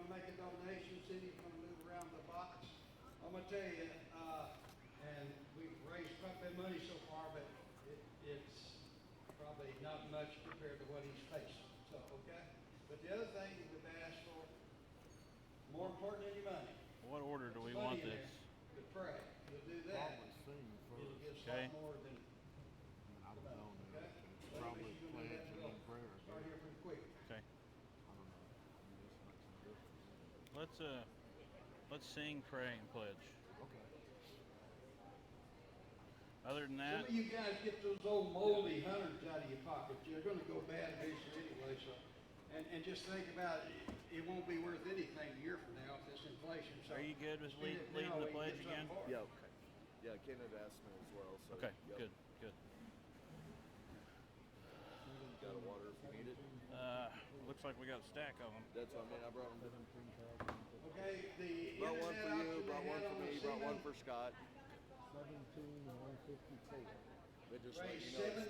want to make a donation, Cindy's going to move around the box. I'm going to tell you, and we've raised quite a bit of money so far, but it's probably not much compared to what he's facing. So, okay? But the other thing that we've asked for, more important than your money. What order do we want this? To pray. You'll do that. It'll give us a lot more than I don't know. okay? Probably pledge and then prayer. Start here pretty quick. Okay. I don't know. This makes a difference. Let's sing, pray, and pledge. Okay. Other than that, some of you guys get those old moldy hundreds out of your pockets. You're going to go bad eventually anyway. So, and just think about it. It won't be worth anything a year from now if this inflation. So are you good with leading the pledge again? Yeah. Okay. Yeah, Ken had asked me as well. So, okay. Yep. Good. Got a water if you need it. Looks like we got a stack of them. That's what I mean. I brought them. okay, the Brought one for you. Brought one for me. Brought one for Scott. 17,154. But just let raised you know it's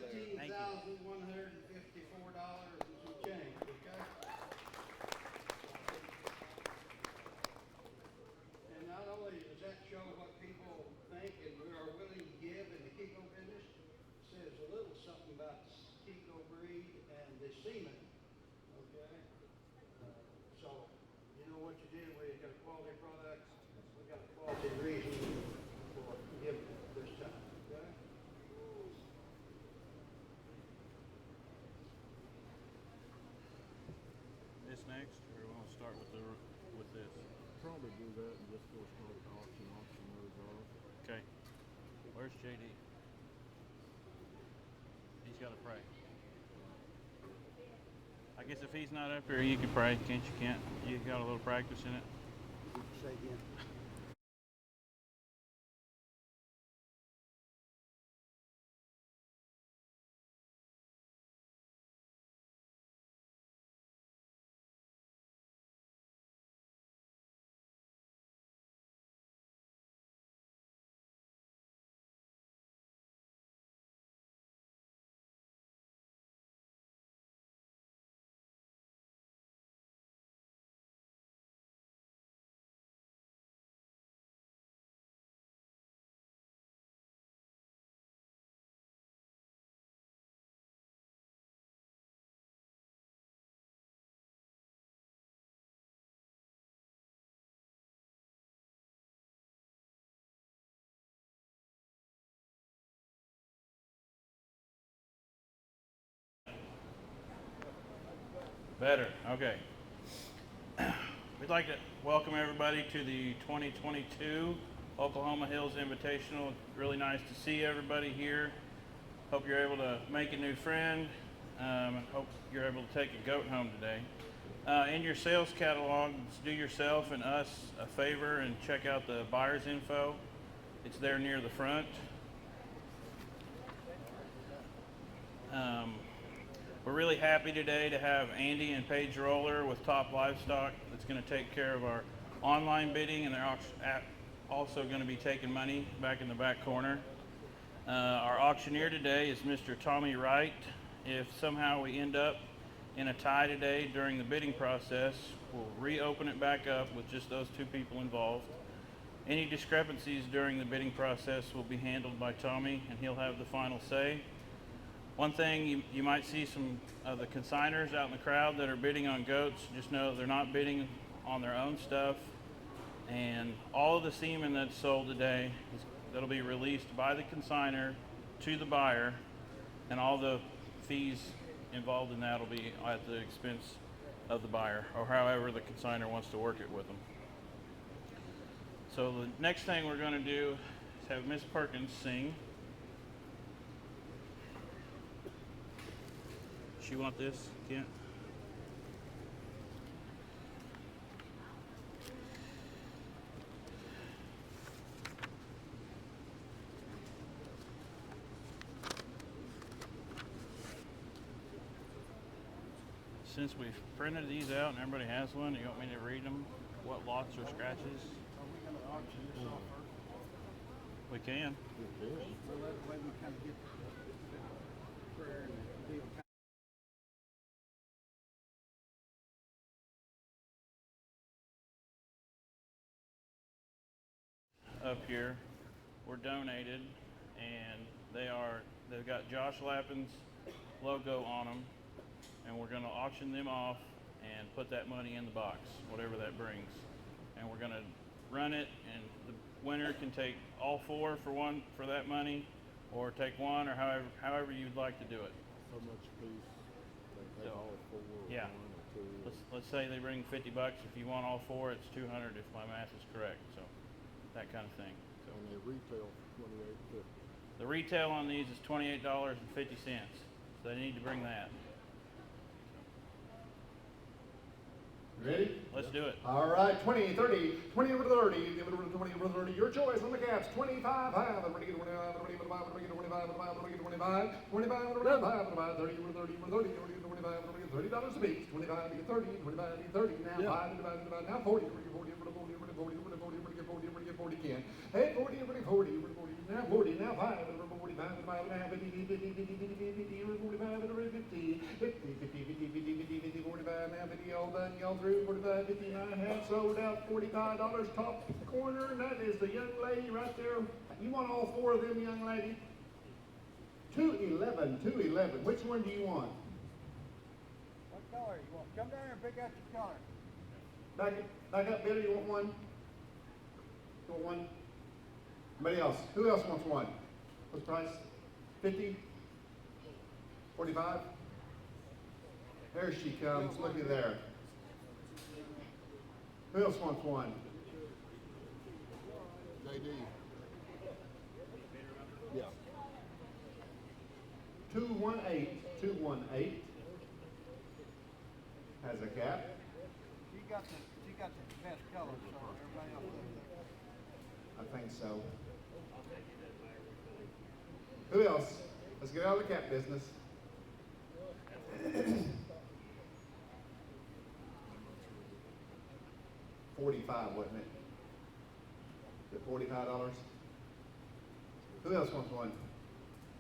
there. $17,154 and some change. Okay. And not only does that show what people think and are willing to give in the Kiko business, it says a little something about Kiko breed and the semen. Okay. So you know what you did. We got a quality product. We got a quality reason for giving this time. Okay. This next, or we want to start with this? Probably do that and just go start the auction those off. Okay. Where's JD? He's got to pray. I guess if he's not up here, you can pray, can't you? Can't you? Got a little practice in it. Say again. Better. Okay. We'd like to welcome everybody to the 2022 Oklahoma Hills Invitational. Really nice to see everybody here. Hope you're able to make a new friend. Hope you're able to take a goat home today. In your sales catalogs, do yourself and us a favor and check out the buyer's info. It's there near the front. We're really happy today to have Andy and Paige Roller with Top Livestock that's going to take care of our online bidding, and they're also going to be taking money back in the back corner. Our auctioneer today is Mr. Tommy Wright. If somehow we end up in a tie today during the bidding process, we'll reopen it back up with just those two people involved. Any discrepancies during the bidding process will be handled by Tommy, and he'll have the final say. One thing, you might see some of the consigners out in the crowd that are bidding on goats. Just know they're not bidding on their own stuff. And all of the semen that's sold today, that'll be released by the consigner to the buyer. And all the fees involved in that will be at the expense of the buyer, or however the consigner wants to work it with them. So the next thing we're going to do is have Miss Perkins sing. You want this, Kent? Since we've printed these out and everybody has one, you want me to read them? What lots or scratches? Are we going to auction this off first? We can. So that way we kind of get the prayer and the deal. up here were donated, and they've got Josh Lappin's logo on them, and we're going to auction them off and put that money in the box, whatever that brings. And we're going to run it, and the winner can take all four for that money, or take one, or however you'd like to do it. So much piece. They take So, all four, or yeah. one or two. Let's say they bring $50. If you want all four, it's $200 if my math is correct. So that kind of thing. So And they retail for $28.50. the retail on these is $28.50. So they need to bring that. Ready? Let's do it. All right, 20, 30, 20 over 30, 20 over 30, your choice on the caps, 25, half, 25, 25, 25, 25, 25, 25, 25, 30 over 30, over 30, 25, $30 a piece, 25 to get 30, 25 to get 30, now 5 divide, now 40, 40, 40, 40, 40, 40, 40, 40, 40 again. Hey, 40, 40, 40, 40, now 40, now 5, 45, 5, now 50, 50, 50, 50, 50, 45, 50, 50, 50, 45, now 50, all done, y'all through, 45, 50, I have sold out, $45, top corner, and that is the young lady right there. You want all four of them, young lady? 211, 211, which one do you want? What color you want? Come down here and pick out your color. Back up, Billy, you want one? You want one? Anybody else? Who else wants one? What's the price? 50? 45? There she comes, looky there. Who else wants one? JD. Yeah. 218, 218 has a cap. She got the best color, so everybody else I think so. Who else? Let's get out of the cap business. $45, wasn't it? Is it $45? Who else wants one?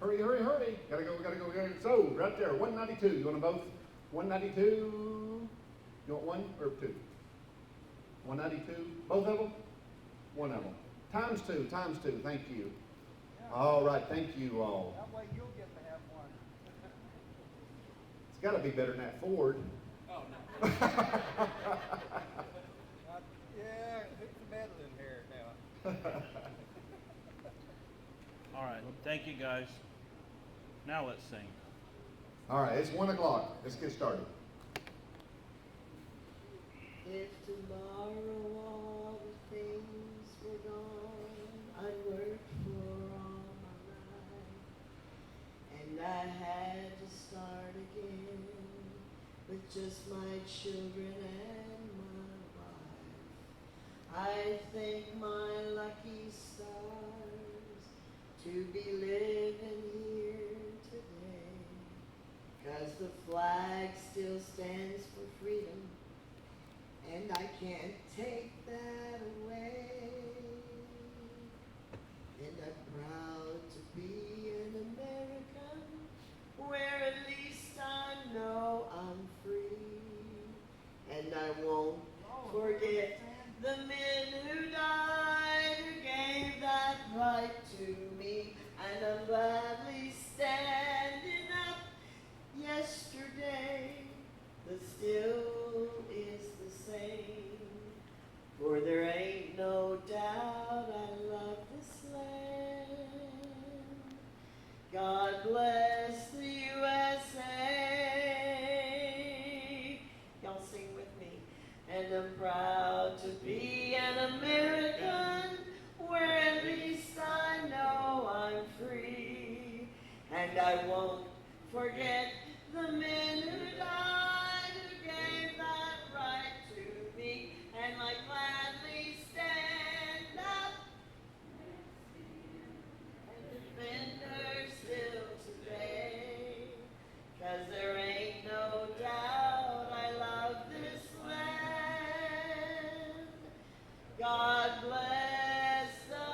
Hurry, hurry, hurry. Gotta go, gotta go, gotta go. So, right there, 192. You want them both? 192. You want one or two? 192. Both of them? One of them. Times two, times two. Thank you. All right, thank you all. That way you'll get to have one. It's got to be better than that Ford. Oh, no. Yeah, it's a metal in here now. All right. Thank you, guys. Now let's sing. All right, it's 1 o'clock. Let's get started. If tomorrow all the things were gone I'd worked for all my life, and I had to start again with just my children and my wife, I thank my lucky stars to be living here today, 'cause the flag still stands for freedom, and I can't take that away. And I'm proud to be an American, where at least I know I'm free. And I won't forget the men who died, who gave that right to me. And I'm gladly standing up yesterday, but still is the same. For there ain't no doubt I love this land. God bless the USA. Y'all sing with me. And I'm proud to be an American, where at least I know I'm free. And I won't forget the men who died, who gave that right to me, and I gladly stand up and defend her still today, 'cause there ain't no doubt I love this land. God bless the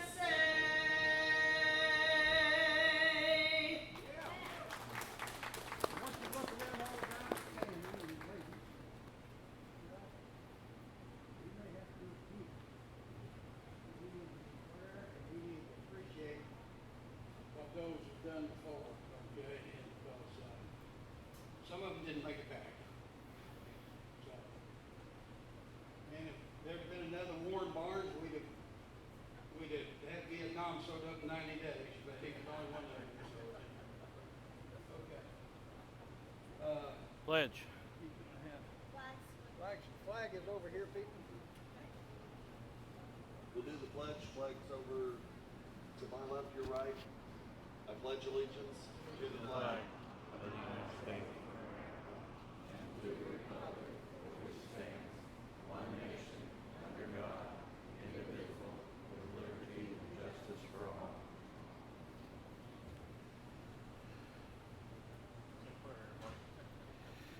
USA. done before, okay, and because, some of them didn't make it back. So, and if there'd been another Warren Barnes, we'd have had Vietnam sewed up in 90 days, but he was the only one there, so. Okay. Pledge. Flag is over here, people. We'll do the pledge. Flag's over to my left, your right. I pledge allegiance to the flag of the United States and to the republic which stands one nation under God, indivisible, with liberty and justice for all.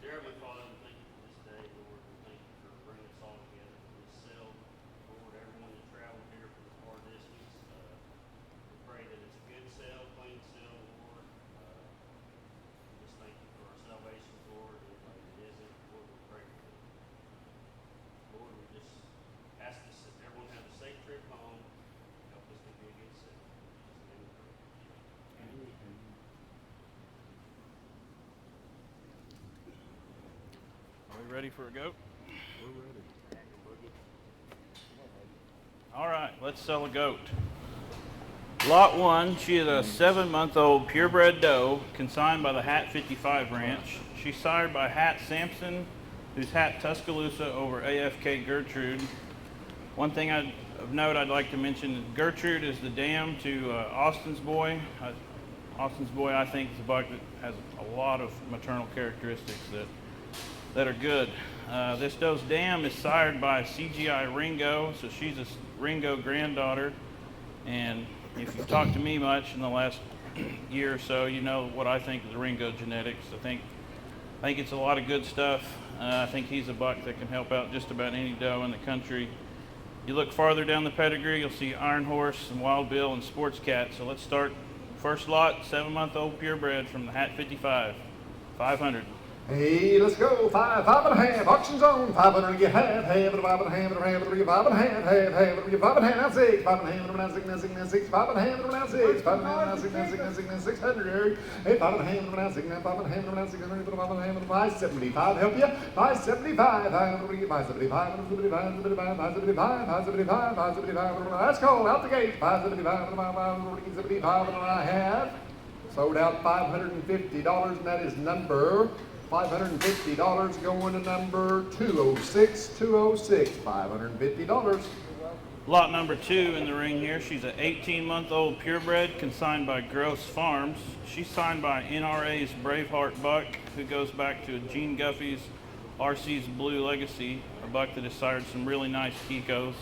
Dear Heavenly Father, we thank you for this day, Lord. We thank you for bringing us all together for this sale. Lord, everyone that traveled here for the far distance, we pray that it's a good sale, clean sale, Lord. Just thank you for our salvation, Lord. Anybody that isn't, Lord, we pray for them. Lord, we just ask this that everyone have a safe trip home. Help us to be a good sale. In Jesus' name we pray. Are we ready for a goat? We're ready. All right, let's sell a goat. Lot 1, she is a 7-month-old purebred doe consigned by the Hat 55 Ranch. She's sired by Hat Sampson, who's Hat Tuscaloosa over AFK Gertrude. One thing of note I'd like to mention, Gertrude is the dam to Austin's Boy. Austin's Boy, I think, is a buck that has a lot of maternal characteristics that are good. This doe's dam is sired by CGI Ringo, so she's a Ringo granddaughter. And if you've talked to me much in the last year or so, you know what I think of the Ringo genetics. I think it's a lot of good stuff. I think he's a buck that can help out just about any doe in the country. You look farther down the pedigree, you'll see Iron Horse and Wild Bill and Sports Cat. So let's start. First lot, 7-month-old purebred from the Hat 55, 500. Hey, let's go. 5, 5.5. Auction zone. 500 get half. Half and a 5 and a half and a half and a 5 and a half. Half and a 5 and a half. Now 6. 5 and a half and a 6. Now 6. Now 6. 5 and a half and a 6. 5 and a half and a 6. Now 6. Now 6. Now 600. Hey, 5 and a half and a 6. Now 5 and a half and a 600. 5 and a half and a 575. Help you. 575. 575. 575. 575. 575. 575. Let's go. Out the gate. 575. 575 and a half. Sold out $550, and that is number $550 going to number 206, 206, $550. Lot number 2 in the ring here. She's an 18-month-old purebred consigned by Gross Farms. She's signed by NRA's Braveheart buck, who goes back to Gene Guffey's RC's Blue Legacy, a buck that has sired some really nice Kikos.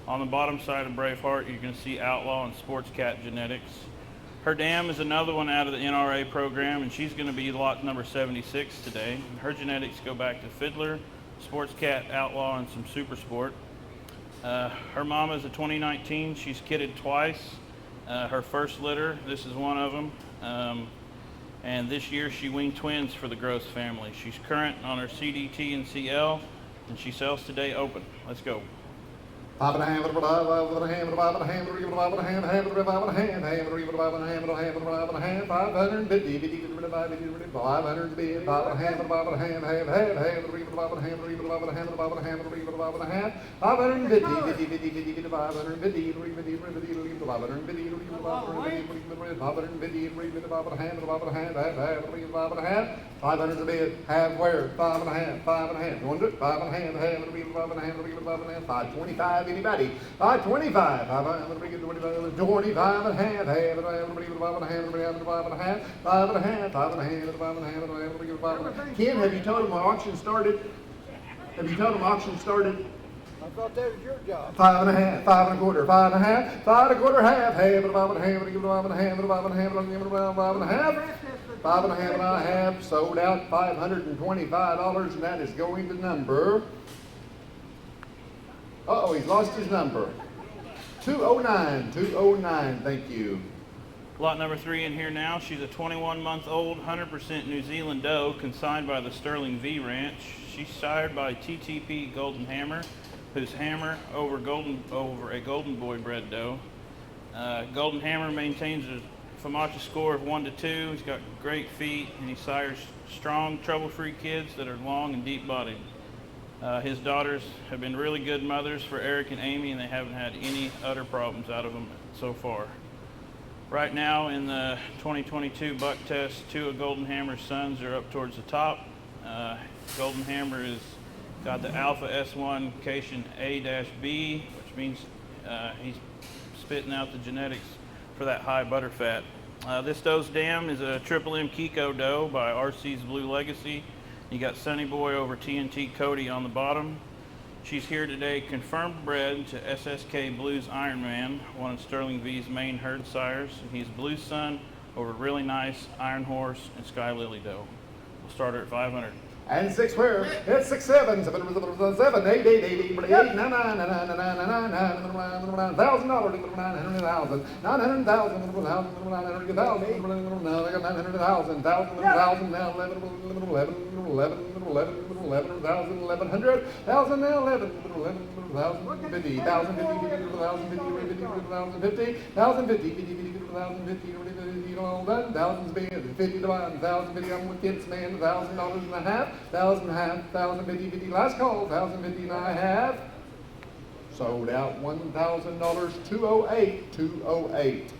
On the bottom side of Braveheart, you're going to see Outlaw and Sports Cat genetics. Her dam is another one out of the NRA program, and she's going to be lot number 76 today. Her genetics go back to Fiddler, Sports Cat, Outlaw, and some Super Sport. Her mama is a 2019. She's kidded twice. Her first litter, this is one of them. And this year she weaned twins for the Gross family. She's current on her CDT and CL, and she sells today open. Let's go. 5 and a half, 5 and a half, 5 and a half, 5 and a half, 5 and a half, 5 and a half, 5 and a half, 5 and a half, 550, 500 bid, 5 and a half, 5 and a half, 5 and a half, 5 and a half, 5 and a half, 5 and a half, 5 and a half, 5 and a half, 550, 50, 50, 550, 550, 550, 500 a bid, half where, 5 and a half, 5 and a half, 100, 5 and a half, 5 and a half, 525, anybody, 525, 25 and a half, 5 and a half, 5 and a half, 5 and a half, 5 and a half. Ken, have you told them auction started? Have you told them auction started? I thought that was your job. 5 and a half, 5 and a quarter, 5 and a half, 5 and a quarter, half, 5 and a half, 5 and a half, 5 and a half, 5 and a half, 5 and a half, 5 and a half, 5 and a half, and I have sold out $525, and that is going to number. Uh-oh, he's lost his number. 209, 209, thank you. Lot number 3 in here now. She's a 21-month-old, 100% New Zealand doe consigned by the Sterling V Ranch. She's sired by TTP Golden Hammer, who's Hammer over a Golden Boy bred doe. Golden Hammer maintains a FAMACHA score of 1 to 2. He's got great feet, and he sires strong, trouble-free kids that are long and deep-bodied. His daughters have been really good mothers for Eric and Amy, and they haven't had any utter problems out of them so far. Right now in the 2022 buck test, 2 of Golden Hammer's sons are up towards the top. Golden Hammer has got the Alpha S1 cation A-B, which means he's spitting out the genetics for that high butter fat. This doe's dam is a Triple M Kiko doe by RC's Blue Legacy. You got Sunny Boy over TNT Cody on the bottom. She's here today confirmed bred to SSK Blues Iron Man, one of Sterling V's main herd sires. He's Blue Sun over Really Nice, Iron Horse, and Sky Lily doe. We'll start her at 500. And 6 square, it's 6, 7, 7, 7, 7, 8, 8, 8, 8, 8, 9, 9, 9, 9, 9, 9, 9, $1,000, 900,000, 900,000, 900,000, 1,000, now 11, 11, 11, 11, 11, 1,000, 1,100, 1,000, now 11, 11, 1,000, 50, 1,000, 50, 1,000, 50, 1,000, 50, 1,000, 50, 50, 1,000, 50, all done, thousands being 50 to 1,000 50, I'm with kids, man, $1,000 and a half, 1,000 and a half, 1,050, 50, last call, 1,050 and a half. Sold out $1,000, 208, 208.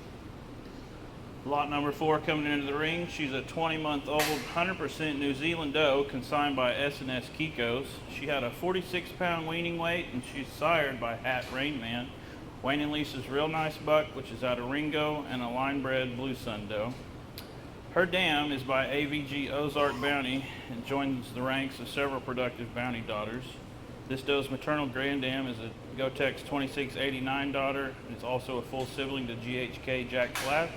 Lot number 4 coming into the ring. She's a 20-month-old, 100% New Zealand doe consigned by S&S Kikos. She had a 46-pound weaning weight, and she's sired by Hat Rain Man. Wayne and Lisa's Real Nice Buck, which is out of Ringo, and a line-bred Blue Sun doe. Her dam is by AVG Ozark Bounty and joins the ranks of several productive bounty daughters. This doe's maternal grand dam is a Gotex 2689 daughter. It's also a full sibling to GHK Jack Flat.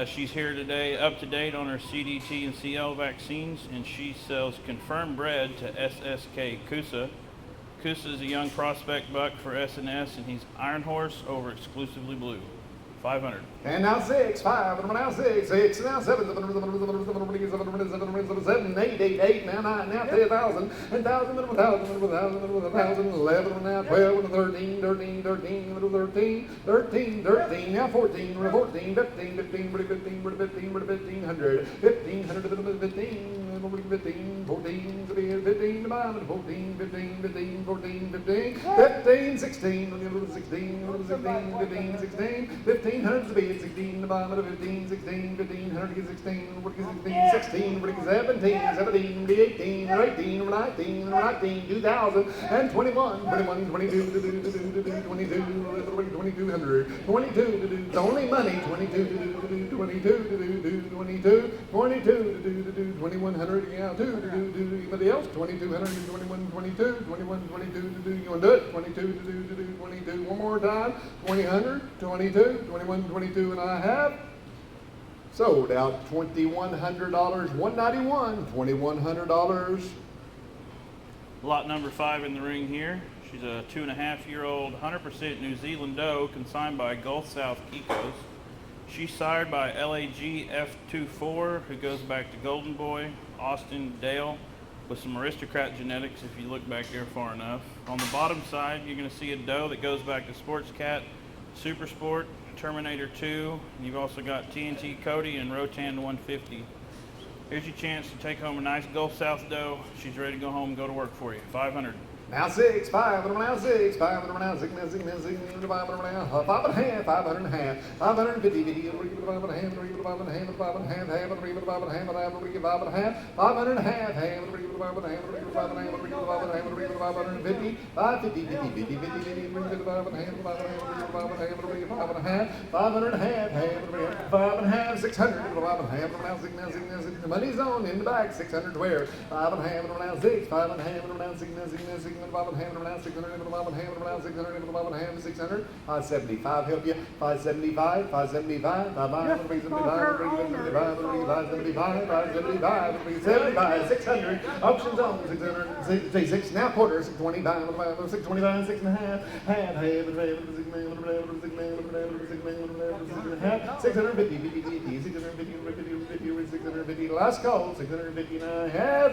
She's here today up to date on her CDT and CL vaccines, and she sells confirmed bred to SSK Kusa. Kusa is a young prospect buck for S&S, and he's Iron Horse over exclusively blue. 500. And now 6, 5, and now 6, 6, now 7, 7, 8, 8, 8, now 9, now 10,000, and 1,000, and 1,000, and 1,000, and 1,000, 11, and now 12, and 13, 13, 13, 13, 13, 13, now 14, 14, 15, 15, 15, 15, 1,500, 1,500, 15, 15, 14, 15, 14, 15, 15, 14, 15, 15, 16, 16, 16, 16, 1,500 to be 16, the bottom of 15, 16, 1,500 to get 16, 16, 16, 17, 17, 18, 18, 19, 19, 2,000, and 21, 21, 22, 22, 2,200, 22, it's only money, 22, 22, 22, 22, 2,100, yeah, 2, anybody else, 2,200, 21, 22, 21, 22, you want to do it, 22, 22, one more time, 2,000, 22, 21, 22 and a half. Sold out $2,100, $191, $2,100. Lot number 5 in the ring here. She's a 2.5-year-old, 100% New Zealand doe consigned by Gulf South Kikos. She's sired by LAG F24, who goes back to Golden Boy, Austin, Dale, with some aristocrat genetics if you look back there far enough. On the bottom side, you're going to see a doe that goes back to Sports Cat, Super Sport, Terminator 2. You've also got TNT Cody and Rotan 150. Here's your chance to take home a nice Gulf South doe. She's ready to go home and go to work for you. 500. Now 6, 5, and now 6, 5, and now 6, 5 and a half, 500 and a half, 550, 50, 5 and a half, 5 and a half, 5 and a half, 5 and a half, 5 and a half, 5 and a half, 5 and a half, 500 and a half, 5 and a half, 5 and a half, 550, 550, 50, 50, 50, 50, 5 and a half, 5 and a half, 5 and a half, 500 and a half, 5 and a half, 600, 5 and a half, now 6, now 6, now 6, the money's on in the back, 600 to wear, 5 and a half, now 6, 5 and a half, now 6, now 6, now 6, 5 and a half, now 600, 5 and a half, now 600, 5 and a half, 600, 575 help you, 575, 575, 575, 600, auctions on, 606, now quarter, 625, 625, 6 and a half, half, 650, 50, 650, last call, 650 and a half.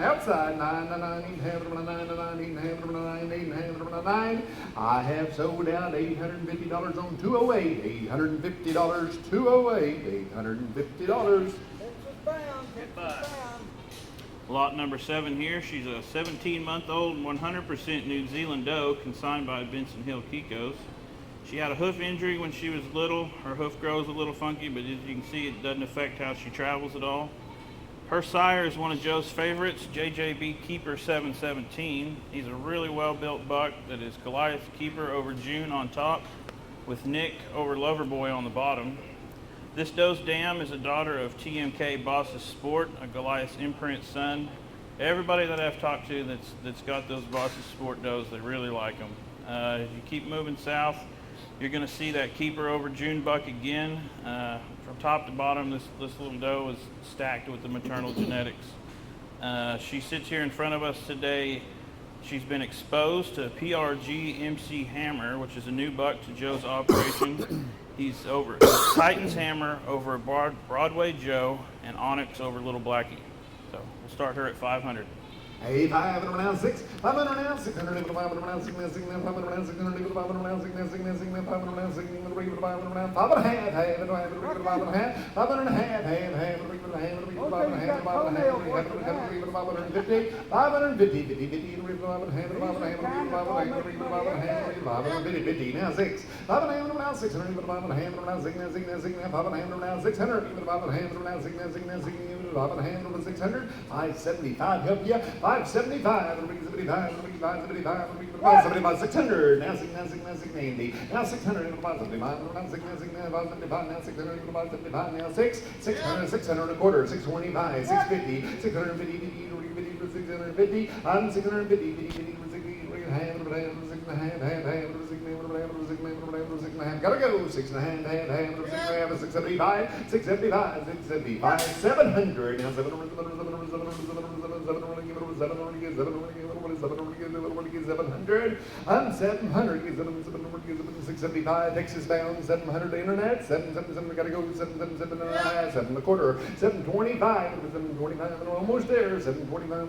Outside, I have sold out $850 on 208, $850, 208, $850. Goodbye. Lot number 7 here. She's a 17-month-old, 100% New Zealand doe, consigned by Benson Hill Kikos. She had a hoof injury when she was little. Her hoof grows a little funky, but as you can see, it doesn't affect how she travels at all. Her sire is one of Joe's favorites, JJB Keeper 717. He's a really well-built buck that is Goliath Keeper over June on top, with Nick over Loverboy on the bottom. This doe's dam is a daughter of TMK Boss's Sport, a Goliath imprint son. Everybody that I've talked to that's got those Boss's Sport does, they really like them. If you keep moving south, you're going to see that Keeper over June buck again. From top to bottom, this little doe is stacked with the maternal genetics. She sits here in front of us today. She's been exposed to PRG MC Hammer, which is a new buck to Joe's operation. He's over Titan's Hammer over Broadway Joe, and Onyx over Little Blackie. So we'll start her at 500. Hey, 500 now, 6, 500 now, 600, 500 now, 600, 500 now, 600, 500 now, 600, 500 now, 600, 500 now, 5 and a half, 5 and a half, 5 and a half, 5 and a half, 5 and a half, 5 and a half, 5 and a half, 550, 550, 50, 50, 5 and a half, 5 and a half, 550 now, 6, 5 and a half now, 600, 5 and a half now, 600, 5 and a half now, 600, 5 and a half now, 600, 575, help ya. 575, 575, 600, now 690, now 600, now 600, now 600 a quarter, 625, 650, 650, 650, I'm 650, gotta go, 6 and a half, 675, 675, 675, 700, now 700, 700, I'm 700, 675, Texas bound, 700 internet, 777, gotta go, 777, 7 and a quarter, 725, 725, almost there, 725,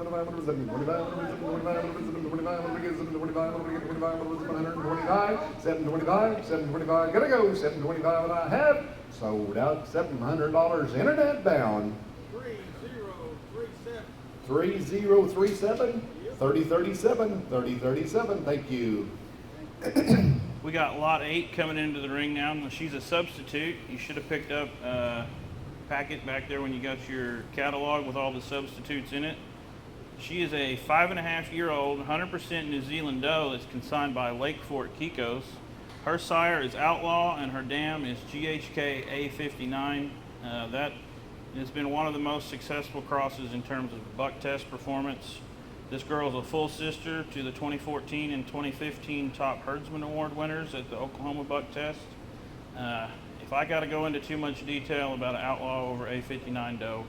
725, gotta go, 725, and I have sold out $700 internet bound. 3037, 3037, 3037, thank you. We got lot 8 coming into the ring now. She's a substitute. You should have picked up a packet back there when you got your catalog with all the substitutes in it. She is a 5.5-year-old, 100% New Zealand doe that's consigned by Lake Fort Kikos. Her sire is Outlaw and her dam is GHK A59. That has been one of the most successful crosses in terms of buck test performance. This girl is a full sister to the 2014 and 2015 Top Herdsman Award winners at the Oklahoma Buck Test. If I got to go into too much detail about an outlaw over A59 doe,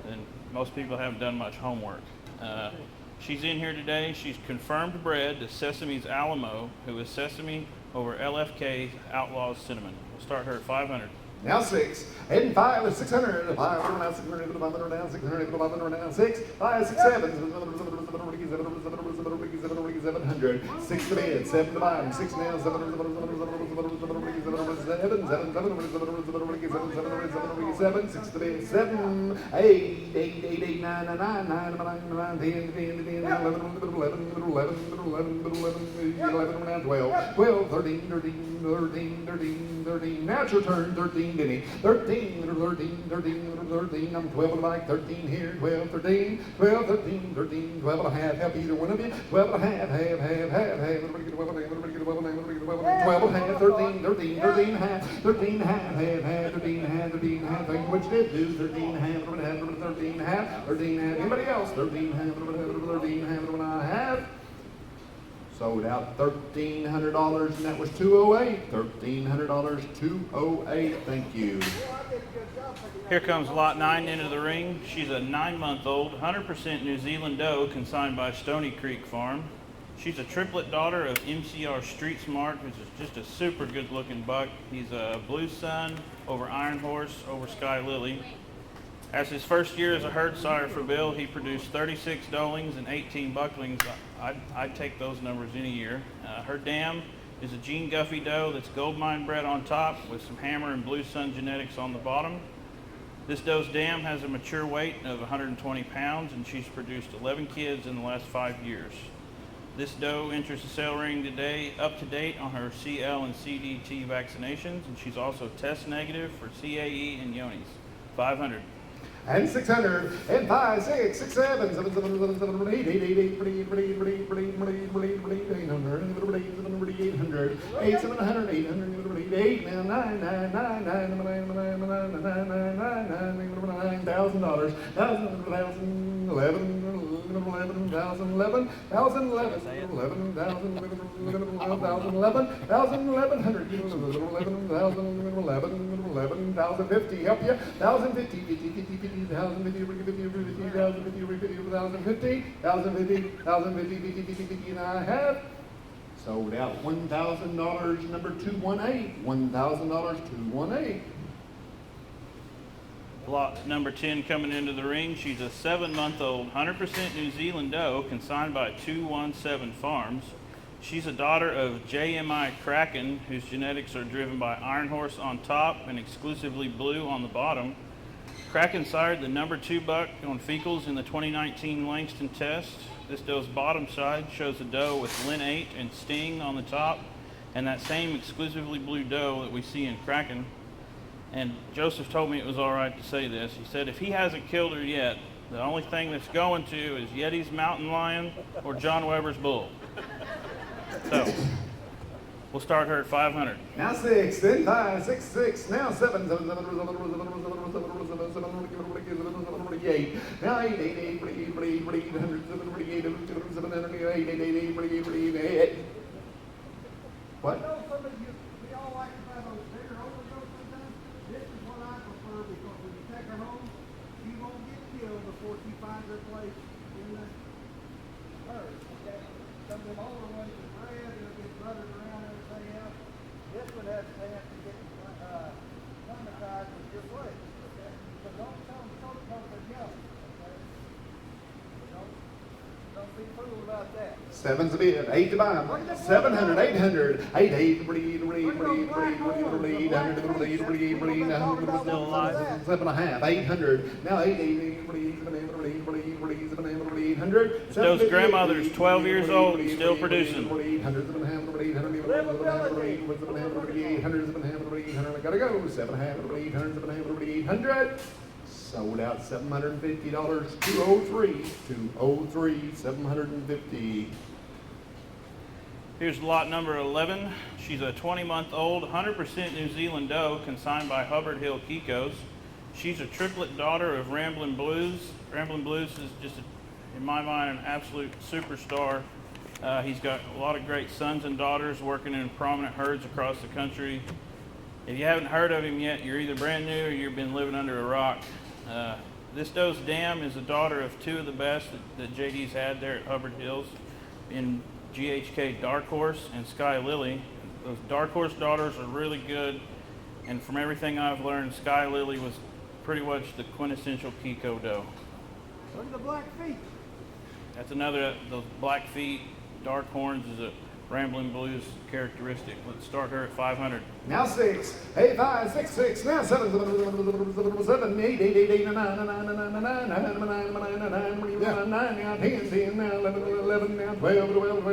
then most people haven't done much homework. She's in here today. She's confirmed bred to Sesame's Alamo, who is Sesame over LFK Outlaw's Cinnamon. We'll start her at 500. Now 6, and 5 is 600, 5 now 600, 500 now 600, 500 now 6, 5, 6, 7, 700, 6 to bed, 7 to bottom, 6 now 7, 7, 6 to bed, 7, 8, 8, 9, 9, 9, 9, 9, 10, 10, 10, 11, 12, 13, 13, 13, 13, 13, now it's your turn, 13. 13, I'm 12 and like 13 here, 12, 13, 12, 13, 13, 12 and a half, help either one of you, 12 and a half, everybody get 12 and a half, everybody get 12 and a half, everybody get 12 and a half, 13, 13, 13 and a half, 13 and a half, 13 and a half, 13 and a half, thank you what you did do, 13 and a half, 13 and a half, 13 and a half, anybody else, 13 and a half, 13 and a half, sold out $1,300, and that was 208. $1,300, 208. Thank you. Here comes lot 9 into the ring. She's a 9-month-old, 100% New Zealand doe consigned by Stony Creek Farm. She's a triplet daughter of MCR Street Smart, which is just a super good looking buck. He's a Blue Sun over Iron Horse over Sky Lily. As his first year as a herd sire for Bill, he produced 36 doelings and 18 bucklings. I'd take those numbers any year. Her dam is a Gene Guffey doe that's gold mine bred on top with some Hammer and Blue Sun genetics on the bottom. This doe's dam has a mature weight of 120 pounds, and she's produced 11 kids in the last 5 years. This doe enters the sale ring today up to date on her CL and CDT vaccinations, and she's also test negative for CAE and Yonis. 500. And 600, and 5, 6, 6, 7, 7, 7, 7, 7, 8, 8, 8, 8, 8, 800, 8, 700, 800, 8, now 9, 9, 9, 9, 9,000, $1,000, 11,000, 11,050, help you, 1,050, 50, 50, 50, 1,050, 1,050, and I have sold out $1,000, number 218, $1,000, 218. Lot number 10 coming into the ring. She's a 7-month-old, 100% New Zealand doe consigned by 217 Farms. She's a daughter of JMI Kraken, whose genetics are driven by Iron Horse on top and exclusively Blue on the bottom. Kraken sired the number 2 buck on fecals in the 2019 Langston test. This doe's bottom side shows a doe with Lin 8 and Sting on the top, and that same exclusively Blue doe that we see in Kraken. And Joseph told me it was all right to say this. He said if he hasn't killed her yet, the only thing that's going to is Yeti's Mountain Lion or John Weber's Bull. So, we'll start her at 500. Now 6, then 5, 6, 6, now 7, 7, 7, 8, now 8, 8, 8, 8, 8, 8, what? We all like to buy those bigger overdose sometimes. This is what I prefer because when you take her home, she won't get killed before she finds her place in the herd. Okay? Some of them older ones are bred, they'll get ruttered around and everything else. This one has a chance to get traumatized with your place. Okay? So don't tell them they're young. Okay? Don't be fooled about that. 7's a bid, 8 to buy 700, 800, 8, 8, 7 and a half, 800, now 8, 8, 800. This doe's grandmother is 12 years old and still producing. 800, gotta go, 700, 800. Sold out $750, 203, 203, 750. Here's lot number 11. She's a 20-month-old, 100% New Zealand doe consigned by Hubbard Hill Kikos. She's a triplet daughter of Ramblin' Blues. Ramblin' Blues is just in my mind, an absolute superstar. He's got a lot of great sons and daughters working in prominent herds across the country. If you haven't heard of him yet, you're either brand new or you've been living under a rock. This doe's dam is a daughter of two of the best that JD's had there at Hubbard Hills in GHK Dark Horse and Sky Lily. Those Dark Horse daughters are really good, and from everything I've learned, Sky Lily was pretty much the quintessential Kiko doe. Look at the black feet. That's another, those black feet, dark horns is a Rambling Blues characteristic. Let's start her at 500. Now 6, 8, 5, 6, 6, now 7, 7, 8, 8, 8, 8, 9, 9, 9, 9, 9, 9, 9, 9, now 10, 10, now 11, 11, now 12, 12,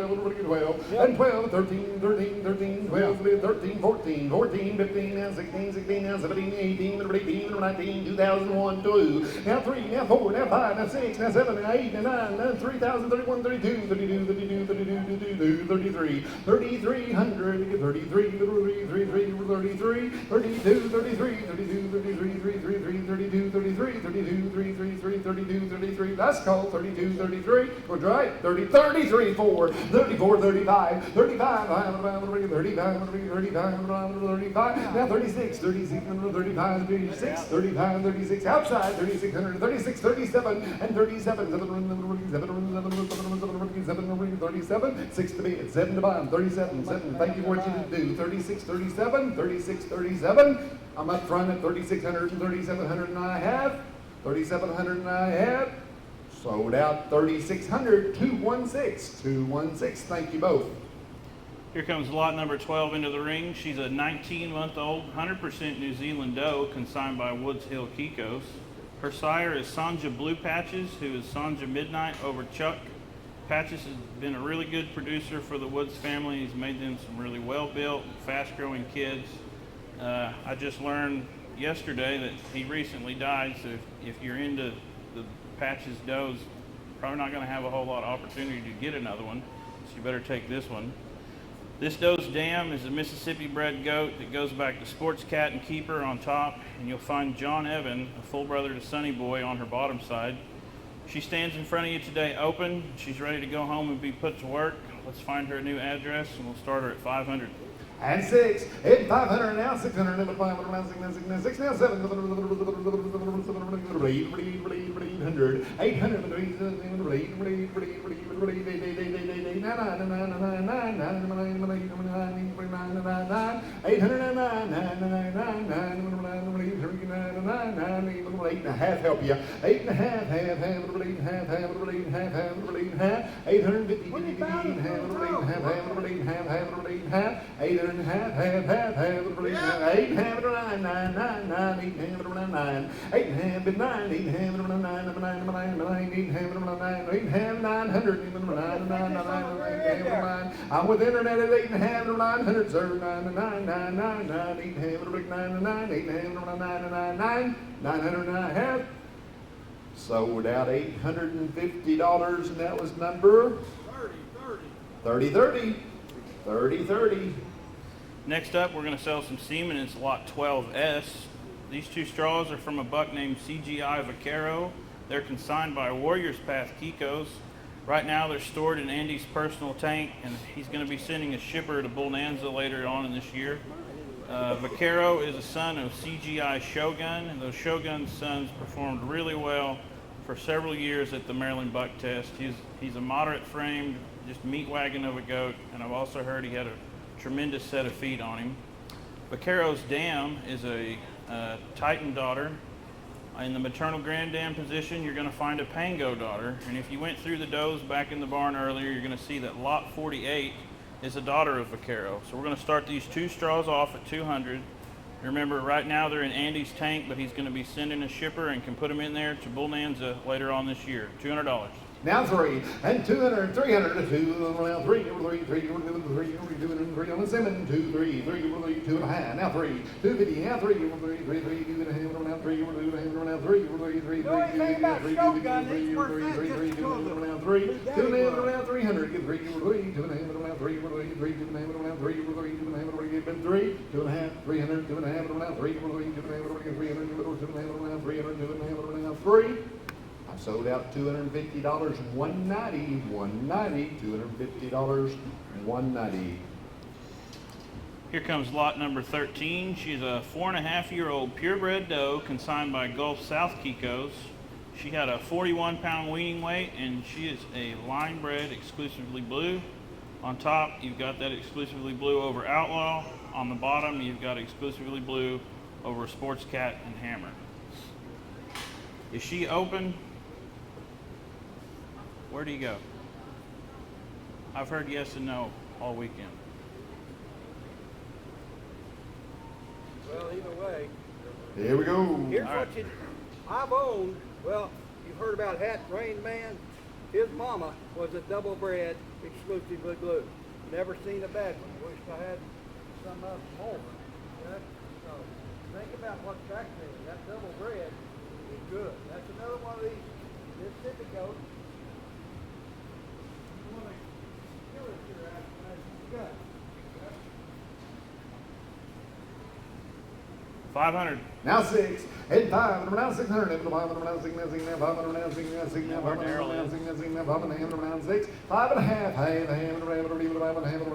12, and 12, 13, 13, 13, 12, 13, 14, 14, 15, now 16, 16, now 17, 18, 18, 19, 2001, 2, now 3, now 4, now 5, now 6, now 7, now 8, now 9, now 3,000, 31, 32, 32, 32, 32, 33, 3,300, 33, 33, 33, 32, 33, 32, 33, 33, 32, 33, 32, 33, 32, 33. That's called 32, 33. We're right. 30, 33, 4, 34, 35, 35, 35, 35. Now 36, 36, 35, 36, 35, 36. Outside 3600, 36, 37, and 37. 37, 6 to be at 7 to bottom, 37, 7. Thank you for what you do. 36, 37, 36, 37. I'm up front at 3,600 and 3,700 and I have. 3,700 and I have. Sold out 3,600, 216, 216. Thank you both. Here comes lot number 12 into the ring. She's a 19-month-old, 100% New Zealand doe consigned by Woods Hill Kikos. Her sire is Sanja Blue Patches, who is Sanja Midnight over Chuck. Patches has been a really good producer for the Woods family. He's made them some really well-built, fast-growing kids. I just learned yesterday that he recently died, so if you're into the Patches does, probably not going to have a whole lot of opportunity to get another one, so you better take this one. This doe's dam is a Mississippi-bred goat that goes back to Sports Cat and Keeper on top, and you'll find John Evan, a full brother to Sonny Boy, on her bottom side. She stands in front of you today open. She's ready to go home and be put to work. Let's find her a new address, and we'll start her at 500. And 6, 8, 500 now, 600 now, 500 now, 6 now, 6 now, 7, 800, 800, 8 and a half help you. 8 and a half, half, 850, 8 and a half, half, 8 and a half, 9, 9, 9, 9, 8 and a half, 9, 8 and a half, 9, 8 and a half, 9, 8 and a half, 9, 8 and a half, 900, 9. I'm with internet at 8 and a half, 900, sir, 9, 9, 9, 9, 9, 8 and a half, 9, 9, 8 and a half, 9, 9, 900 and a half. Sold out $850, and that was number 30. Next up, we're going to sell some semen. It's lot 12S. These two straws are from a buck named CGI Vaquero. They're consigned by Warriors Path Kikos. Right now, they're stored in Andy's personal tank, and he's going to be sending a shipper to Bonanza later on in this year. Vaquero is a son of CGI Shogun, and those Shogun sons performed really well for several years at the Maryland Buck Test. He's a moderate framed, just meat wagon of a goat, and I've also heard he had a tremendous set of feet on him. Vaquero's dam is a Titan daughter. In the maternal grand dam position, you're going to find a Pango daughter, and if you went through the does back in the barn earlier, you're going to see that lot 48 is a daughter of Vaquero. So we're going to start these two straws off at 200. Remember, right now they're in Andy's tank, but he's going to be sending a shipper and can put them in there to Bonanza later on this year. $200. Now 3, and 200, 300, 2, now 3, 3 on the semen, 2, 3, 2 and a half, now 3, 250, now 3, 2 and a half, now 3, 2 and a half, now 3, 300, give 3, 2 and a half, now 3, 2 and a half, 2 and a half, 300, 2 and a half, now 3, 2 and a half, 300, 2 and a half, 3. Sold out $250, $190, $190, $250, $190. Here comes lot number 13. She's a 4.5-year-old purebred doe consigned by Gulf South Kikos. She had a 41-pound weaning weight, and she is a line bred exclusively blue. On top, you've got that exclusively blue over Outlaw. On the bottom, you've got exclusively blue over Sports Cat and Hammer. Is she open? Where do you go? I've heard yes and no all weekend. Well, either way, Here we go. here's All right. what I've owned. Well, you've heard about Hat Rain Man. His mama was a double bred, exclusively blue. Never seen a bad one. Wished I had some of them more. Okay? So think about what's back there. That double bred is good. That's another one of these Mississippi goats. You want to kill it here after you got it. 500. Now 6, and 5, and around 600, and 5, and around 6, now 5, and around 6, now 6, now 5, and around 6, now 6, now 5, and around 6, 5 and a half, and a hand, and a hand, and a hand, and a hand, and a hand, and a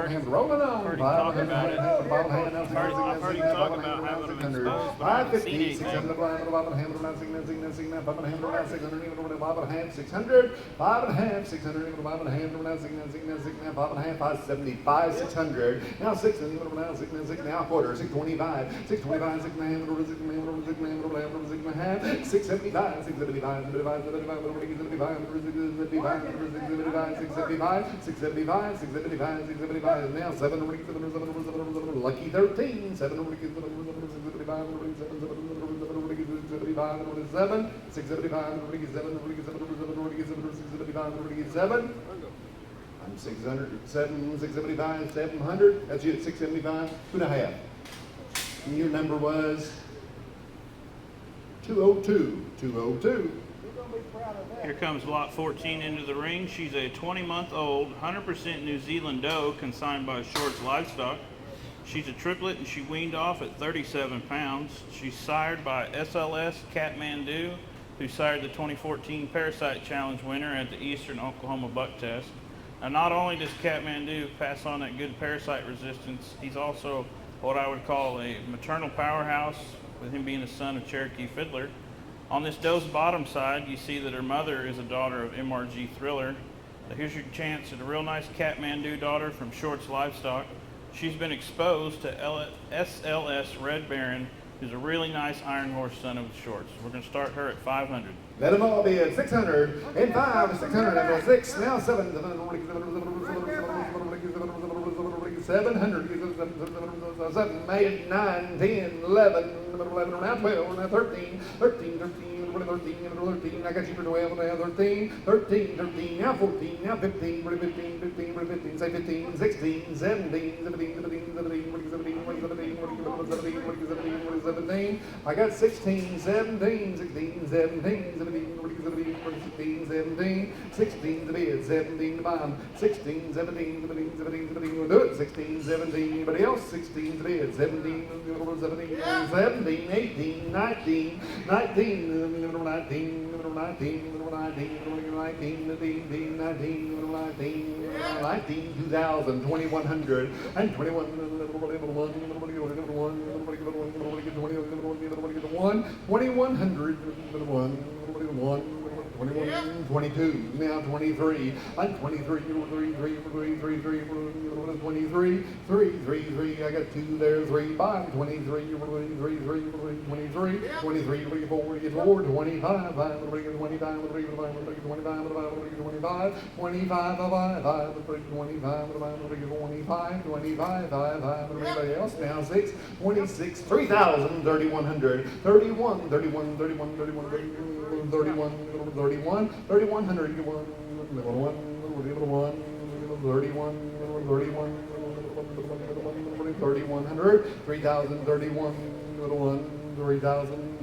hand, rolling on, 5 and a half, 5 and a half, now 6, I've heard you talk about having them exposed, but I haven't seen 550, 600, 5 and a hand, around 6, now 6, now 6, now 5 and a hand, around 600, even around 5 and a half, 600, 5 and a half, 600, even 5 and a hand, around 6, now 6, now 6, now 5 and a half, 575, 600, now 6, and even around 6, now 6, now a quarter, 625, 625, 6 and a hand, 6 and a hand, 6 and a hand, 6 and a half, 675, 675, 75, 75, 75, 675, 675, now 7, lucky 13, 7, 675, 675, I'm 600, 675, 700, that's you at 675, 2.5. And your number was 202, 202. Here comes lot 14 into the ring. She's a 20-month-old, 100% New Zealand doe consigned by Shorts Livestock. She's a triplet and she weaned off at 37 pounds. She's sired by SLS Kathmandu, who sired the 2014 Parasite Challenge winner at the Eastern Oklahoma Buck Test. Now, not only does Kathmandu pass on that good parasite resistance, he's also what I would call a maternal powerhouse, with him being the son of Cherokee Fiddler. On this doe's bottom side, you see that her mother is a daughter of MRG Thriller. So here's your chance at a real nice Kathmandu daughter from Shorts Livestock. She's been exposed to SLS Red Baron, who's a really nice iron horse son of the Shorts. We're going to start her at 500. Let them all be at 600, and 5, 600, and 6, now 7, 700, 7, 8, 9, 10, 11, now 12, now 13, 13, 13, I got you for 12, now 13, 13, now 14, now 15, 15, say 15, 16, 17, 17, I got 16, 17, 16, 17, 16 to bid, 17 to bottom, 16, 17, we'll do it, 16, 17, anybody else, 16 to bid, 17, 18, 19, 2,000, 2,100, and 21, 21, 22, now 23, and 23, 23, I got 2 there, 3, 5, 23, 24, 25, 25, everybody else, now 6, 26, 3,000, 3,100, 31, 31, 31, 31, 31, 31, 3,100, 31, 3,000, 31, 3,000,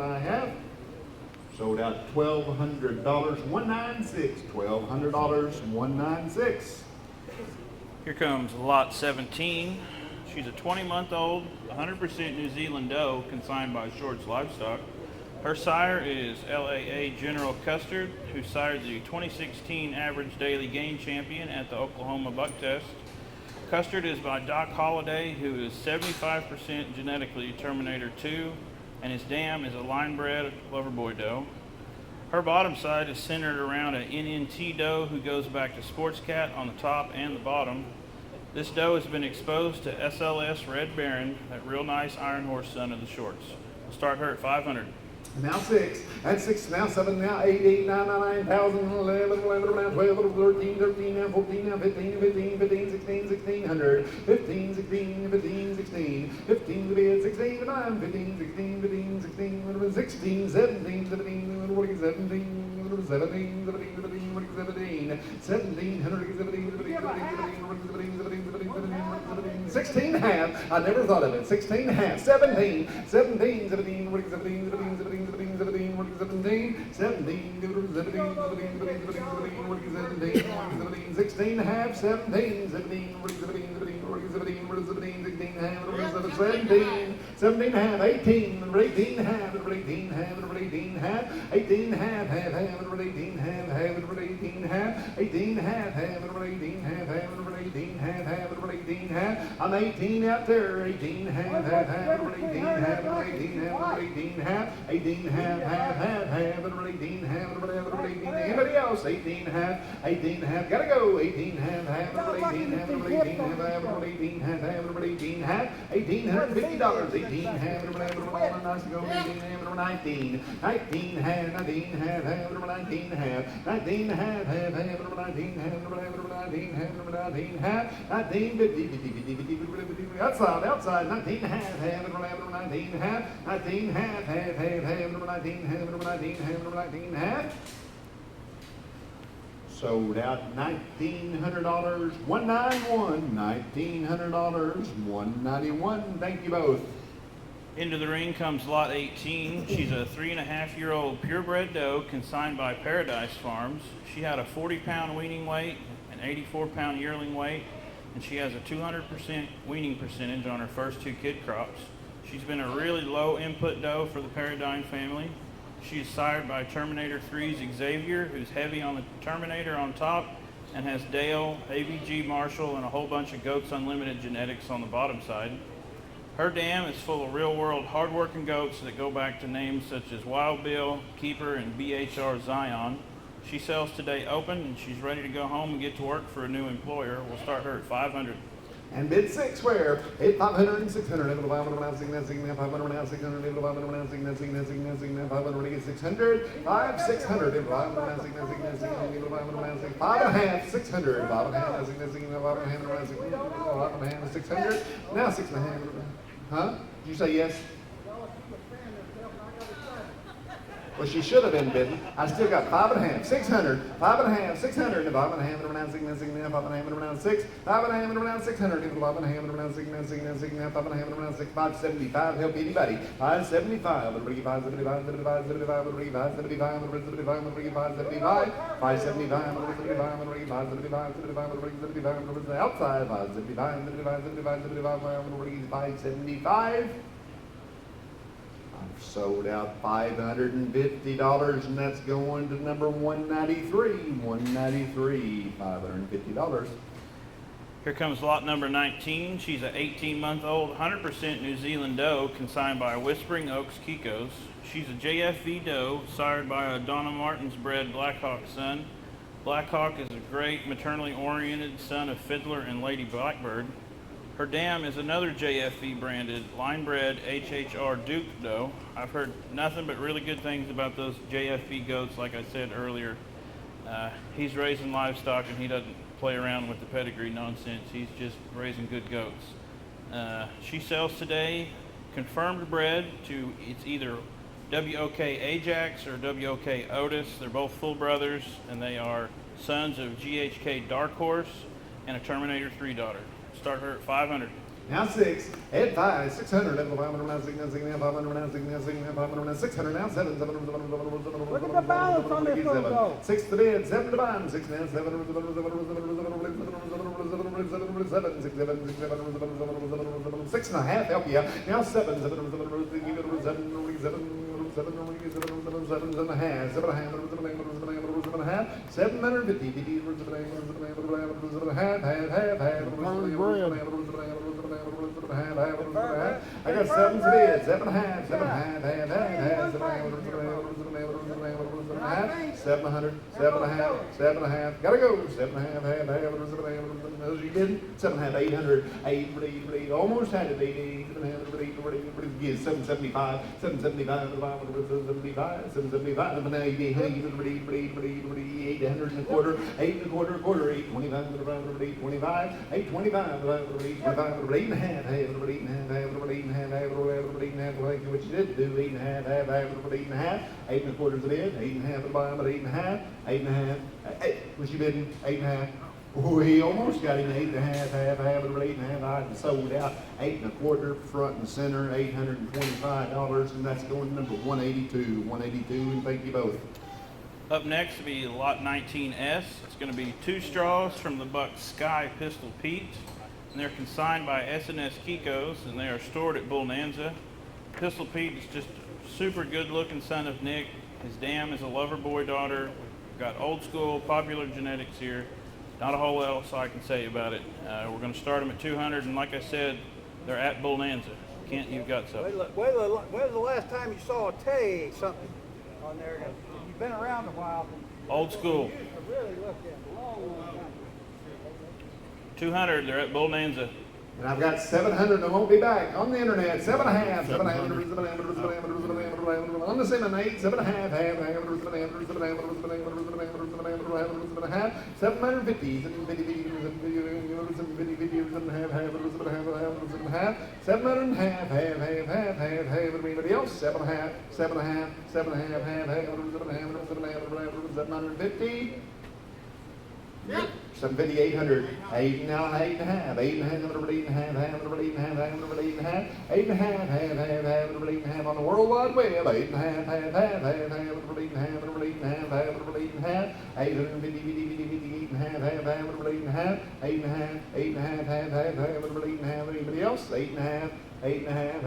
and I have. Sold out $1,200, $196, $1,200, $196. Here comes lot 17. She's a 20-month-old, 100% New Zealand doe consigned by Shorts Livestock. Her sire is LAA General Custard, who sired the 2016 average daily gain champion at the Oklahoma Buck Test. Custard is by Doc Holliday, who is 75% genetically Terminator 2, and his dam is a line-bred Loverboy doe. Her bottom side is centered around an NNT doe who goes back to Sports Cat on the top and the bottom. This doe has been exposed to SLS Red Baron, that real nice Iron Horse son of the Shorts. We'll start her at 500. Now 6, and 6, now 7, now 8, 8, 9, 9, 9,000, 11, 11, 12, 13, 13, now 14, now 15, 15, 15, 16, 1600, 15, 16, 15, 16, 15 to bid, 16 to 9, 15, 16, 15, 16, 16, 17, 17, 17, 17, 17, 16 half. I never thought of it. 16 half. 17, 17, 17, 17, 16 half, 17, 17 half, 18, 18 half, 18 half, 18 half, 18 half, half, half, 18 half, half, 18 half, 18 half, half, 18 half, half, 18 half, half, 18 half. I'm 18 out there, 18 half, half, half, 18 half, 18 half, 18 half, 18 half, half, half, half, 18 half, 18. Anybody else? 18 half, 18 half. Gotta go. 18 half, half, 18 half, 18 half, half, 18 half, half, 18 half, $1,850. 18 half, nice to go. 18 half, 19, 19 half, 19 half, half, 19 half, 19 half, half, half, 19 half, 19 half, 19 half, 19, 50, 50, 50, 50, 50, outside, outside, 19 half, half, 19 half, 19 half, half, half, half, 19 half, 19 half, 19 half. Sold out $1,900, 191, $1,900, 191. Thank you both. Into the ring comes lot 18. She's a 3.5-year-old purebred doe consigned by Paradise Farms. She had a 40-pound weaning weight, an 84-pound yearling weight, and she has a 200% weaning percentage on her first 2 kid crops. She's been a really low input doe for the Paradigm family. She is sired by Terminator 3's Xavier, who's heavy on the Terminator on top, and has Dale, AVG Marshall, and a whole bunch of Goats Unlimited genetics on the bottom side. Her dam is full of real-world, hard-working goats that go back to names such as Wild Bill, Keeper, and BHR Zion. She sells today open, and she's ready to go home and get to work for a new employer. We'll start her at $500. And bid 6 where 8, 500 and 600. 500 now 600. 500 now 600. 500 now 600. 500 get 600. 5 600. 500 now 600. 5 and a half 600. 5 and a half 600. Now 6 and a half. Huh? Did you say yes? Well, she should have been bidding. I still got 5 and a half, 600, 5 and a half, 600, 5 and a half, around 6, 5 and a half, around 6, 5 and a half, around 600, 5 and a half, around 6, 5 and a half, around 6, 575. Help anybody. 575. 575. 575. 575. 575. Outside. 575. Sold out $550, and that's going to number 193. 193, $550. Here comes lot number 19. She's an 18-month-old, 100% New Zealand doe consigned by Whispering Oaks Kikos. She's a JFV doe sired by a Donna Martin's bred Blackhawk son. Blackhawk is a great maternally oriented son of Fiddler and Lady Blackbird. Her dam is another JFV branded line-bred HHR Duke doe. I've heard nothing but really good things about those JFV goats, like I said earlier. He's raising livestock and he doesn't play around with the pedigree nonsense. He's just raising good goats. She sells today confirmed bred to, it's either WOK Ajax or WOK Otis. They're both full brothers and they are sons of GHK Dark Horse and a Terminator 3 daughter. Start her at 500. Now 6, 8, 5, 600, 500 now 6, 500 now 6, 500 now 600 now 7, 7, Look at the balance on this little goat. 6 to bid, 7 to bond, 6 now 7, 6, 6 and a half, help you. Now 7, 7 and a half, 750, I got 7 to bid, 7 and a half, 7 and a half, and a half, 700, 7 and a half, 7 and a half, gotta go, 7 and a half, half, those you did, 7 and a half, 800, 8, almost had it, 8, 775, 775, 775, 775, and now 800 and a quarter, 8 and a quarter, 825, 825, 825, 8 and a half, 8 and a half, 8 and a half, what you did do, 8 and a half, 8 and a half, 8 and a quarter's it in, 8 and a half at the bottom, 8 and a half, 8 and a half, what you bidding, 8 and a half. Oh, he almost got him 8 and a half, 8 and a half. I had sold out 8 and a quarter, front and center, $825, and that's going to number 182, 182, and thank you both. Up next will be lot 19S. It's going to be 2 straws from the buck Sky Pistol Pete, and they're consigned by S&S Kiko's, and they are stored at Bonanza. Pistol Pete is just a super good-looking son of Nick. His dam is a lover boy daughter. We've got old school, popular genetics here. Not a whole lot else I can say about it. We're going to start them at 200, and like I said, they're at Bonanza. Kent, you've got something. When's the last time you saw a Tay something on there? You've been around a while. Old school. You used to really look at a long time. 200, they're at Bonanza. And I've got 700, I won't be back, on the internet, 7 and a half, 7 and a half, on the semen, 8, 7 and a half, 750, 700 and half, everybody else, 7 and a half, 7 and a half, 7 and a half, 750. 750, 800, 8 now, 8 and a half, 8 and a half, 8 and a half, 8 and a half, 8 and a half, 8 and a half on the World Wide Web, 8 and a half, 8 and a half, 8 and a half, 8 and a half, 850, 8 and a half, 8 and a half, 8 and a half, 8 and a half, 8 and a half, anybody else, 8 and a half, 8 and a half, 8 and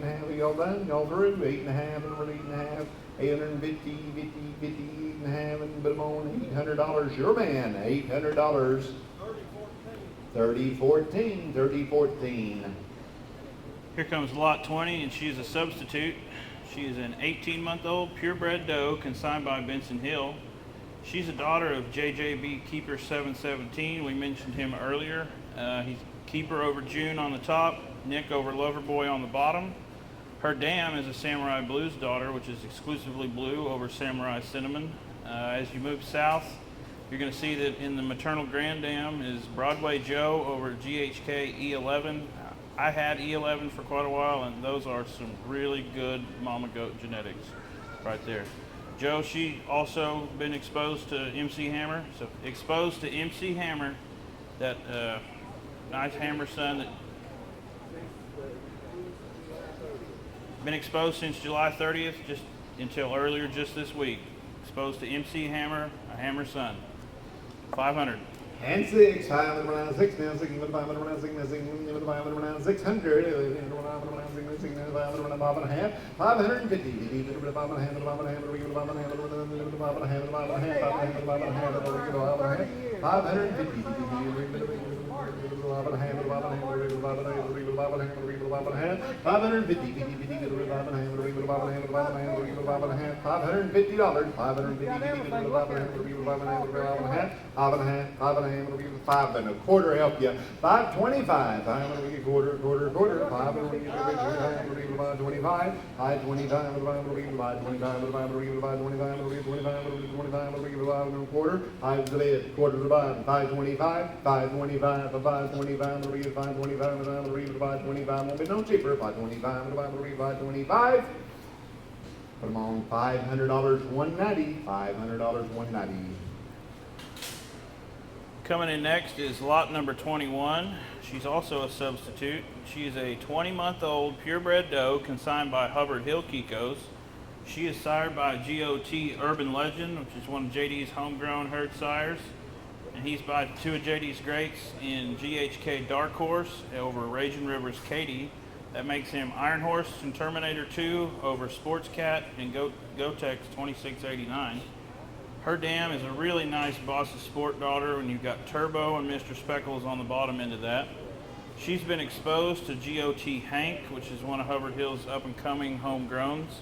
a half, y'all done, y'all through, 8 and a half, 8 and a half, 850, 50, and have and put them on $800. Your man, $800. 3014. Here comes lot 20, and she's a substitute. She is an 18-month-old purebred doe consigned by Benson Hill. She's a daughter of JJB Keeper 717. We mentioned him earlier. He's Keeper over June on the top, Nick over Loverboy on the bottom. Her dam is a Samurai Blues daughter, which is exclusively blue over Samurai Cinnamon. As you move south, you're going to see that in the maternal grand dam is Broadway Joe over GHK E11. I had E11 for quite a while, and those are some really good mama goat genetics right there. Joe, she also been exposed to MC Hammer, so exposed to MC Hammer, that nice hammer son that been exposed since July 30th, just until earlier just this week. Exposed to MC Hammer, a hammer son. 500. And 6, 500 around 6 now, 6, 500 around 6 now, 500 around 600, 500 and a half, 550, 5 and a quarter help you. 525. 5 and a quarter. 5 and a quarter. 25. 525. 5 the bid. Quarter to the bottom. 525. 525. 525. 525. Won't be no cheaper. 525. 525. Put them on $500. $190. $500. $190. Coming in next is lot number 21. She's also a substitute. She is a 20-month-old purebred doe consigned by Hubbard Hill Kikos. She is sired by GOT Urban Legend, which is one of JD's homegrown herd sires. And he's by 2 of JD's greats in GHK Dark Horse over Raging River's Katie. That makes him Iron Horse and Terminator 2 over Sports Cat and Gotex 2689. Her dam is a really nice Boss's Sport daughter, and you've got Turbo and Mr. Speckles on the bottom end of that. She's been exposed to GOT Hank, which is one of Hubbard Hill's up-and-coming homegrowns.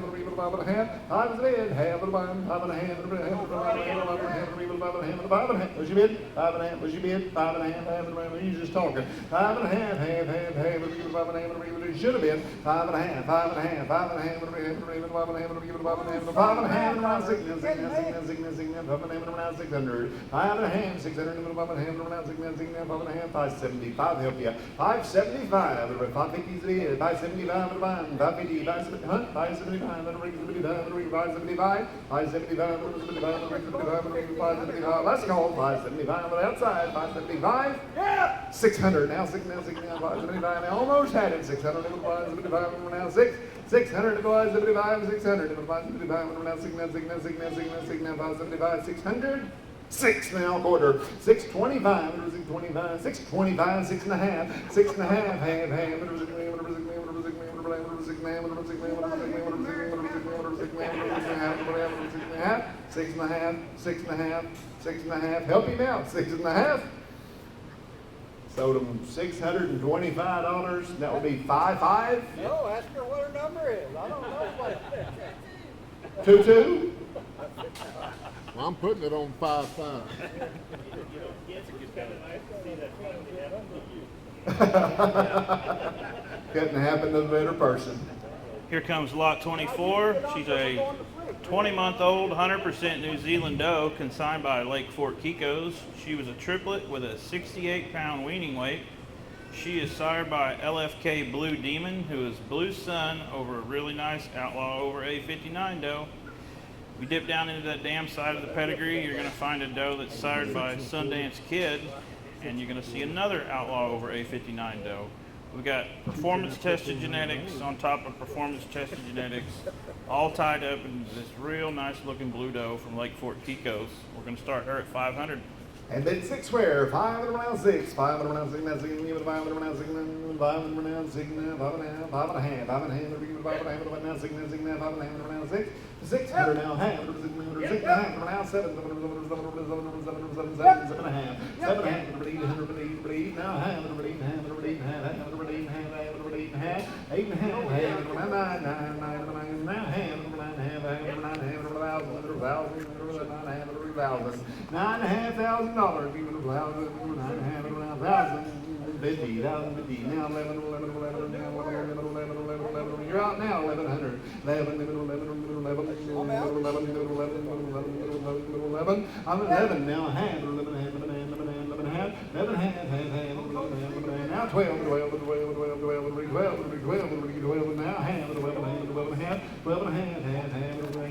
half, and a real five and a half. Five is a bid, half and a five, five and a half, and a half, and a five and a half, and a half, and a real five and a half, and a five and a half. What's your bid? Five and a half. What's your bid? Five and a half, half and a half. You just talking. Five and a half, half, half, half, and a real five and a half, and a real. It should have been five and a half, five and a half, five and a half, and a real, and a real, five and a half, and a real, five and a half, and a five and a half, and around 600. Five and a half, and around 600. Five and a half, 600, and five and a half, and around 600, five and a half, 575. Help you. 575. 550 is it. 575 and a bond. 550. 575 and a ring. 575. 575 and a 575. Let's go. 575 on the outside. 575. Yeah. 600 now. 575 now. Almost had it. 600 and 575 and now 6. 600 and 575. 600 and 575 and now 575. 600. 6 now, quarter. 625, 625, 625, 6 and a half, 6 and a half, half, half, Help him out, 6.5. Sold them $625. That would be 5.5. No, ask her what her number is. I don't know what. 2.2. Well, I'm putting it on 5.5. Couldn't happen to a better person. Here comes lot 24. She's a 20-month-old, 100% New Zealand doe consigned by Lake Fort Kiko's. She was a triplet with a 68-pound weaning weight. She is sired by LFK Blue Demon, who is Blue Sun over a really nice Outlaw over A59 doe. If you dip down into that damn side of the pedigree, you're going to find a doe that's sired by Sundance Kid, and you're going to see another Outlaw over A59 doe. We've got performance tested genetics on top of performance tested genetics, all tied up in this real nice looking blue doe from Lake Fort Kiko's. We're going to start her at 500. And then 6 square, 5 and around 6, 5 and around 6, that's even 5 and around 6, 5 and around 6, 5 and a half, 5 and a half, 5 and a half, 5 and a half, 5 and a half, 6, 5 and around 6, 600 now, half, 6 and a half, around 7, 7 and a half, 7 and a half, 8 now, half, 8 and a half, 8 and a half, 8 and a half, 9, 9, 9, now, half, 9,500, even $1,000, 9,500, 50,000, now 11, now 11, you're out now, 1,100, 11, I'm 11 now, half, 11, now 12, now half, 12 and a half,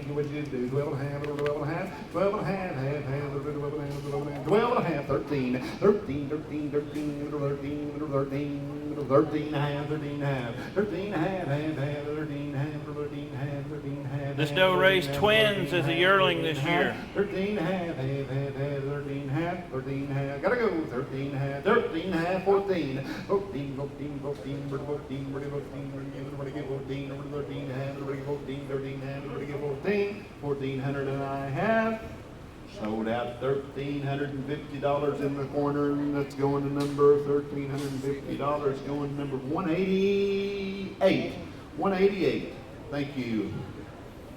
what you do, 12 and a half, 12 and a half, 12 and a half, 12 and a half, 13, 13, 13, 13, 13, 13, 13 half, 13 half, 13 half, 13 half, 13 half, 13 half. This doe raised twins as a yearling this year. 13 half, 13 half, 13 half, gotta go, 13 half, 13 half, 14, 14, 14, 14, 14, 14, 13 half, 14, 13 half, 14, 1,400 and I have. Sold out $1,350 in the corner, and that's going to number $1,350 going to number 188. 188. Thank you.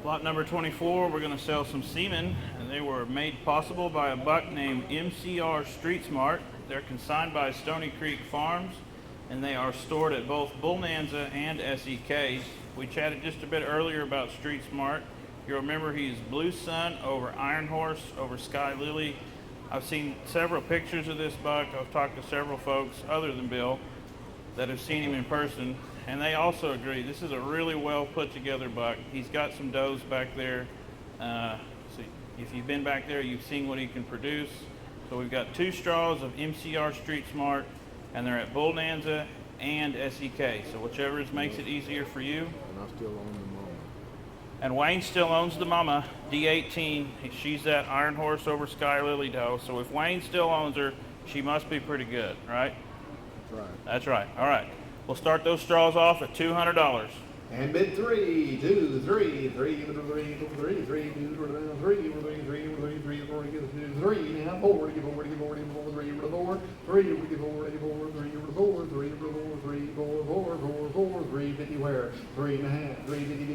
Lot number 24, we're going to sell some semen, and they were made possible by a buck named MCR Street Smart. They're consigned by Stony Creek Farms, and they are stored at both Bullnanza and SEK. We chatted just a bit earlier about Street Smart. You'll remember he's Blue Sun over Iron Horse over Sky Lily. I've seen several pictures of this buck. I've talked to several folks other than Bill that have seen him in person, and they also agree this is a really well put together buck. He's got some does back there. So if you've been back there, you've seen what he can produce. So we've got 2 straws of MCR Street Smart, and they're at Bullnanza and SEK. So whichever makes it easier for you. And I still own the mama. And Wayne still owns the mama, D18. She's that Iron Horse over Sky Lily doe. So if Wayne still owns her, she must be pretty good, right? That's right. That's right. All right. We'll start those straws off at $200. And bid 3, 2, 3, 3, 3, 3, 3, 3, 3, 3, now 4, 3, 4, 3, 4, 3, 4, 3, 3, 350 where? 3 and a half, 350,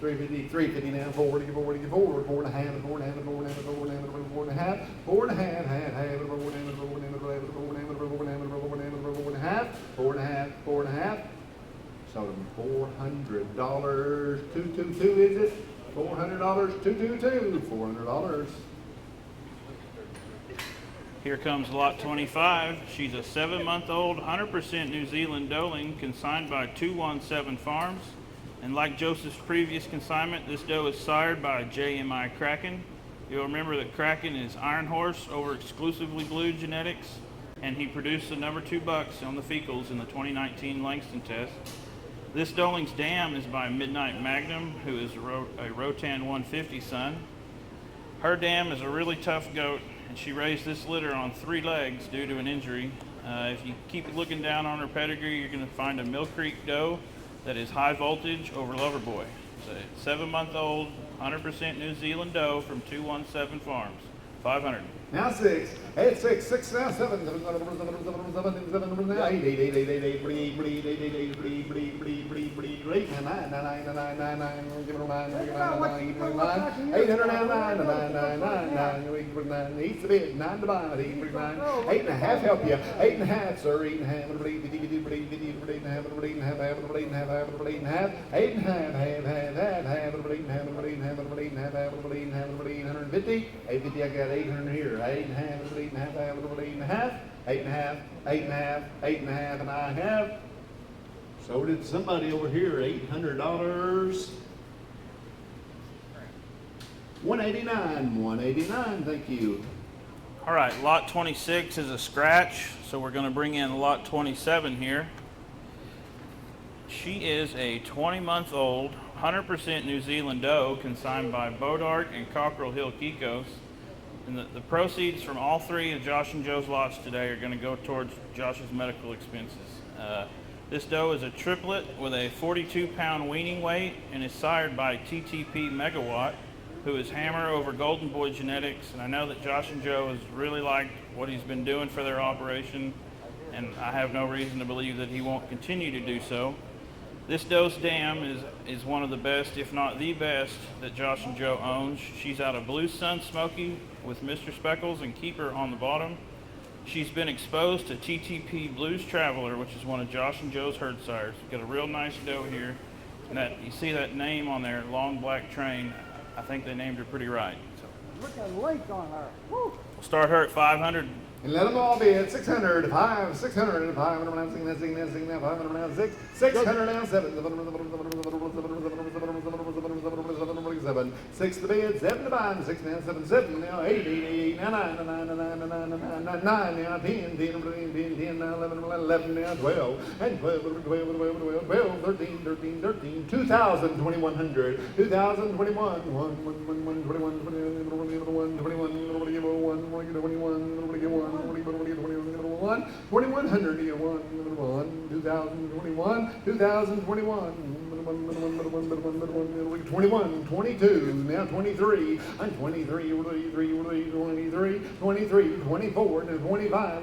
350 now, 4 and a half, 4 and a half, 4 and a half, 4 and a half, 4 and a half, 4 and a half, 4 and a half, 4 and a half, 4 and a half. Sold them $400. 222 is it? $400. 222. $400. Here comes lot 25. She's a 7-month-old, 100% New Zealand doeling consigned by 217 Farms. And like Joseph's previous consignment, this doe is sired by JMI Kraken. You'll remember that Kraken is Iron Horse over exclusively blue genetics, and he produced the number 2 bucks on the fecals in the 2019 Langston test. This doeling's dam is by Midnight Magnum, who is a Rotan 150 son. Her dam is a really tough goat, and she raised this litter on 3 legs due to an injury. If you keep looking down on her pedigree, you're going to find a Mill Creek doe that is high voltage over Loverboy. It's a 7-month-old, 100% New Zealand doe from 217 Farms. 500. Now 6, 8, 6, 6, now 7, 7, 7, 7, 7, 7, 7, 8, 8, 8, 8, 8, 8, breed, 8, 9, 9, 9, 9, 9, 9, give it a 9, 800 now 9, 9, 9, 9, 9, eats the bid, 9 to buy, 8 and a half help you, 8 and a half, sir, 8 and a half, 8 and a half, 8 and a half, 8 and a half, 8 and a half, half, 8 and a half, 8 and a half, 8 and a half, 8 and a half, 850, 850, I got 800 here, 8 and a half, 8 and a half, 8 and a half, 8 and a half, 8 and a half, 8 and a half, and I have. So did somebody over here, $800. 189, thank you. All right, lot 26 is a scratch, so we're going to bring in lot 27 here. She is a 20-month-old, 100% New Zealand doe consigned by Bodark and Cockrell Hill Kikos. And the proceeds from all 3 of Josh and Joe's lots today are going to go towards Josh's medical expenses. This doe is a triplet with a 42-pound weaning weight and is sired by TTP Megawatt, who is hammer over Golden Boy genetics. And I know that Josh and Joe has really liked what he's been doing for their operation, and I have no reason to believe that he won't continue to do so. This doe's dam is one of the best, if not the best, that Josh and Joe owns. She's out of Blue Sun Smoky with Mr. Speckles and Keeper on the bottom. She's been exposed to TTP Blues Traveler, which is one of Josh and Joe's herd sires. We've got a real nice doe here. And that you see that name on there, Long Black Train. I think they named her pretty right. So. Look at the length on her. Woo! We'll start her at 500. And let them all be at 600, 5, 600, 500, now 500, now 6, 600, now 7, 6 to bid, 7 to buy, 6 now 7, 7 now 8, 8, 8, now 9, 9, 9, 9, 9, 9, 9, now 10, 10, now 11, now 12, and 12, 13, 13, 13, 2,000, 2,100, 2,021, 1, 21, 21, 2100, 2021, 2021, 21, 22, now 23, and 23, 24, and 25,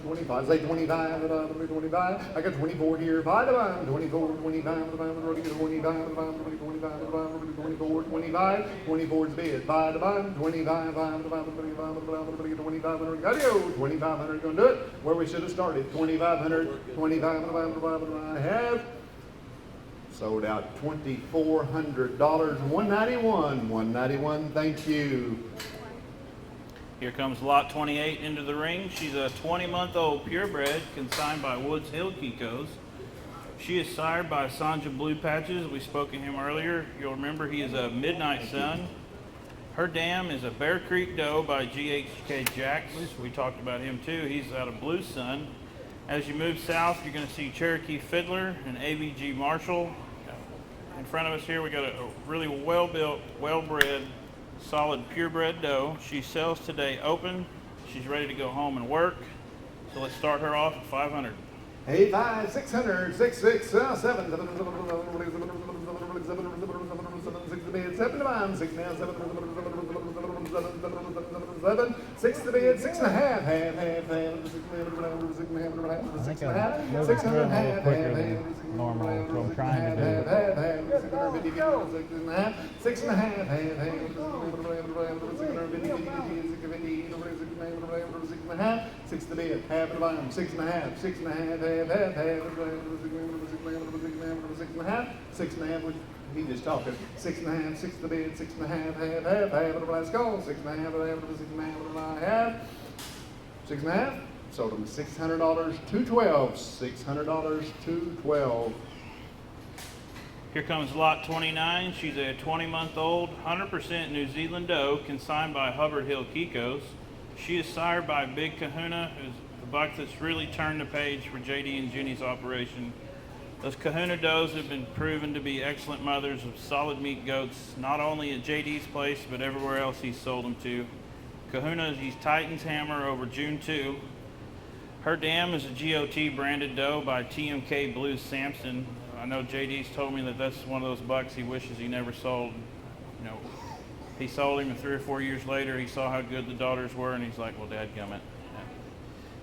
25, say 25, I got 24 here, 5 to 24, 25, 24 is bid, 5 to 25, 2500, got you, 2500 gonna do it, where we should have started, 2500, 2500, I have sold out $2,400, 191, thank you. Here comes lot 28 into the ring. She's a 20-month-old purebred consigned by Woods Hill Kikos. She is sired by Sanja Blue Patches. We spoke of him earlier. You'll remember he is a Midnight Sun. Her dam is a Bear Creek doe by GHK Jacks. We talked about him too. He's out of Blue Sun. As you move south, you're going to see Cherokee Fiddler and ABG Marshall. In front of us here, we got a really well-built, well-bred, solid purebred doe. She sells today open. She's ready to go home and work. So let's start her off at 500. 8, 5, 600, 6, 6, 7, 7, 7 to bid, 7 to buy, 6 now, 7, 6 to bid, 6 and a half, half, 6 and a half, 600, half, normal, so I'm trying to do. 6 and a half, 6 to bid, half of the bottom, 6 and a half, 6 and a half, 6 and a half, he just talking, 6 and a half, 6 to bid, 6 and a half, half of the last call, 6 and a half, 6 and a half, sold them $600, 212, $600, 212. Here comes lot 29. She's a 20-month-old, 100% New Zealand doe consigned by Hubbard Hill Kikos. She is sired by Big Kahuna, who's the buck that's really turned the page for JD and Jenny's operation. Those Kahuna does have been proven to be excellent mothers of solid meat goats, not only at JD's place, but everywhere else he's sold them to. Kahuna's East Titans Hammer over June 2. Her dam is a GOT branded doe by TMK Blues Sampson. I know JD's told me that that's one of those bucks he wishes he never sold. You know, he sold him, and 3 or 4 years later he saw how good the daughters were, and he's like, well, dadgummit.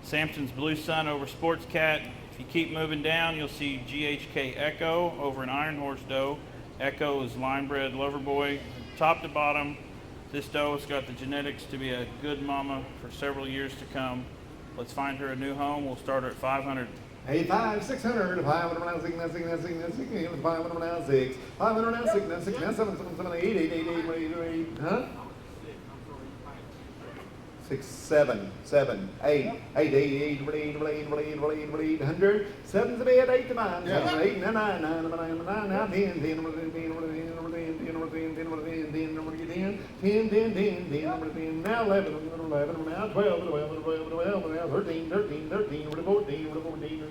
Sampson's Blue Sun over Sports Cat. If you keep moving down, you'll see GHK Echo over an Iron Horse doe. Echo is line-bred Loverboy. Top to bottom, this doe has got the genetics to be a good mama for several years to come. Let's find her a new home. We'll start her at 500. 85, 600, 500, 506, 506, huh? 6, 7, 7, 8, 8, 8, 100, 7 to bed, 8 to 9, 7, 8, 9, 9, 9, 9, 9, 9, 10, 10, 10, now 11, now 12, 12, now 13, 13, 13, 14, 14,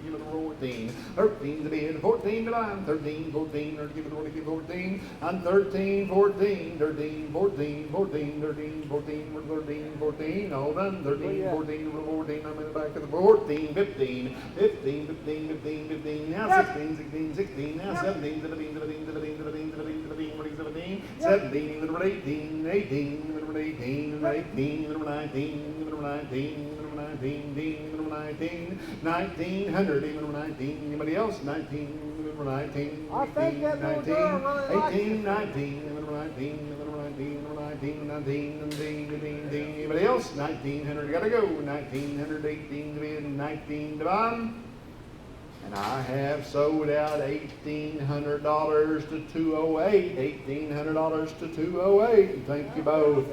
give it 14, 13 to bed, 14 to 9, 13, 14, or give it 14, and 13, 14, 13, 14, 14, 13, 14, 13, 14, all done, 13, 14, 14, I'm in the back of the 14, 15, 15, 15, 15, 15, now 16, 16, 16, now 17, 17, 17, 17, 17, 17, 17, 17, 17, 18, 18, 18, 18, 19, 19, 19, 19, 1900, even 19, anybody else? 19, 19, I think that little 19, girl really likes 18, 19, 19, 19, 19, anybody else? 1900, gotta go, 1900, 18 to bid, 19 to bottom. And I have sold out $1,800 to 208, $1,800 to 208. Thank you both.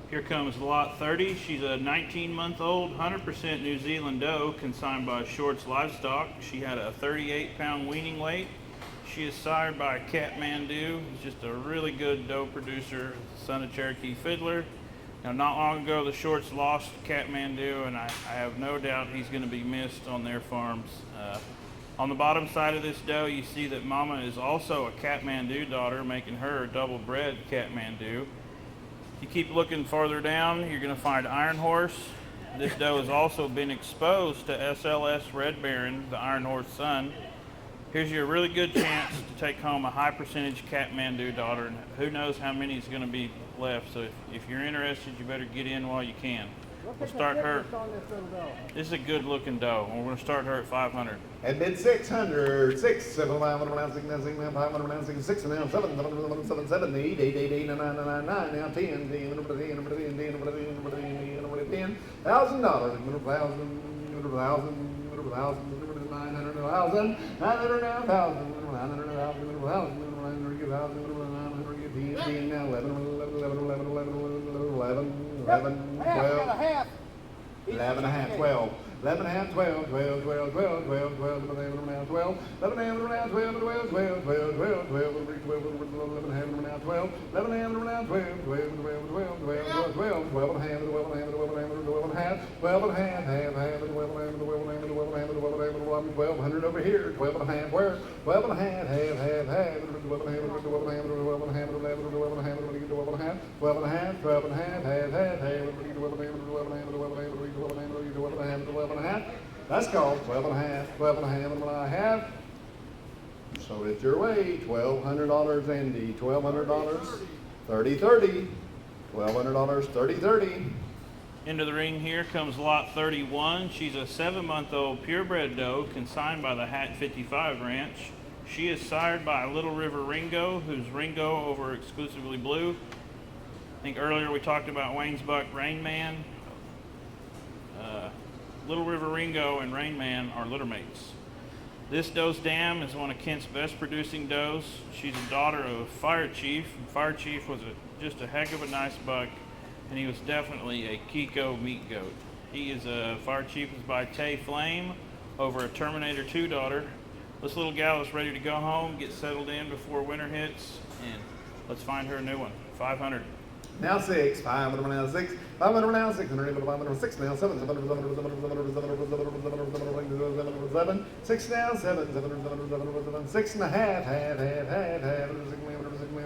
Here comes lot 30. She's a 19-month-old, 100% New Zealand doe, consigned by Shorts Livestock. She had a 38-pound weaning weight. She is sired by Kathmandu. He's just a really good doe producer, son of Cherokee Fiddler. Now, not long ago, the Shorts lost Kathmandu, and I have no doubt he's going to be missed on their farms. On the bottom side of this doe, you see that Mama is also a Kathmandu daughter, making her a double-bred Kathmandu. If you keep looking farther down, you're going to find Iron Horse. This doe has also been exposed to SLS Red Baron, the Iron Horse son. Here's your really good chance to take home a high percentage Kathmandu daughter, and who knows how many is going to be left. So if you're interested, you better get in while you can. We'll start her. This is a good looking doe, and we're going to start her at 500. At mid 600, 6, 7, 5, 6, 9, 5, 6, 6, now 7, 7, 7, 7, 8, 8, 8, 8, 9, 9, 9, 9, now 10, 10, 10, 10, 10, 10, 10, $1,000, 1,000, 900, 1,000, 900, 1,000, 900, 1,000, now 11, 12, 11 and a half, 12. 11 and a half, 12, 12, 12, 12, 12, 12, 11 and a half, 12, 11 and a half, 12, 12, 12, 12, 12, 12, 11 and a half, 12, 11 and a half, 12, 12, 12, 12, 12, 12 and a half, 12 and a half, 12 and a half, 12 and a half, 12 and a half, half, half, 12 and a half, 12 and a half, 12 and a half, 12 and a half, 1,200 over here, 12 and a half, where? 12 and a half, half, half, half, 12 and a half, 12 and a half, 12 and a half, 11, 12 and a half, 12 and a half, 12 and a half, 12 and a half, half, half, half, 12 and a half, 12 and a half, 12 and a half, 12 and a half, 12 and a half, 12 and a half. That's called 12 and a half, 12 and a half, and what I have. So it's your way, $1,200, Andy, $1,200, 30-30, $1,200, 30-30. Into the ring here comes lot 31. She's a 7-month-old purebred doe consigned by the Hat 55 Ranch. She is sired by a Little River Ringo, who's Ringo over exclusively blue. I think earlier we talked about Wayne's buck Rain Man. Little River Ringo and Rain Man are litter mates. This doe's dam is one of Kent's best producing does. She's a daughter of Fire Chief. Fire Chief was just a heck of a nice buck, and he was definitely a Kiko meat goat. He is Fire Chief is by Tay Flame over a Terminator 2 daughter. This little gal is ready to go home, get settled in before winter hits, and let's find her a new one. 500. Now 6, 500, now 6, 500, now 600, 500, 6 now 7, 7, 6 now 7, 7, 6 and a half, half, half, half, half, 6 now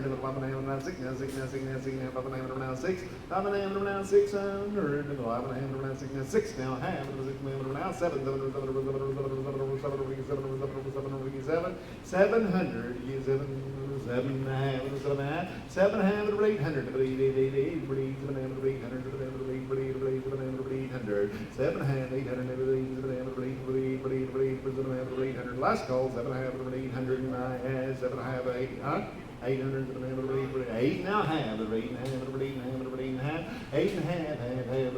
600, Baba Nam now 6, now 6, now 6, now 6, now Baba Nam now 6, Baba Nam now 600, Baba Nam now 6, now 6, now half, 6 now 7, 700, 7 half, 7 half, 7 half, 800, 7 half, 800, last call, 7 half, 800, and I had 7 half, 8, huh? 800, 8 now half, 8 and a half, 8 and a half, 8 and a half, 8 and a half,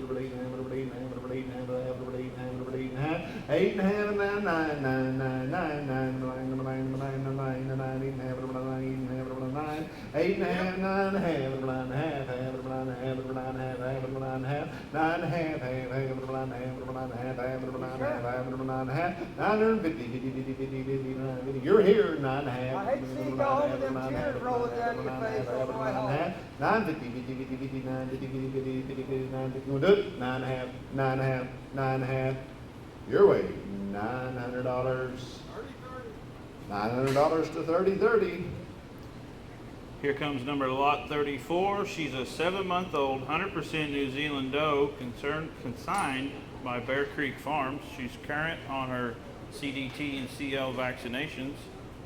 8 and a half, 8 and a half, 9, 9, 9, 9, 9, 9, 9, 9, 9, 9, 9, 8 and a half, 9, 8 and a half, 9 and a half, 9 and a half, 9 and a half, 9 and a half, 9 and a half, 9 and a half, 9 and a half, 9 and a half, 950, 50, 50, 50, 50, you're here, 9 and a half. I hate to see you go home with them tears rolling down your face on the way home. 950, 50, 50, 50, 950, 50, 50, 50, 50, 950, you wanna do it? 9 and a half, 9 and a half, 9 and a half. Your way, $900. $900 to 3030. Here comes number lot 34. She's a 7-month-old, 100% New Zealand doe consigned by Bear Creek Farms. She's current on her CDT and CL vaccinations.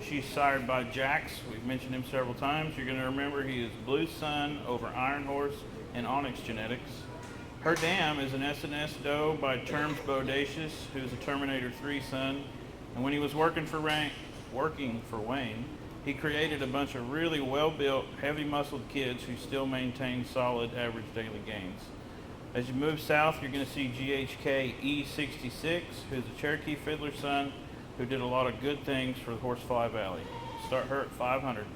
She's sired by Jax. We've mentioned him several times. You're going to remember he is Blue Sun over Iron Horse and Onyx Genetics. Her dam is an S&S doe by Terms Bodacious, who's a Terminator 3 son. And when he was working for Wayne, he created a bunch of really well-built, heavy-muscled kids who still maintain solid average daily gains. As you move south, you're going to see GHK E66, who's a Cherokee fiddler son who did a lot of good things for the Horsefly Valley. Start her at 500.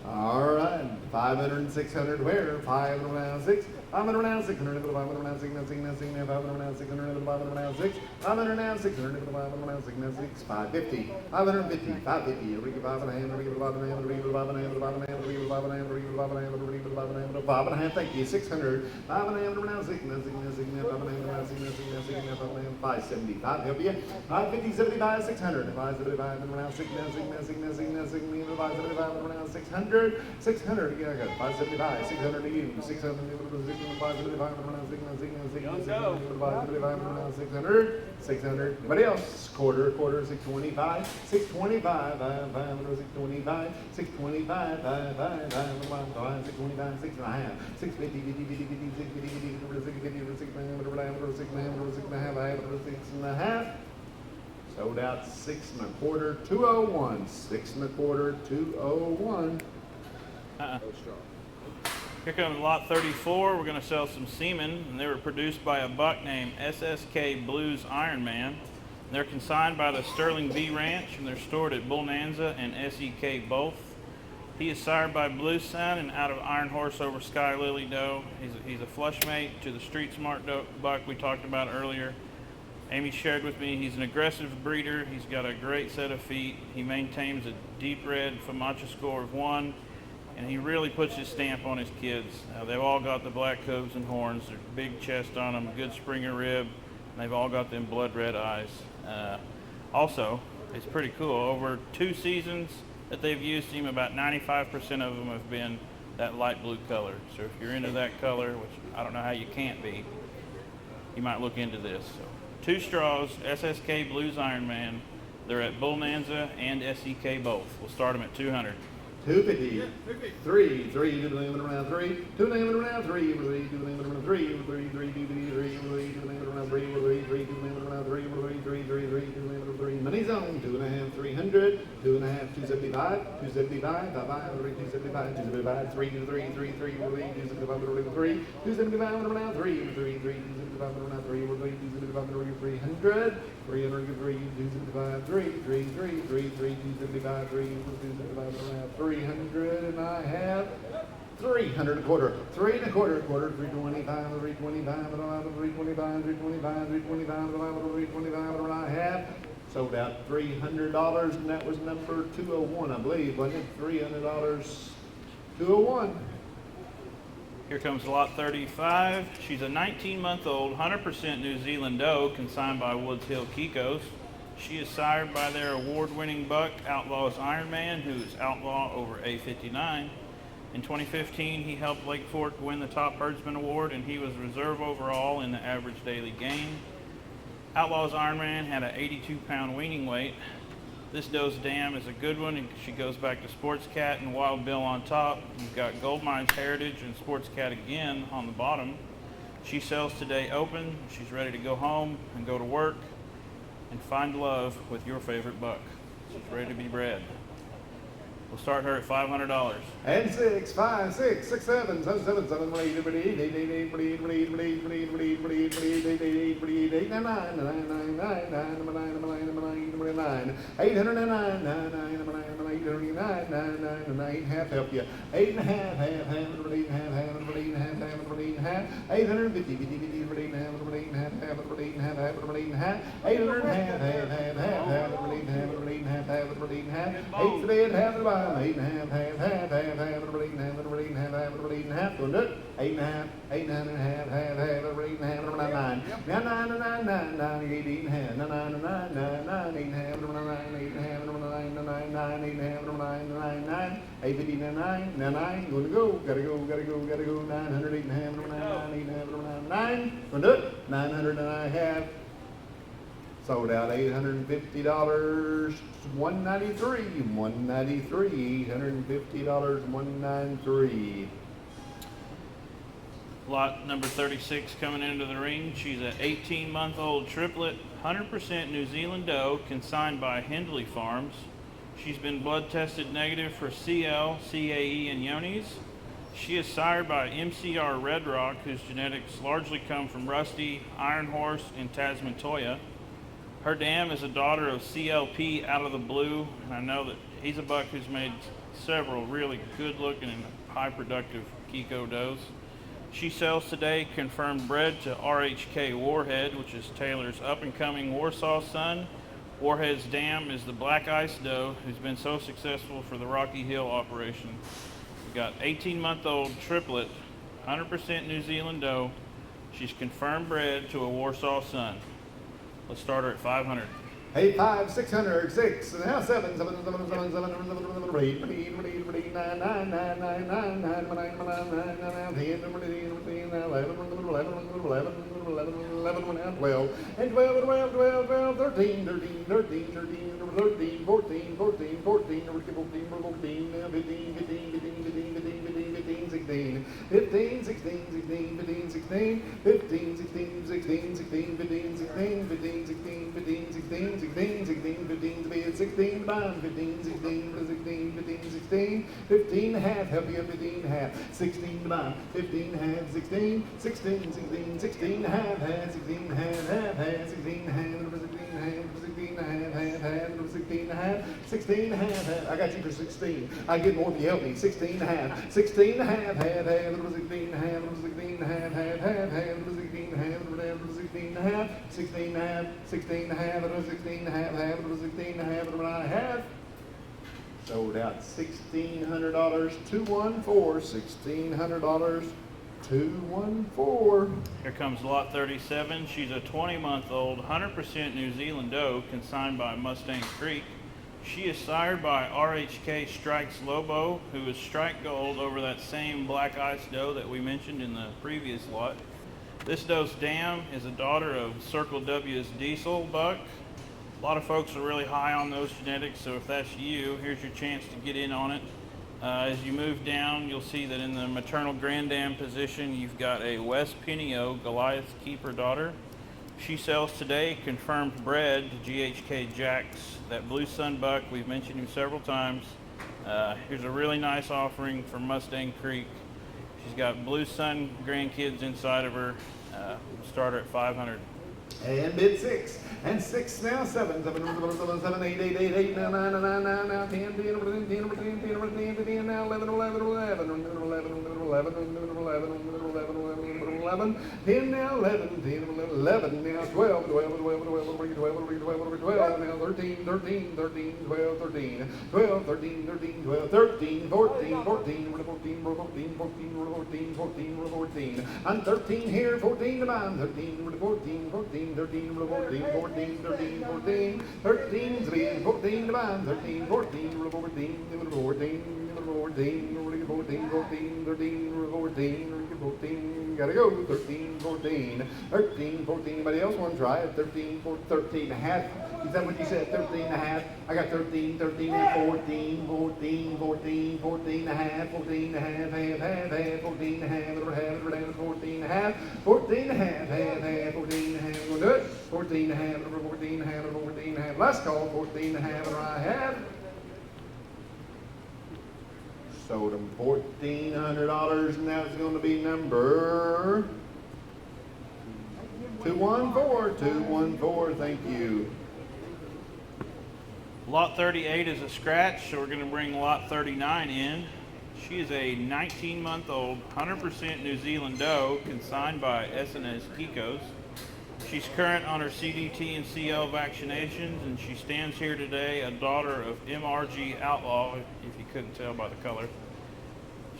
All right, 500 and 600 where? 500 around 6. 500 around 600 to the 500 around 6, nothing, 500 around 600 to the 500 around 6. 500 around 600 to the 500 around 6, nothing, 550. 550, 550. You'll read 5 and a half, you'll read 5 and a half, you'll read 5 and a half, you'll read 5 and a half, you'll read 5 and a half, you'll read 5 and a half, you'll read 5 and a half, you'll read 5 and a half, thank you. 600. 5 and a half around 6, nothing, 5 and a half around 6, nothing, 5 and a half, 570. 5 help you. 550, 75, 600. 575 and around 6, nothing, 575 and around 600. 600 again, I got 575, 600 to you, 600, 575 around 600, 600, anybody else? Quarter, 625, 625, 500, 625, 625, 625, 6 and a half, 650, 6 and a half. Sold out 6 1/4, 201, 6 1/4, 201. Here comes lot 34. We're going to sell some semen, and they were produced by a buck named SSK Blues Iron Man. They're consigned by the Sterling V Ranch, and they're stored at Bonanza and SEK both. He is sired by Blue Sun and out of Iron Horse over Sky Lily doe. He's a flush mate to the Street Smart buck we talked about earlier. Amy shared with me he's an aggressive breeder. He's got a great set of feet. He maintains a deep red FAMACHA score of 1. And he really puts his stamp on his kids. They've all got the black coves and horns. There's big chest on them, good Springer rib, and they've all got them blood red eyes. Also, it's pretty cool. Over 2 seasons that they've used him, about 95% of them have been that light blue color. So if you're into that color, which I don't know how you can't be, you might look into this. So 2 straws, SSK Blues Iron Man. They're at Bonanza and SEK both. We'll start them at 200. 250, 3, 3, to the limit around 3, to the limit around 3, 3, to the limit around 3, 3, 3, 3, 3, 3, 3, to the limit around 3, 3, 3, to the limit around 3, 3, 3, 3, 3, to the limit around 3. Money's on, 2.5, 300, 2.5, 275, 275, 275, 275, 3, 3, 3, 3, 275, 3, 275 around 3, 3, 3, 275 around 3, 275 around 300, 300, 3, 275, 3, 3, 3, 3, 275, 3, 275 around 300, and I have 300 1/4, 3 1/4, 325, 325, 325, 325, 325, and I have sold out $300, and that was number 201, I believe, wasn't it? $300, 201. Here comes lot 35. She's a 19-month-old, 100% New Zealand doe, consigned by Woods Hill Kikos. She is sired by their award-winning buck, Outlaw's Iron Man, who is outlaw over A59. In 2015, he helped Lake Fork win the Top Herdsman Award, and he was reserve overall in the average daily gain. Outlaw's Iron Man had an 82-pound weaning weight. This doe's dam is a good one, and she goes back to Sports Cat and Wild Bill on top. You've got Gold Mines Heritage and Sports Cat again on the bottom. She sells today open. She's ready to go home and go to work and find love with your favorite buck. She's ready to be bred. We'll start her at $500. And 6, 5, 6, 6, 7, 7, 7, 7, 8, 8, 8, 8, 8, 8, 8, 8, 9, 9, 9, 9, 9, 9, 809, 809, 9, 9, half help you. 8 and a half, half, 8 and a half, 850, 50, 50, 8 and a half, 8 and a half, half, 8 and a half, half, 8 and a half, 800 and a half, half, half, half, 8 and a half, 8 and a half, half, 8 and a half, 8 to bed, half to the bottom, 8 and a half, half, half, half, half, 8 and a half, 8 and a half, half, 8 and a half, going to it, 8 and a half, 8 and a half, half, half, 8 and a half, 9, 9, 9, 9, 9, 8 and a half, 9, 9, 9, 9, 9, 8 and a half, 9, 8 and a half, 9, 9, 9, 8 and a half, 9, 9, 9, 850, 9, 9, going to go, gotta go, 900, 8 and a half, 9, 9, 8 and a half, 9, going to it, 900 and I have. Sold out $850, 193, 193, $850, 193. Lot number 36 coming into the ring. She's an 18-month-old triplet, 100% New Zealand doe, consigned by Hindley Farms. She's been blood tested negative for CL, CAE, and Yonis. She is sired by MCR Red Rock, whose genetics largely come from Rusty, Iron Horse, and Tasman Toya. Her dam is a daughter of CLP Out of the Blue, and I know that he's a buck who's made several really good-looking and high-productive Kiko does. She sells today confirmed bred to RHK Warhead, which is Taylor's up-and-coming Warsaw son. Warhead's dam is the Black Ice Doe, who's been so successful for the Rocky Hill operation. We've got 18-month-old triplet, 100% New Zealand doe. She's confirmed bred to a Warsaw son. Let's start her at 500. 8, 5, 600, 6, and now 7, 7, 7, 7, 7, 7, 7, 8, 9, 9, 9, 9, 9, 9, 12, and 12, 12, 12, 12, 13, 13, 13, 13, 13, 14, 14, 14, 14, 14, 15, 15, 15, 15, 15, 16, 15, 16, 16, 15, 16, 15, 16, 16, 16, 15, 16, 15, 16, 15, 16, 16, 16, 15, 16, bond, 15, 16, 16, 15, 16, 15 half, help you, 15 half, 16 bond, 15 half, 16, 16, 16, 16 half, half, 16 half, half, half, 16 half, 16 half, 16 half, half, half, 16 half, 16 half, half, I got you for 16, I get more if you help me, 16 half, 16 half, half, half, 16 half, 16 half, half, half, half, 16 half, 16 half, 16 half, 16 half, 16 half, half, 16 half, and I have sold out $1,600, 214, $1,600, 214. Here comes lot 37. She's a 20-month-old, 100% New Zealand doe, consigned by Mustang Creek. She is sired by RHK Strikes Lobo, who is strike gold over that same Black Ice doe that we mentioned in the previous lot. This doe's dam is a daughter of Circle W's Diesel buck. A lot of folks are really high on those genetics, so if that's you, here's your chance to get in on it. As you move down, you'll see that in the maternal grand dam position, you've got a West Pinio Goliath Keeper daughter. She sells today confirmed bred to GHK Jacks, that Blue Sun buck. We've mentioned him several times. Here's a really nice offering from Mustang Creek. She's got Blue Sun grandkids inside of her. We'll start her at 500. And bid 6, and 6 now, 7, 7, 7, 7, 8, 8, 8, 8, 9, 9, 9, 9, 9, 10, 10, 10, 10, 10, 10, 10, now 11, 11, 11, 11, 11, 11, 11, 10 now, 11, 10, 11 now, 12, 12, 12, 12, 12, 12, now 13, 13, 13, 12, 13, 12, 13, 13, 12, 13, 14, 14, 14, 14, 14, 14, 14, I'm 13 here, 14 to mine, 13, 14, 14, 13, 14, 14, 13, 14, 13, 3, 14 to mine, 13, 14, 14, 14, 14, 14, 14, 13, 14, 14, gotta go, 13, 14, 13, 14, anybody else want to try it? 13, 14, 13 and a half, is that what you said, 13 and a half? I got 13, 13 and 14, 14, 14, 14 and a half, 14 and a half, half, half, 14 and a half, 14 and a half, 14 and a half, half, 14 and a half, we'll do it, 14 and a half, 14 and a half, 14 and a half, last call, 14 and a half, and I have sold them $1,400, and that's going to be number 214, 214, thank you. Lot 38 is a scratch, so we're going to bring lot 39 in. She is a 19-month-old, 100% New Zealand doe, consigned by S&S Kikos. She's current on her CDT and CL vaccinations, and she stands here today a daughter of MRG Outlaw, if you couldn't tell by the color.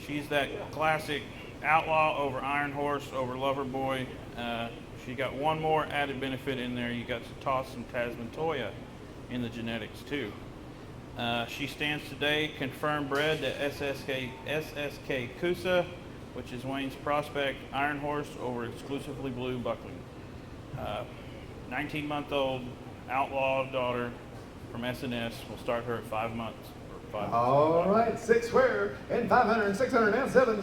She's that classic Outlaw over Iron Horse over Lover Boy. She got one more added benefit in there. You got to toss some Tasman Toya in the genetics too. She stands today confirmed bred to SSK Kusa, which is Wayne's Prospect Iron Horse over exclusively blue buckling. 19-month-old Outlaw daughter from S&S. We'll start her at 5 months. All right, 6 square, and 500, 600, and 7,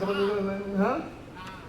huh?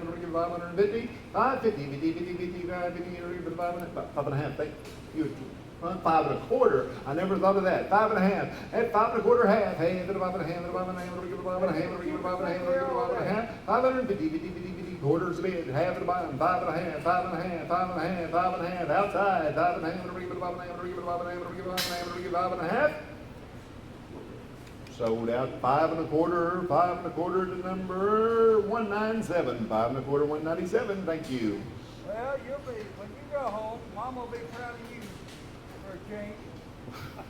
550, 550, 50, 550, 5.5. Thank you. 5.25. I never thought of that. 5.5. At 5.25 half, half at 5.5, 550, 50, quarters a bit, half at the bottom, 5.5, 5.5, 5.5, 5.5, outside, 5.5. Sold out 5.25, 5.25 to number 197, 5.25, 197. Thank you. Well, you'll be, when you go home, Mom will be proud of you for a change.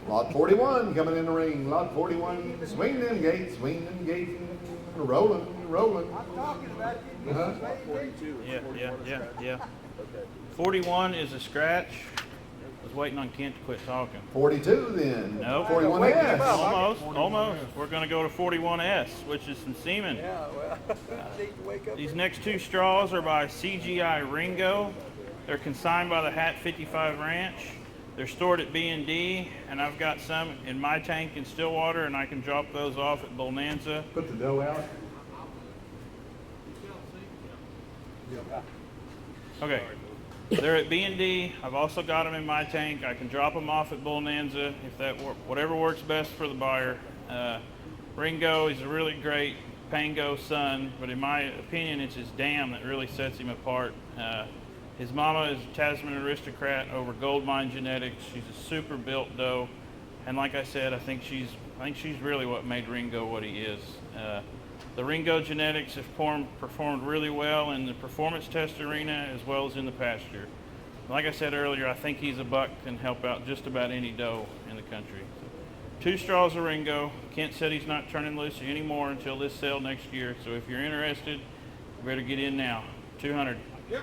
Lot 41 coming in the ring. Lot 41, swing them gates, rolling. I'm talking about you. Uh-huh. Yeah. 41 is a scratch. I was waiting on Kent to quit talking. 42 then. No. 41S. Almost. We're going to go to 41S, which is some semen. Yeah, well, need to wake up. These next two straws are by CGI Ringo. They're consigned by the Hat 55 Ranch. They're stored at B&D, and I've got some in my tank in Stillwater, and I can drop those off at Bonanza. Put the dough out. Okay. They're at B&D. I've also got them in my tank. I can drop them off at Bonanza if that whatever works best for the buyer. Ringo is a really great Pango son, but in my opinion, it's his dam that really sets him apart. His mama is a Tasman aristocrat over gold mine genetics. She's a super built doe, and like I said, I think she's really what made Ringo what he is. The Ringo genetics have performed really well in the performance test arena as well as in the pasture. Like I said earlier, I think he's a buck that can help out just about any doe in the country. 2 straws of Ringo. Kent said he's not turning loose anymore until this sale next year. So if you're interested, you better get in now. 200. Yep.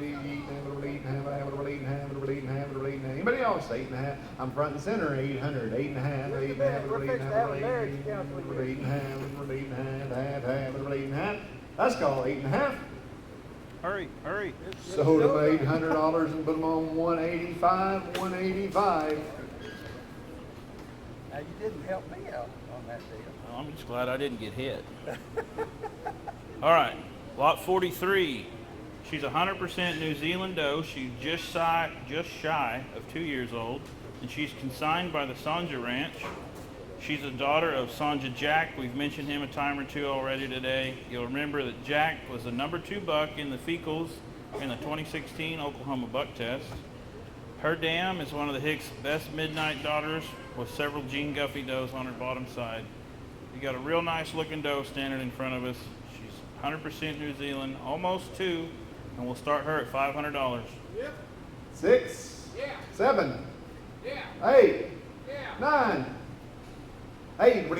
Anybody else? 8.5. I'm front and center. 800. 8.5. 8.5. We're fixing to have a marriage counseling. 8.5. Let's call 8.5. Hurry, hurry. Sold them $800 and put them on 185. 185. Now, you didn't help me out on that deal. Well, I'm just glad I didn't get hit. All right, lot 43. She's 100% New Zealand doe. She's just shy of 2 years old, and she's consigned by the Sanja Ranch. She's a daughter of Sanja Jack. We've mentioned him a time or two already today. You'll remember that Jack was the number 2 buck in the fecals in the 2016 Oklahoma buck test. Her dam is one of the Hicks' best midnight daughters with several Gene Guffey does on her bottom side. You got a real nice looking doe standing in front of us. She's 100% New Zealand, almost 2, and we'll start her at $500. 6. Yeah. 7. Yeah. 8. Yeah. 9. 8. 10.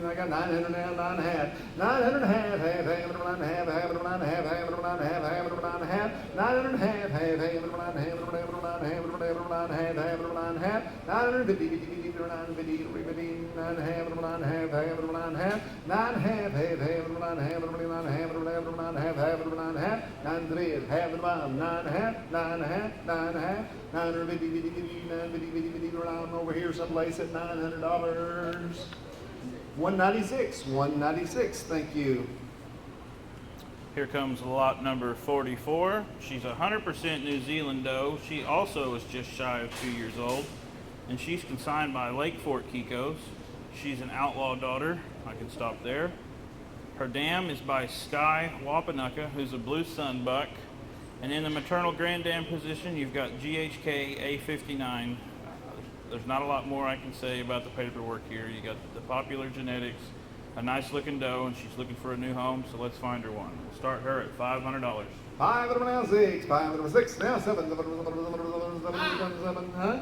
I got 900 now, 9.5. 900 half, half, half, and 9 half, half, and 9 half, half, and 9 half, half, and 9 half. 900 half, half, half, and 9 half, and 9 half, and 9 half, and 9 half, half, and 9 half. 950, 50, 50, 950, 50, 9 half, and 9 half, half, and 9 half. 9 half, half, half, and 9 half, and 9 half, and 9 half, half, and 9 half. 9 3, half, and 9 half, 9 half, 9 half. 950, 50, 50, 950, 50, 50, around over here someplace at $900. 196, 196, thank you. Here comes lot number 44. She's 100% New Zealand doe. She also is just shy of 2 years old, and she's consigned by Lake Fort Kikos. She's an outlaw daughter. I can stop there. Her dam is by Sky Wapanucka, who's a blue sun buck. And in the maternal grand dam position, you've got GHK A59. There's not a lot more I can say about the paperwork here. You got the popular genetics, a nice looking doe, and she's looking for a new home, so let's find her one. We'll start her at $500. 5 now 6, 5 6, now 7, 7, huh?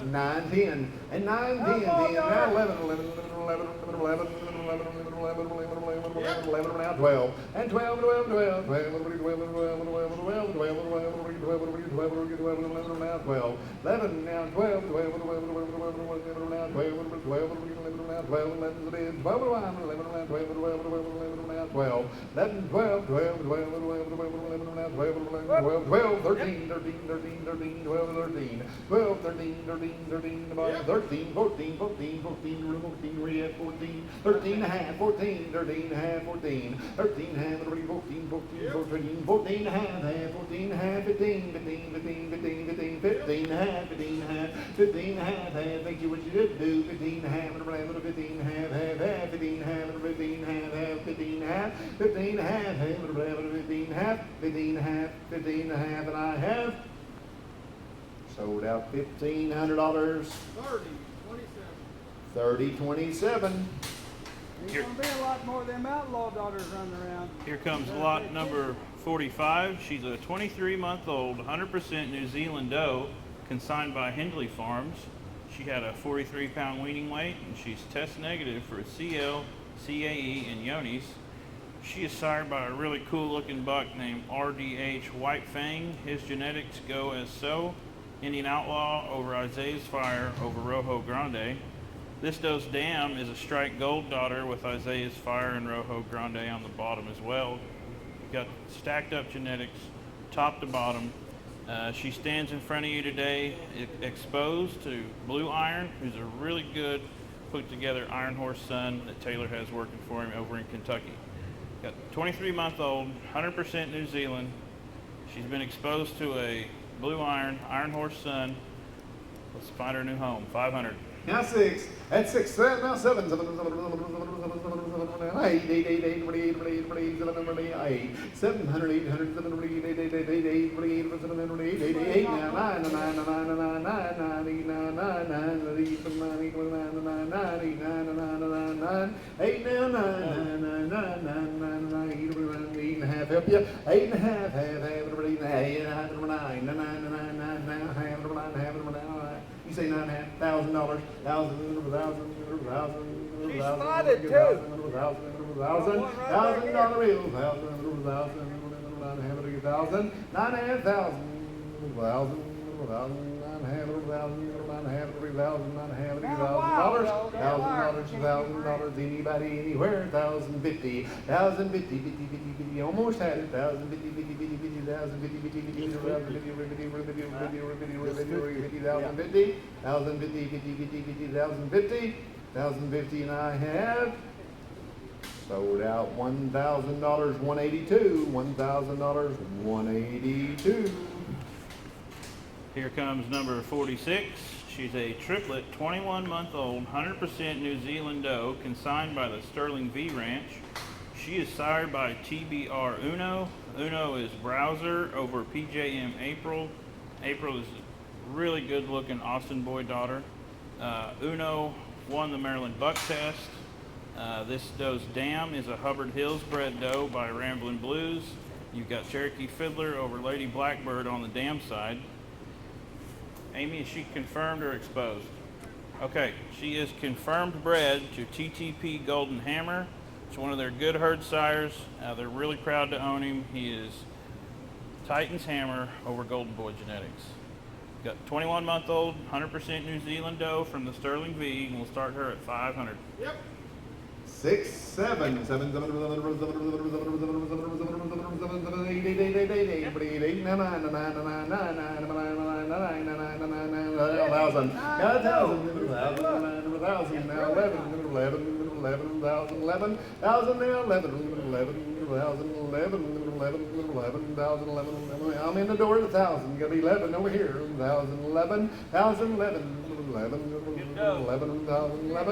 9, 10, and 9, 10, 10, now 11, 11, 11, 11, 11, 11, 11, 11, 11, 11, 11, 11 now 12, and 12, 12, 12, 12, 12, 12, 12, 12, 12, 11 now 12, 11 now 12, 12, 12, 12 now 12, 12, 11 now 12, 11 the bid, 12, 11 now 12, 12, 11 now 12, 11, 12, 12, 12, 11 now 12, 12, 12, 13, 13, 13, 13, 12, 13, 12, 13, 13, 13, 13, 14, 14, 14, 14, we have 14, 13 and a half, 14, 13 and a half, 14, 13 and a half, 14, 14, 14, 14 and a half, 14 and a half, 15, 15, 15, 15, 15, 15 and a half, 15 and a half, 15 and a half, thank you what you did do, 15 and a half, 15 and a half, 15 and a half, 15 and a half, 15 and a half, 15 and a half, 15 and a half, 15 and a half, 15 and a half, and I have sold out $1,500. 3027. There's gonna be a lot more of them outlaw daughters running around. Here comes lot number 45. She's a 23-month-old, 100% New Zealand doe, consigned by Hindley Farms. She had a 43-pound weaning weight, and she's test negative for CL, CAE, and Yonis. She is sired by a really cool-looking buck named RDH White Fang. His genetics go as so: Indian Outlaw over Isaiah's Fire over Rojo Grande. This doe's dam is a striped gold daughter with Isaiah's Fire and Rojo Grande on the bottom as well. Got stacked up genetics, top to bottom. She stands in front of you today exposed to Blue Iron, who's a really good put together iron horse son that Taylor has working for him over in Kentucky. Got 23-month-old, 100% New Zealand. She's been exposed to a Blue Iron horse son. Let's find her new home. 500. Now 6, at 6, 7, now 7, 7, 7, 8, 8, 8, 8, 8, 28, 28, 28, 7, 8, 700, 800, 700, 8, 8, 8, 8, 8, 8, 28, 700, 8, 8, 8, 8, now 9, 9, 9, 9, 9, 9, 9, 8, 9, 9, 9, 8, 9, 8, 9, 9, 9, 8, 9, 9, 9, 9, 8, now 9, 9, 9, 9, 9, 9, 8, 8 and a half, help you, 8 and a half, half, 8, 9, 9, 9, 9, half, 9, you say $9,500, She spotted too. $1,000, anybody, anywhere, 1,050, 1,050, almost had it, 1,050, 1,050, and I have sold out $1,000, 182, $1,000, 182. Here comes number 46. She's a triplet, 21-month-old, 100% New Zealand doe, consigned by the Sterling V Ranch. She is sired by TBR Uno. Uno is Browser over PJM April. April is a really good-looking Austin boy daughter. Uno won the Maryland Buck Test. This doe's dam is a Hubbard Hills bred doe by Ramblin' Blues. You've got Cherokee Fiddler over Lady Blackbird on the dam side. Amy, is she confirmed or exposed? Okay, she is confirmed bred to TTP Golden Hammer. It's one of their good herd sires. They're really proud to own him. He is Titan's Hammer over Golden Boy genetics. Got 21-month-old, 100% New Zealand doe from the Sterling V, and we'll start her at 500. Yep. 6, 7, 7, 7, I'm in the door at 1,000. Got 11 over here. 1,011, 1,011.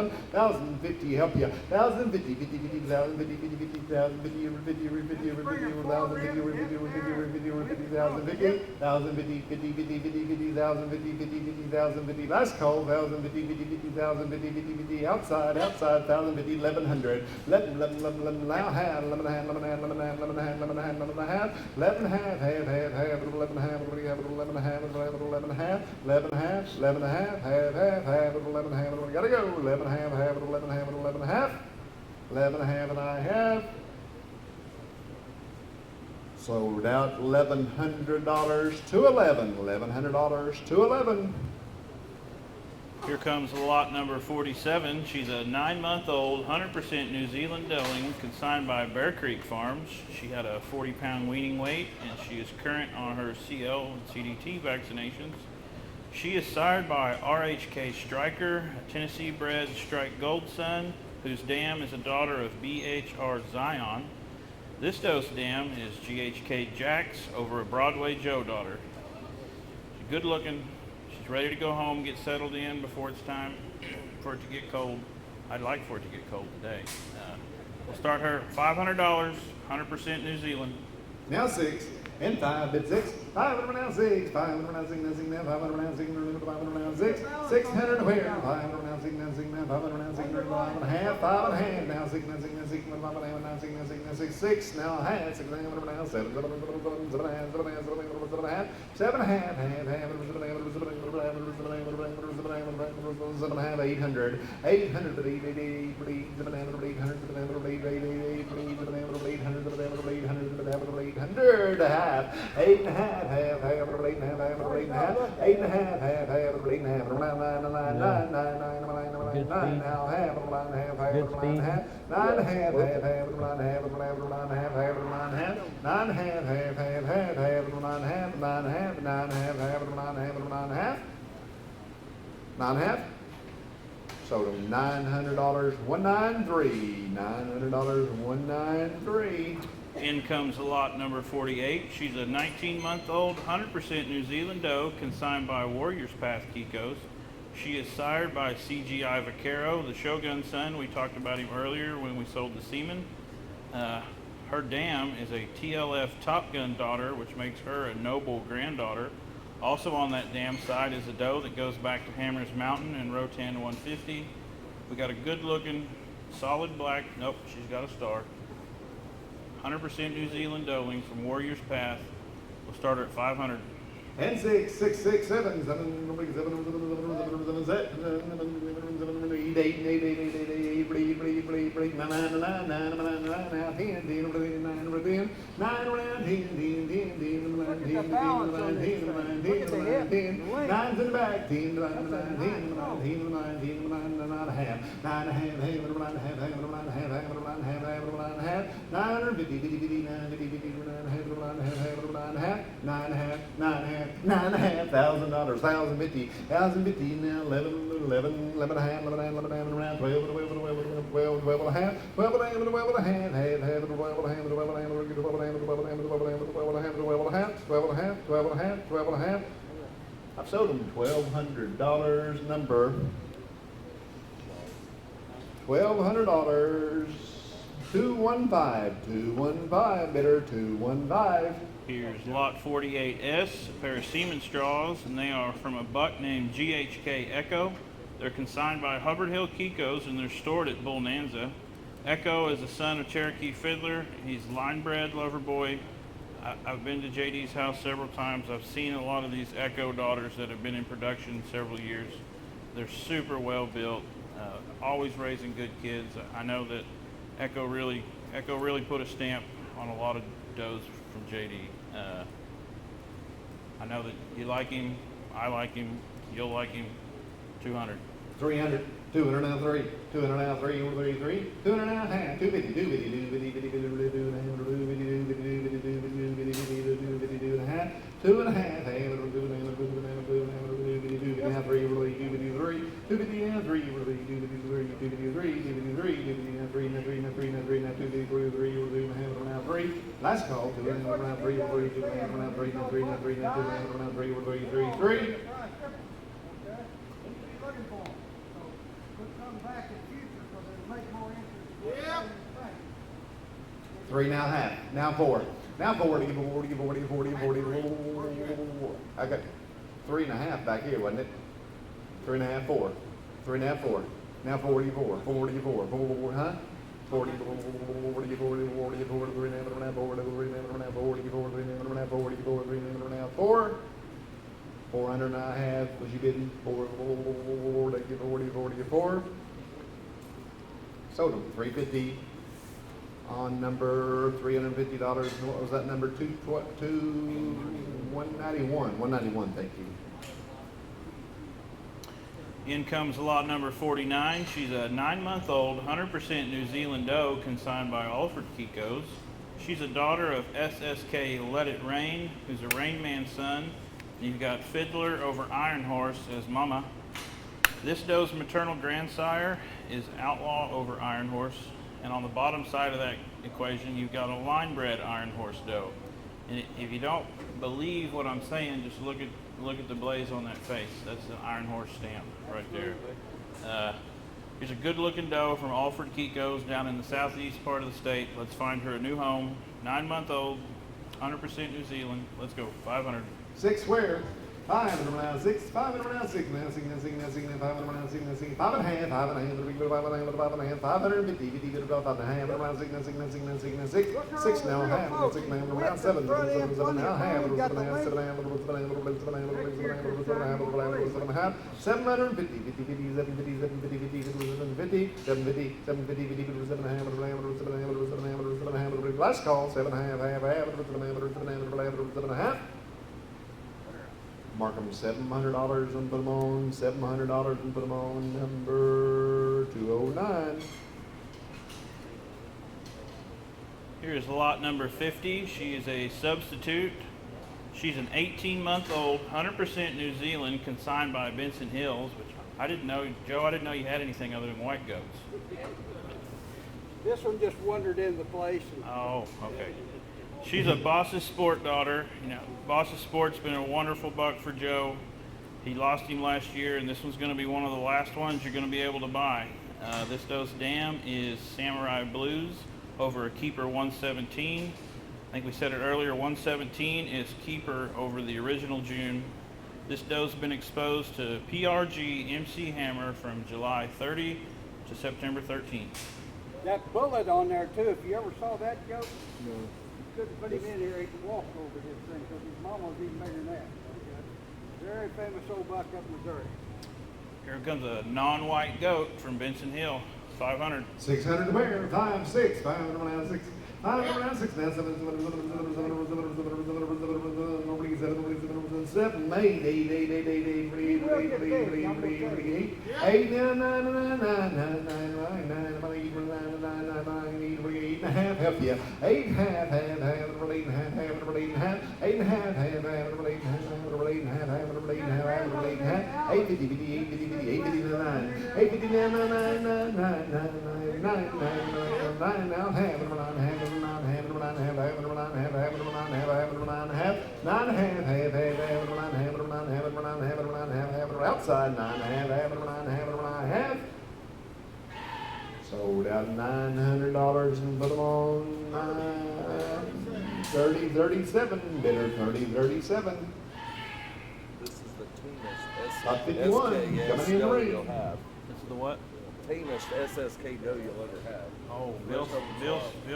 1,050, help you. 1,050, 50, 50, 1,050, 50, 50, 1,050, 50, 50, 50, 50, 1,050, 50, 50, 50, 1,050, 50, 50, 1,050, last call, 1,050, 50, 50, 1,050, 50, 50, outside, 1,050, 1,100, 11, now half, 11 and a half, 11 and a half, 11 and a half, 11 and a half, 11 and a half, 11 and a half, half, 11 and a half, 11 and a half, 11 and a half, 11 and a half, 11 and a half, 11 and a half, half, 11 and a half, gotta go, 11 and a half, 11 and a half, 11 and a half, 11 and a half, and I have. Sold out $1,100 to 11. $1,100 to 11. Here comes lot number 47. She's a 9-month-old, 100% New Zealand doeling, consigned by Bear Creek Farms. She had a 40-pound weaning weight, and she is current on her CL and CDT vaccinations. She is sired by RHK Striker, a Tennessee-bred Strike Gold Son, whose dam is a daughter of BHR Zion. This doe's dam is GHK Jax over a Broadway Joe daughter. She's good looking. She's ready to go home, get settled in before it's time for it to get cold. I'd like for it to get cold today. We'll start her $500, 100% New Zealand. Now 6 and 5, bid 6. 500 now 6. 500 now 6, now 6, now 500 now 6, 500 now 6. 600 where? 500 now 6, now 6, now 500 now 6, 5 and a half. 5 and a half now 6, now 6, now 6, 5 and a half now 6, now 6, now 6, 6 now a half. 6 and a half now 7, 7 and a half, 7 and a half, 7 and a half, 7 and a half, half, 800, 800, 800, half, 8 and a half, half, 8 and a half, half, 8 and a half, 8 and a half, half, 8 and a half, 9 now, half, 9 half, half, 9 half, 9 half, half, half, 9 half, 9 half, 9 half, half, 9 half, 9 half, half, half, half, half, 9 half, 9 half, 9 half, half, 9 half, 9 half, 9 half. Sold them $900, 193, $900, 193. In comes lot number 48. She's a 19-month-old, 100% New Zealand doe, consigned by Warriors Path Kikos. She is sired by CGI Vaquero, the Shogun son. We talked about him earlier when we sold the semen. Her dam is a TLF Top Gun daughter, which makes her a noble granddaughter. Also on that dam side is a doe that goes back to Hammers Mountain in Rotan 150. We got a good-looking, solid black. Nope, she's got a star. 100% New Zealand doeling from Warriors Path. We'll start her at 500. And 6, 6, 6, 7, 7, $9,500, 1,050, 1,050 now, 11, 11, 11 and a half, 11 and a half, 11 and a half, 12, 12, 12, 12, 12 and a half, 12 and a half, 12 and a half, half, 12 and a half, 12 and a half, 12 and a half, 12 and a half, 12 and a half, 12 and a half, 12 and a half, 12 and a half, 12 and a half, 12 and a half, 12 and a half. I've sold them $1,200 number. $1,200. 215, 215, bidder 215. Here's lot 48S, a pair of semen straws, and they are from a buck named GHK Echo. They're consigned by Hubbard Hill Kikos, and they're stored at Bonanza. Echo is the son of Cherokee Fiddler. He's line bred, lover boy. I've been to JD's house several times. I've seen a lot of these Echo daughters that have been in production several years. They're super well built, always raising good kids. I know that Echo really put a stamp on a lot of does from JD. I know that you like him, I like him, you'll like him. 200. 300, 200 now 3, 200 now 3, 3, 200 now half, 250, 2 and a half, now 3, 250 now 3, 3, last call, 2 and a half, now 3, 2 and a half, now 3, 3, 3. Three now half, now 4. Now 40, 40, 40, 40, 40, 40. I got 3 and a half back here, wasn't it? 3 and a half, 4. 3 and a half, 4. Now 44, 44, 4, huh? 40, 40, 40, 40, 40, 3 and a half, 3 and a half, 4, 3 and a half, 44, 3 and a half, 44, 3 and a half, 4. 400 and a half, was you bidding? 4, 40, 44. Sold them, $350 on number $350. What was that number? 191. 191. Thank you. In comes lot number 49. She's a 9-month-old, 100% New Zealand doe consigned by Alfred Kiko's. She's a daughter of SSK Let It Rain, who's a Rain Man's son. You've got Fiddler over Iron Horse as mama. This doe's maternal grandsire is Outlaw over Iron Horse. And on the bottom side of that equation, you've got a line-bred Iron Horse doe. And if you don't believe what I'm saying, just look at the blaze on that face. That's an Iron Horse stamp right there. Here's a good-looking doe from Alfred Kiko's down in the southeast part of the state. Let's find her a new home. 9-month-old, 100% New Zealand. Let's go. 500. 6 square. 500 around 6. 500 around 6. Now, 6, 500 around 6. 5 and a half. 5 and a half. 5 and a half. 550. 50 bit about 5 and a half. Around 6. 6 now. Half. 6 now. Around 7. 7 now. Half. 7 and a half. 7 and a half. 750. 50 50 750 750 750 750 7 and a half. 7 and a half. Last call. 7 and a half. Half. 7 and a half. Mark them $700 and put them on, $700 and put them on number 209. Here's lot number 50. She is a substitute. She's an 18-month-old, 100% New Zealand, consigned by Benson Hills, which I didn't know, Joe, I didn't know you had anything other than white goats. This one just wandered in the place. Oh, okay. She's a Boss's Sport daughter. You know, Boss's Sport's been a wonderful buck for Joe. He lost him last year, and this one's going to be one of the last ones you're going to be able to buy. This doe's dam is Samurai Blues over a Keeper 117. I think we said it earlier, 117 is Keeper over the original June. This doe's been exposed to PRG MC Hammer from July 30 to September 13th. That bullet on there too, if you ever saw that, Joe, No. couldn't put him in here, he could walk over this thing, because his mama was even bigger than that. Very famous old buck up in Missouri. Here comes a non-white goat from Benson Hill, 500. 600 to bear, 5, 6, 500 around 6. 5 around 6 now, 7, 7, 8, 8, 8, 8, 8, 8, 8 now, 9, 9, 9, 9, 9, 9, 8 and a half, help you. 8 and a half, 8 and a half, 8 and a half, 8 and a half, 8 and a half, 8 and a half, 8 and a half, 8 and a half, 850, 50, 850, 9, 850 now, 9, 9, 9, 9, 9, 9, 9 now, half, 9, outside 9, sold out $900 and put them on 30, 37, bidder 30, 37. This is the teenest Top 51, coming in the ring. you'll have. This is the what? Teenest SSK doe you'll ever have. Oh, Bill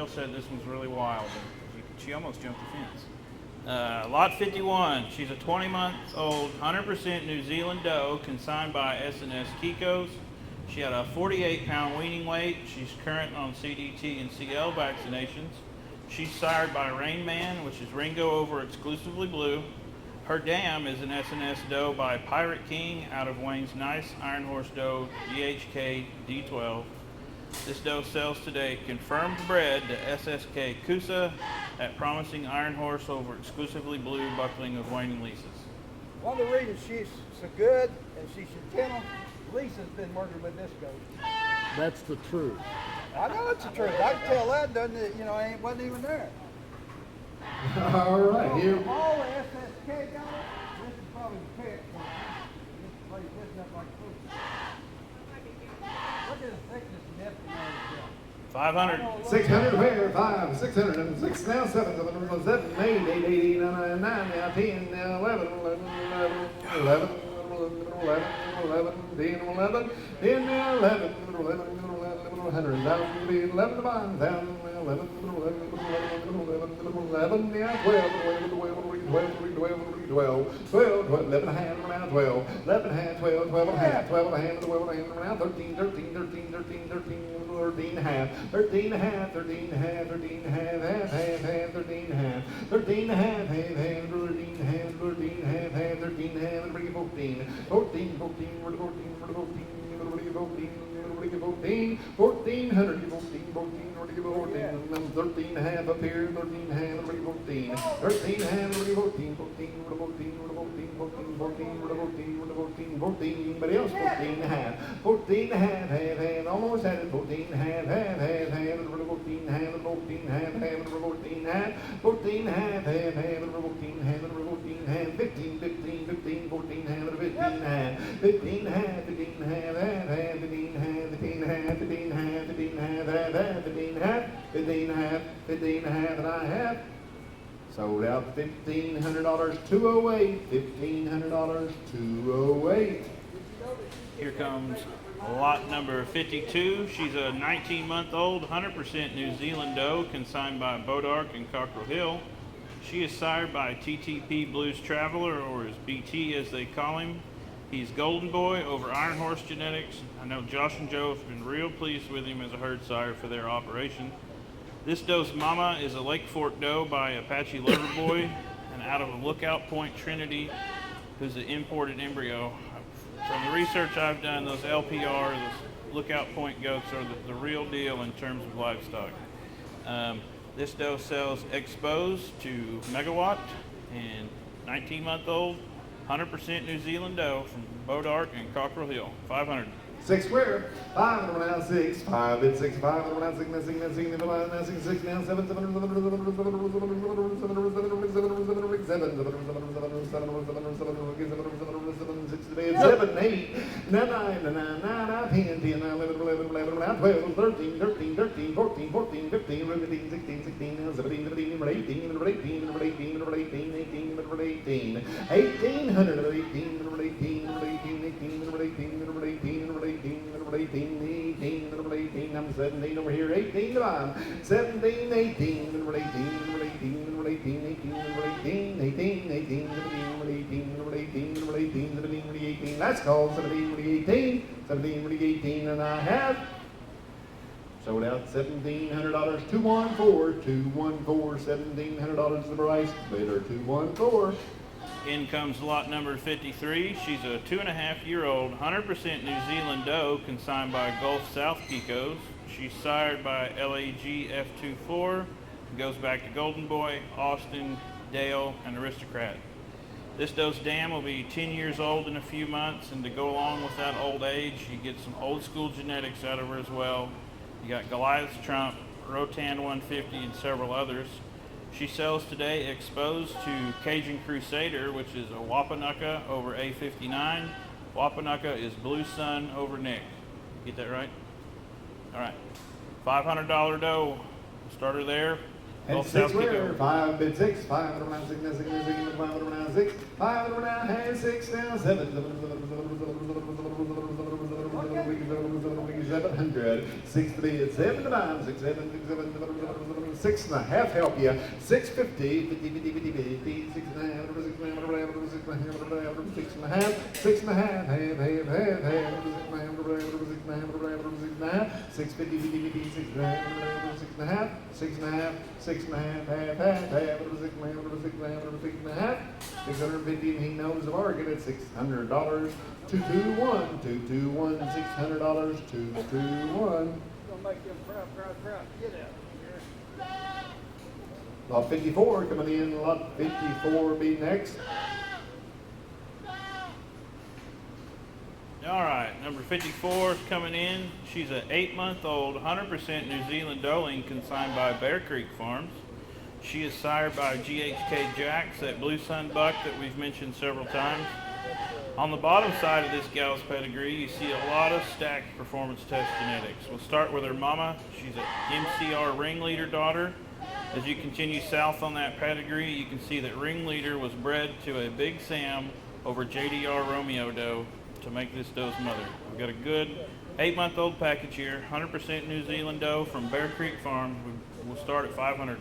said this one's really wild. She almost jumped the fence. Lot 51. She's a 20-month-old, 100% New Zealand doe, consigned by S&S Kiko's. She had a 48-pound weaning weight. She's current on CDT and CL vaccinations. She's sired by Rain Man, which is Ringo over Exclusively Blue. Her dam is an S&S doe by Pirate King out of Wayne's Nice Iron Horse Doe GHK D12. This doe sells today confirmed bred to SSK Kusa at Promising Iron Horse over Exclusively Blue buckling of Wayne and Lisa's. One of the reasons she's so good and she's gentle, Lisa's been murdered with this goat. That's the truth. I know it's the truth. I can tell that, doesn't it? You know, I wasn't even there. All right, here. All the SSK got it. This is probably the pet. This place isn't up like food. Look at the thickness and depth of those. 500. 600 to bear, 5, 600, and 6 now, 7, 7, 7, 8, 8, 8, 8, 9, 9 now, 10 now, 11, 11, 11, 11, 11, 10, 11, 10 now, 11, 11, 100,000, 11 to 5,000, 11, 11, 11, 11, Anybody else? 14 and a half. 14 and a half, half. Almost had it. 14 and a half, half. 14 and a half, 14 and a half, 14 and a half. 14 and a half, 14 and a half, 14 and a half. 15, 14 and a half, 15 and a half. 15 and a half, 15 and a half, 15 and a half, 15 and a half, 15 and a half, 15 and a half, 15 and a half, 15 and a half, 15 and a half, and I have sold out $1,500, 208, $1,500, 208. Here comes lot number 52. She's a 19-month-old, 100% New Zealand doe, consigned by Bodark and Cockrell Hill. She is sired by TTP Blues Traveler, or as BT as they call him. He's Golden Boy over Iron Horse Genetics. I know Josh and Joe have been real pleased with him as a herd sire for their operation. This doe's mama is a Lake Fork doe by Apache Loverboy, and out of a Lookout Point Trinity, who's an imported embryo. From the research I've done, those LPR, those Lookout Point goats, are the real deal in terms of livestock. This doe sells exposed to Megawatt, and 19-month-old, 100% New Zealand doe from Bodark and Cockrell Hill, 500. 6 square, 5 and around 6, 5 and 6, 5 and around 6, 6, 6, 6, 6, 6, now 7, 7, 7, 8, now 9, 10, 10, 11, 11, 11, 12, 13, 13, 13, 14, 14, 15, 15, 16, 16, 17, 17, 18, 18, 18, 18, 18, 18, 1800, 18, 18, I'm 17 over here, 18 to 5, 17, 18, 18, 18, that's called 17, 18, and I have sold out $1,700, 214, $1,700 the price, bidder 214. In comes lot number 53. She's a 2.5-year-old, 100% New Zealand doe, consigned by Gulf South Kikos. She's sired by LAG F24, goes back to Golden Boy, Austin, Dale, and Aristocrat. This doe's dam will be 10 years old in a few months, and to go along with that old age, you get some old school genetics out of her as well. You got Goliath's Trump, Rotan 150, and several others. She sells today exposed to Cajun Crusader, which is a Wapanaka over A59. Wapanaka is Blue Sun over Nick. Get that right? All right. $500 doe. Start her there. And 6 where? 5 bid 6, 5 and around 6, 6, 6, 5 and around 6, 5 and around hand 6 now, 700. 6 to bid, 7 to 9, 6, 7, 6 and a half help you. 650, 50, 50, 50, 50, 6 and a half, 6 and a half, 6 and a half, 6 and a half, half, 6, 50, 50, 50, 6 and a half, 6 and a half, 6 and a half, 6 and a half, half, 6 and a half, 650, and he knows the market at $600, 221, 221, $600, 221. Gonna make them proud. Get out of here. Lot 54 coming in, lot 54 be next. All right, number 54 is coming in. She's an 8-month-old, 100% New Zealand doeling, consigned by Bear Creek Farms. She is sired by GHK Jacks, that Blue Sun buck that we've mentioned several times. On the bottom side of this gal's pedigree, you see a lot of stacked performance test genetics. We'll start with her mama. She's an MCR Ringleader daughter. As you continue south on that pedigree, you can see that Ringleader was bred to a Big Sam over JDR Romeo doe to make this doe's mother. We've got a good 8-month-old package here, 100% New Zealand doe from Bear Creek Farms. We'll start at 500.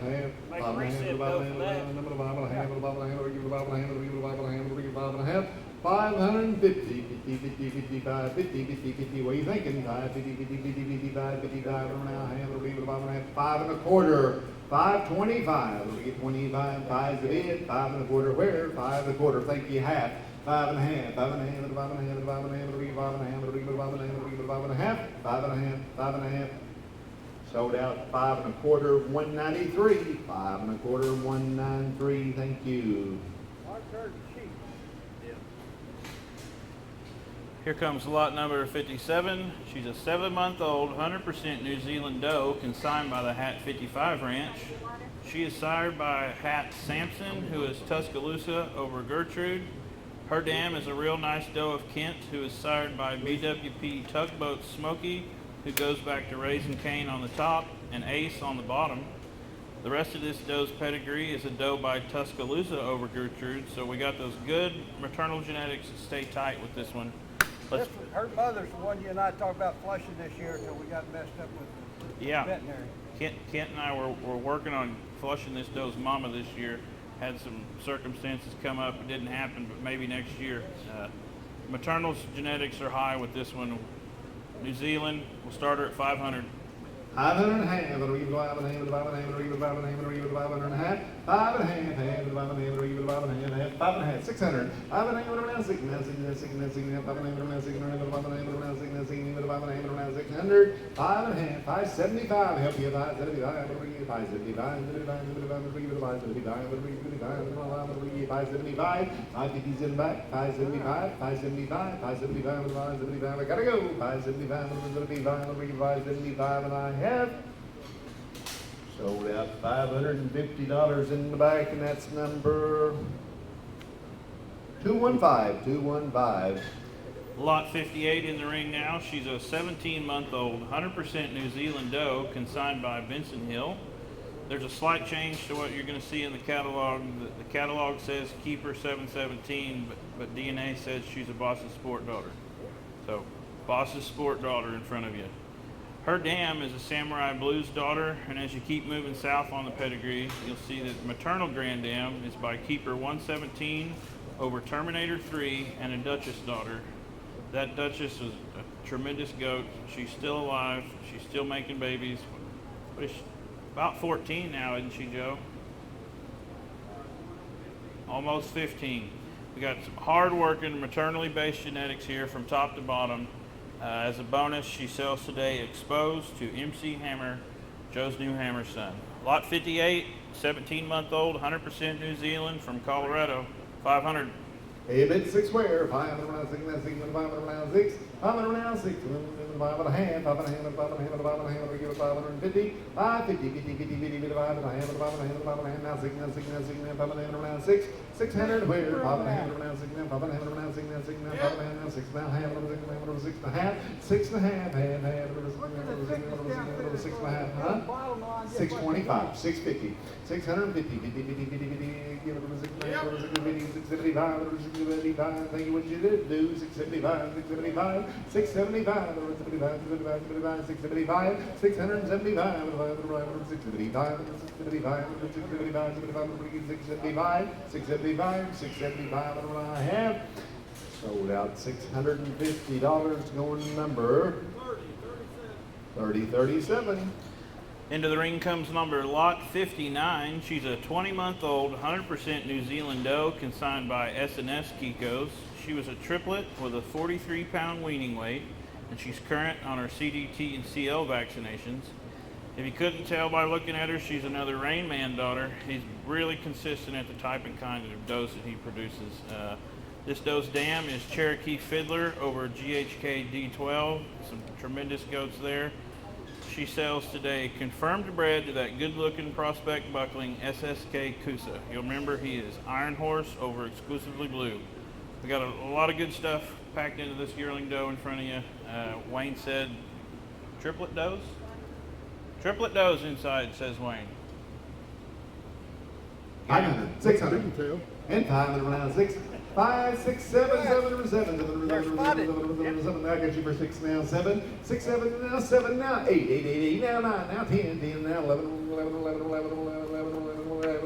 half, half. Make Five and a half, receipt five though and a for half, that. five and a half, five and a half, five and a half, give it five and a half, give it five and a half, give it five and a half. 550, 50, 50, 55, 50, 50, 50, what are you thinking? 5, 50, 50, 50, 55, 55, and a half, it'll be five and a half, 5 and a quarter, 525, we'll get 25, 5's the bid, 5 and a quarter, where? 5 and a quarter, thank you, half, 5 and a half, 5 and a half, 5 and a half, 5 and a half, it'll be 5 and a half, it'll be 5 and a half, it'll be 5 and a half, 5 and a half, 5 and a half. Sold out 5 and a quarter, 193, 5 and a quarter, 193, thank you. Our church is cheap. Here comes lot number 57. She's a 7-month-old, 100% New Zealand doe consigned by the Hat 55 Ranch. She is sired by Hat Sampson, who is Tuscaloosa over Gertrude. Her dam is a real nice doe of Kent, who is sired by BWP Tugboat Smoky, who goes back to Raising Cane on the top and Ace on the bottom. The rest of this doe's pedigree is a doe by Tuscaloosa over Gertrude, so we got those good maternal genetics to stay tight with this one. Let's, Her mother's the one you and I talked about flushing this year until we got messed up with the yeah, veterinary. Kent and I were working on flushing this doe's mama this year. Had some circumstances come up, it didn't happen, but maybe next year. Maternal genetics are high with this one. New Zealand, we'll start her at 500. 500 and a half, and we give it 5 and a half, and 5 and a half, and we give it 5 and a half, and we give it 500 and a half, 5 and a half, half, and 5 and a half, and we give it 5 and a half, 5 and a half, 600, 5 and a half, and around 6, now 6, now 6, now 6, now 5 and a half, and around 6, and around 5 and a half, and around 6, now 6, now 5 and a half, and around 600, 5 and a half, 575, help you 575, and we give it 575, and we give it 575, and we give it 575, and we give it 575, and we give it 575, 550s in back, 575, 575, 575, and 575, I gotta go, 575, and we're gonna be 5, and we give 575, and I have sold out $550 in the back, and that's number 215. Lot 58 in the ring now. She's a 17-month-old, 100% New Zealand doe, consigned by Benson Hill. There's a slight change to what you're going to see in the catalog. The catalog says keeper 717, but DNA says she's a Boss's Sport daughter. So, Boss's Sport daughter in front of you. Her dam is a Samurai Blues daughter, and as you keep moving south on the pedigree, you'll see that maternal grand dam is by keeper 117 over Terminator 3 and a Duchess daughter. That Duchess is a tremendous goat. She's still alive. She's still making babies. What is she? About 14 now, isn't she, Joe? Almost 15. We got some hard-working, maternally based genetics here from top to bottom. As a bonus, she sells today exposed to MC Hammer, Joe's new hammer son. Lot 58, 17-month-old, 100% New Zealand from Colorado, 500. A bit 6 square, 500 around 6, now 6, 500 around 6, 500 around 6, 5 and a half, 5 and a half, 5 and a half, 5 and a half, we give it 550, 550, 5 and a half, 5 and a half, 5 and a half, now 6, now 6, now 6, now 5 and a half around 6, 600 where, 5 and a half around 6, now 5 and a half around 6, now 6, now 5 and a half, now 6, now half, 6 and a half, 6 and a half, half, 6 and a half, huh? 625, 650, 650, 50, give it to 675, 675, thank you what you did do, 675, 675, 675, 675, 675, 675, 675, and I have sold out $650 going number 3037. Into the ring comes number Lot 59. She's a 20-month-old, 100% New Zealand doe, consigned by S&S Kiko's. She was a triplet with a 43-pound weaning weight, and she's current on her CDT and CL vaccinations. If you couldn't tell by looking at her, she's another Rain Man daughter. He's really consistent at the type and kind of does that he produces. This doe's dam is Cherokee Fiddler over GHK D12. Some tremendous goats there. She sells today confirmed bred to that good-looking prospect buckling SSK Kusa. You'll remember he is Iron Horse over Exclusively Blue. We got a lot of good stuff packed into this yearling doe in front of you. Wayne said triplet does? Triplet does inside, says Wayne. 500, 600, and 500 around 6, 5, 6, 7, 7, 7, 7, I got you for 6 now, 7, 6, 7, now 7, now 8, 8, 8, 8, now 9, now 10, 10, now 11, 11, 11, 11, 11, 11, 11,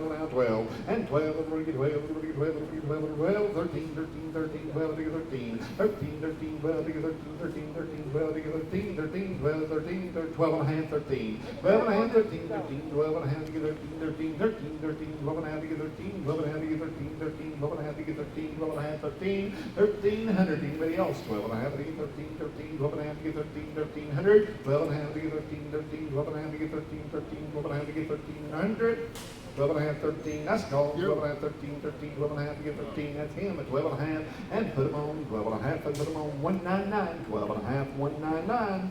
now 12, and 12, 12, 12, 12, 12, 13, 13, 13, 12, 13, 13, 13, 12, 13, 13, 13, 12, 13, 13, 12, 13, 12 and a half, 13, 12 and a half, 13, 13, 12 and a half, 13, 13, 13, 13, 12 and a half, 13, 12 and a half, 13, 13, 12 and a half, 13, 12 and a half, 13, 1300, anybody else, 12 and a half, 13, 13, 12 and a half, 13, 1300, 12 and a half, 13, 13, 12 and a half, 13, 13, 12 and a half, 1300, 12 and a half, 13, that's called 12 and a half, 13, 13, 12 and a half, 13, that's him at 12 and a half, and put him on 12 and a half, and put him on 199, 12 and a half, 199.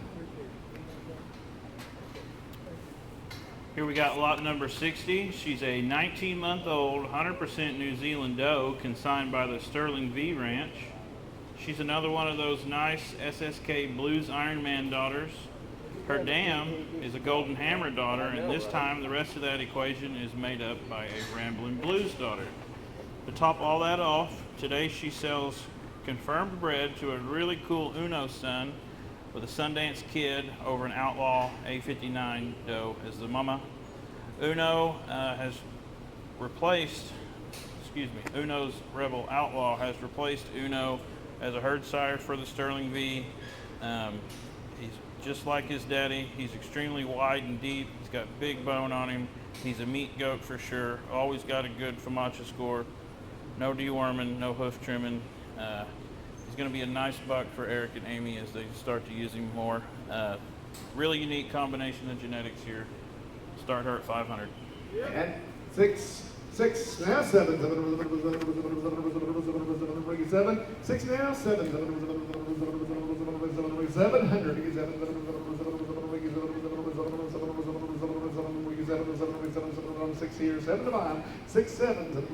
Here we got lot number 60. She's a 19-month-old, 100% New Zealand doe, consigned by the Sterling V Ranch. She's another one of those nice SSK Blues Iron Man daughters. Her dam is a Golden Hammer daughter, and this time the rest of that equation is made up by a Ramblin' Blues daughter. To top all that off, today she sells confirmed bred to a really cool Uno son with a Sundance Kid over an Outlaw A59 doe as the mama. Uno has replaced, Uno's Rebel Outlaw has replaced Uno as a herd sire for the Sterling V. He's just like his daddy. He's extremely wide and deep. He's got big bone on him. He's a meat goat for sure. Always got a good FOMACHA score. No deworming, no hoof trimming. He's going to be a nice buck for Eric and Amy as they start to use him more. Really unique combination of genetics here. Start her at 500. And six now, seven, seven, six now, seven, 700, six here, 7 to 5, 6, 7, 6,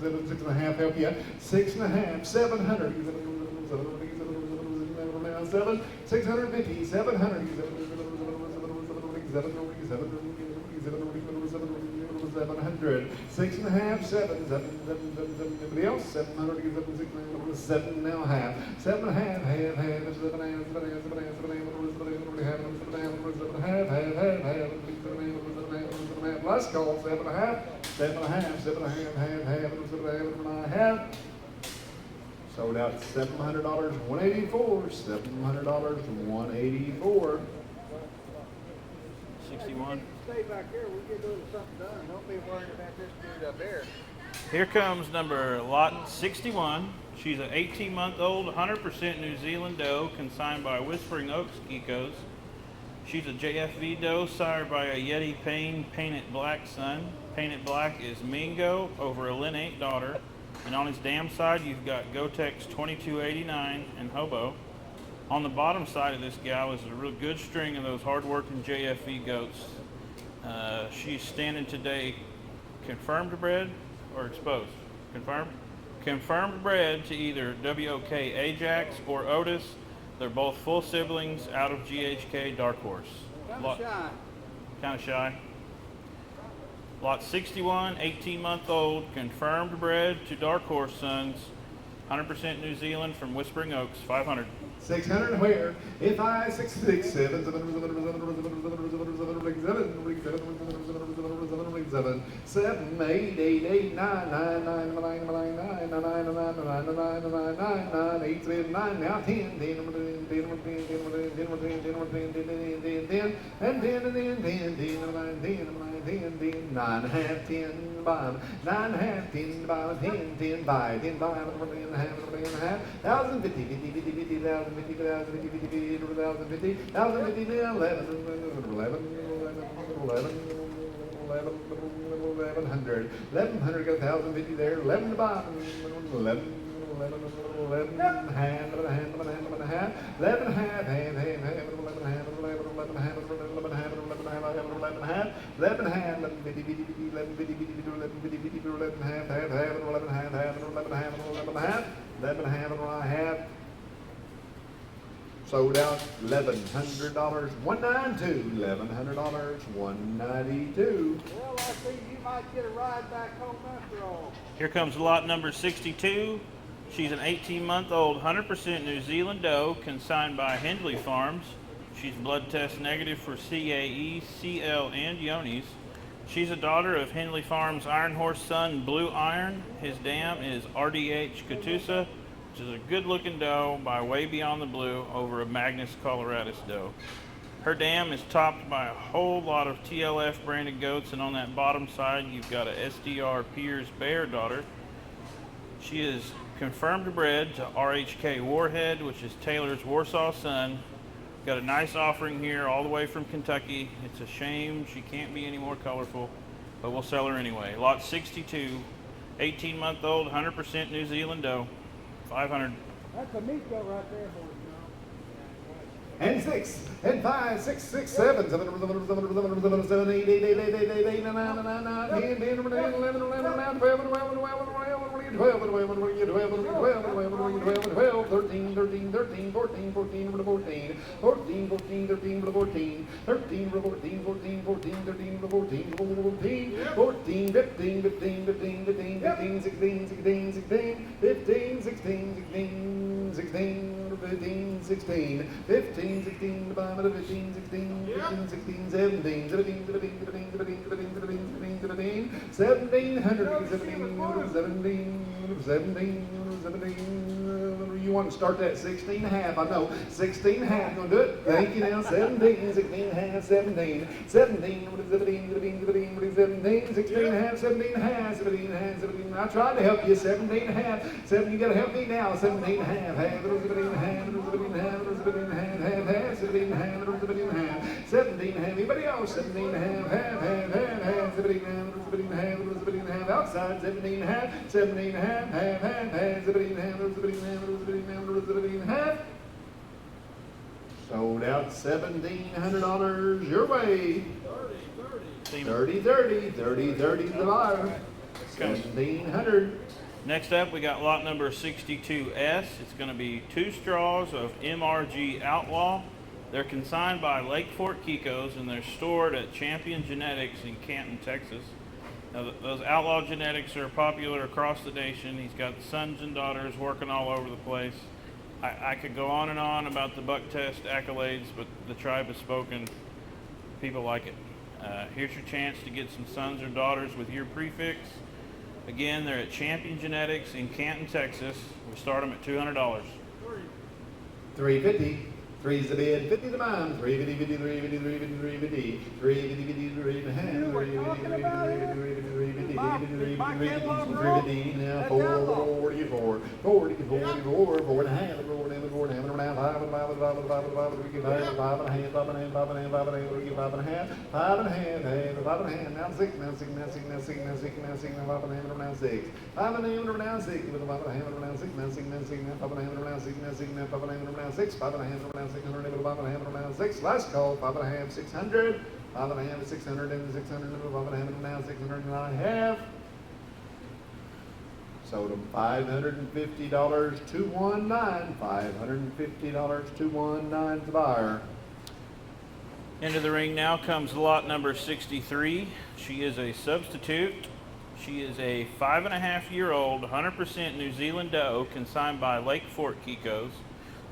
7, 6 and a half, help you, 6 and a half, 700, 7, 650, 700, 700, 6 and a half, 7, anybody else? 700, 7 now half, 7 and a half, half, 7 and a half, last call, 7 and a half, 7 and a half, 7 and a half. Sold out $700, 184, $700, 184. 61. Stay back here, we'll get a little something done. Don't be worried about this dude up there. Here comes number lot 61. She's an 18-month-old, 100% New Zealand doe, consigned by Whispering Oaks Kikos. She's a JFV doe, sired by a Yeti painted black son. Painted black is Mingo over a lineate daughter. And on his dam side, you've got Gotex 2289 and Hobo. On the bottom side of this gal is a real good string of those hard-working JFE goats. She's standing today confirmed bred or exposed? Confirmed? Confirmed bred to either WOK Ajax or Otis. They're both full siblings out of GHK Dark Horse. Kind of shy. Lot 61, 18-month-old, confirmed bred to Dark Horse Sons, 100% New Zealand from Whispering Oaks, 500. 600 where? If I 6, 6, 7, 7, 8, 8, 8, 9, 9, 9, 9, 9, 9, 9, 8, 7, 9, now 10, 10, and 9 half, 10, bottom, 9 half, 10, bottom, 10, 10, by, 10, by, 10 half, 1,000, 50, 50, 50, 50, 1,000, 50, 1,000, 50, 50, 50, 1,000, 50, 1,000, 50, 11, 1,100, 1,100, got 1,050 there, 11 to bottom, 11, hand, 11 half, 11 half, hand, 11 half, 11 half, 11 half, 11 half, 11 half, 11 50, 50, 50, 11 50, 50, 11 50, 50, 11 half, half, 11 half, 11 half, 11 half, sold out $1,100, 192, $1,100, 192. Well, I think you might get a ride back home after all. Here comes lot number 62. She's an 18-month-old, 100% New Zealand doe, consigned by Hindley Farms. She's blood test negative for CAE, CL, and Yonis. She's a daughter of Hindley Farms' Iron Horse son, Blue Iron. His dam is RDH Catoosa, which is a good-looking doe by Way Beyond the Blue over a Magnus Coloradus doe. Her dam is topped by a whole lot of TLF branded goats, and on that bottom side, you've got a SDR Piers Bear daughter. She is confirmed bred to RHK Warhead, which is Taylor's Warsaw son. Got a nice offering here all the way from Kentucky. It's a shame she can't be any more colorful, but we'll sell her anyway. Lot 62, 18-month-old, 100% New Zealand doe, 500. That's a meat goat right there, boys. And 6, and 5, 6, 6, 7, 7, 7, 7, 7, 7, 7, 8, 8, 8, 8, 8, 8, 8, 9, 9, 9, 9, 10, 10, 11, 11, 11, 11, 12, 12, 12, 12, 13, 13, 13, 14, 14, 14, 14, 14, 13, 14, 13, 14, 14, 14, 13, 14, 14, 14, 15, 15, 15, 15, 15, 16, 16, 16, 15, 16, 16, 16, 15, 16, 15, 16, 15, 16, 15, 16, 17, 17, 17, 17, 17, 17, 17, You want to start that 16 and a half? I know. 16 and a half. Gonna do it. Thank you now. 17, 16 and a half, 17. 17, 17, 16 and a half, 17 and a half, 17 and a half, 17. I tried to help you. 17 and a half. 7, you gotta help me now. 17 and a half, half, 17 and a half, 17 and a half, 17 and a half, half, half, 17 and a half, 17 and a half, 17 and a half. Anybody else? 17 and a half, half, half, half, half, 17 and a half, 17 and a half, 17 and a half. Outside, 17 and a half, 17 and a half, half, half, half, 17 and a half, 17 and a half, 17 and a half, 17 and a half. Sold out $1,700 your way. 30, 30, 30, 30 the buyer. 1,700. Next up, we got lot number 62S. It's going to be 2 straws of MRG Outlaw. They're consigned by Lake Fort Kiko's, and they're stored at Champion Genetics in Canton, Texas. Now, those Outlaw genetics are popular across the nation. He's got sons and daughters working all over the place. I could go on and on about the buck test accolades, but the tribe has spoken. People like it. Here's your chance to get some sons or daughters with your prefix. Again, they're at Champion Genetics in Canton, Texas. We start them at $200. 350. 3's the bid, 50 the mine, 350, 350, 350, 350, 350, 350, 350, now 44, 44, 4 and a half, 4 and a half, 4 and a half, 5 and a half, 5 and a half, 5 and a half, 5 and a half, 5 and a half, 5 and a half, 5 and a half, 5 and a half, 5 and a half, 5 and a half, now 6, now 6, now 6, now 6, now 6, now 6, now 5 and a half, now 6, 5 and a half, now 6, with a 5 and a half, now 6, now 6, now 6, now 5 and a half, now 6, now 6, now 5 and a half, now 6, 5 and a half, now 600, 5 and a half, now 6, last call, 5 and a half, 600, 5 and a half, 600, and 600, 5 and a half, now 600, and I have sold them $550 $219, $550 $219 to the buyer. Into the ring now comes lot number 63. She is a substitute. She is a 5.5-year-old, 100% New Zealand doe, consigned by Lake Fort Kiko's.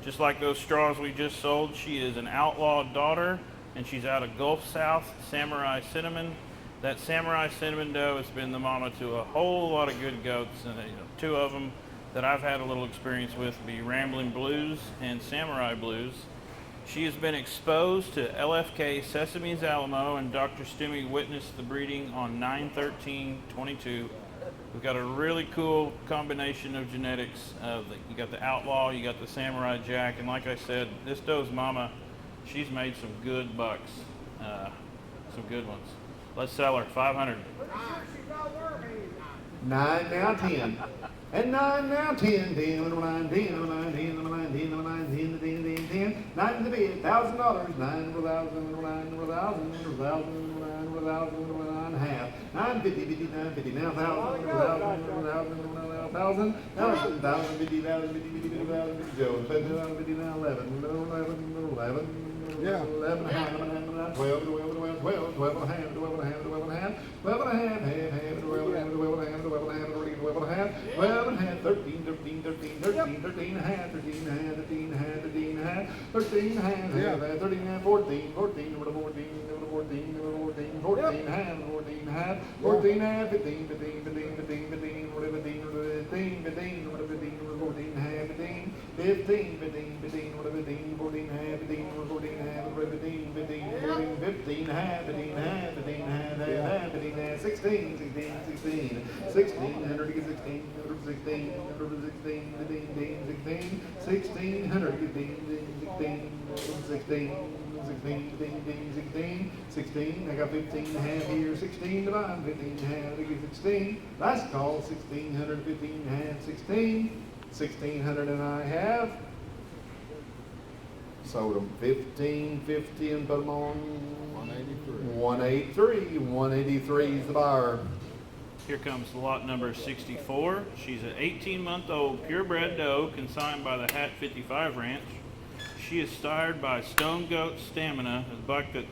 Just like those straws we just sold, she is an outlaw daughter, and she's out of Gulf South Samurai Cinnamon. That Samurai Cinnamon doe has been the mama to a whole lot of good goats, and 2 of them that I've had a little experience with be Rambling Blues and Samurai Blues. She has been exposed to LFK Sesame's Alamo, and Dr. Stimmy witnessed the breeding on 9/13/22. We've got a really cool combination of genetics. You got the Outlaw, you got the Samurai Jack, and like I said, this doe's mama, she's made some good bucks, some good ones. Let's sell her, 500. 9 now 10. And 9 now 10. 10, 9, 10, 9, 10, 9, 10, 9, 10, 10, 10. 9 in the bid, $1,000. 9 for 1,000, 9 for 1,000, 1,000, 9 for 1,000, 9 half. 950, 50, 950, now 1,000, 1,000, 1,000, 1,000, 1,000, 50, 1,000, 50, 50, 1,000, 50, Joe, 50, now 11, 11. Yeah. 11 and a half, 12, 12, 12, 12, 12 and a half, 12 and a half, 12 and a half, 12 and a half, half, 12 and a half, 12 and a half, 12 and a half, 12 and a half, 12 and a half, 13, 13, 13, 13, 13 and a half, 13 and a half, 13 and a half, 13 and a half, 13 and a half, 13 and a half, 14, 14, over to 14, over to 14, over to 14, 14 and a half, 14 and a half, 14 and a half, 15, 15, 15, 15, 15, over to 15, over to 15, 15, over to 15, over to 14 and a half, 15, 15, 15, 15, over to 15, 14 and a half, 15, over to 14 and a half, 15, 15, 14, 15 and a half, 15 and a half, 15 and a half, 15 and a half, 16, 16, 16, 1600 to get 16, 16, 16, 16, 1600 to get 16, 16, 16, 16, I got 15 and a half here, 16 to buy, 15 and a half to get 16, last call, 1600, 15 and a half, 16, 1600 and I have sold them 1550 and put them on 183. 183 is the buyer. Here comes lot number 64. She's an 18-month-old purebred doe consigned by the Hat 55 Ranch. She is sired by Stone Goat Stamina, a buck that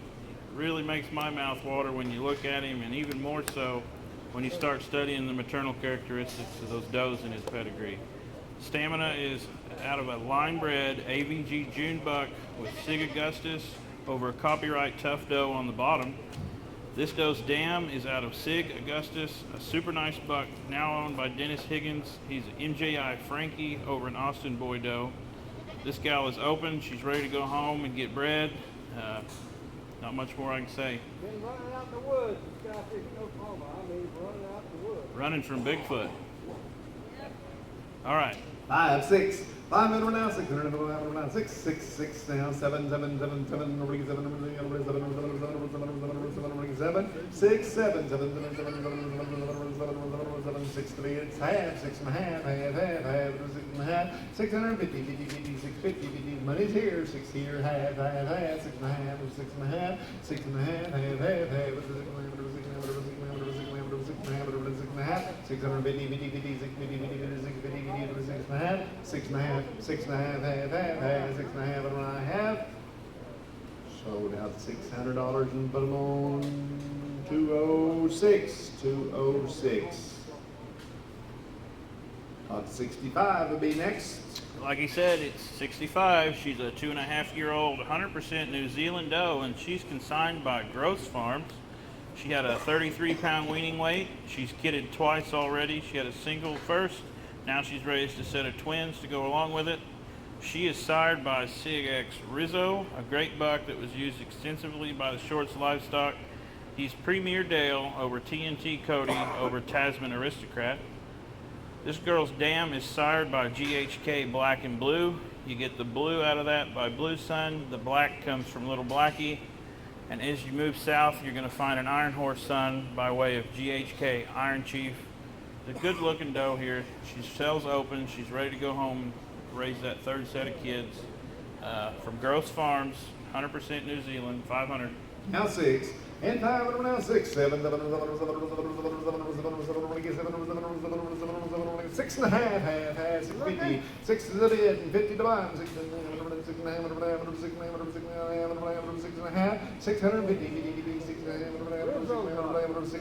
really makes my mouth water when you look at him, and even more so when you start studying the maternal characteristics of those does in his pedigree. Stamina is out of a line-bred AVG June buck with Sig Augustus over a copyright tough doe on the bottom. This doe's dam is out of Sig Augustus, a super nice buck now owned by Dennis Higgins. He's MJI Frankie over in Austin Boy Doe. This gal is open. She's ready to go home and get bred. Not much more I can say. Been running out in the woods, this guy fishing Oklahoma. I mean, running out in the woods. Running from Bigfoot. All right. 5, 6, 5 minutes now, 6 minutes now, 6, 6, 6 now, 7, 7, 7, 7, nobody 7, 7, 7, 7, 7, 6, 7, 7, 7, 7, 6, 3, it's half, 6 and a half, 6 and a half, 650, 650, money's here, 6 here, half, 6 and a half, 6 and a half, 6 and a half, 6 and a half, 650, 6 and a half, 6 and a half, half, 6 and a half, and I have. Sold out $600 and put them on 206, 206. About 65 will be next. Like he said, it's 65. She's a 2.5-year-old, 100% New Zealand doe, and she's consigned by Gross Farms. She had a 33-pound weaning weight. She's kidded twice already. She had a single first. Now she's raised a set of twins to go along with it. She is sired by Sig X Rizzo, a great buck that was used extensively by the Shorts livestock. He's Premier Dale over TNT Cody over Tasman Aristocrat. This girl's dam is sired by GHK Black and Blue. You get the blue out of that by Blue Sun. The black comes from Little Blackie. And as you move south, you're going to find an Iron Horse Son by way of GHK Iron Chief. It's a good looking doe here. She sells open. She's ready to go home and raise that third set of kids. From Gross Farms, 100% New Zealand, 500. Now 6. And 5 now 6, 7, 6 and a half, 650, 6 is a bid, and 50 to buy, 6 and a half, 650, 6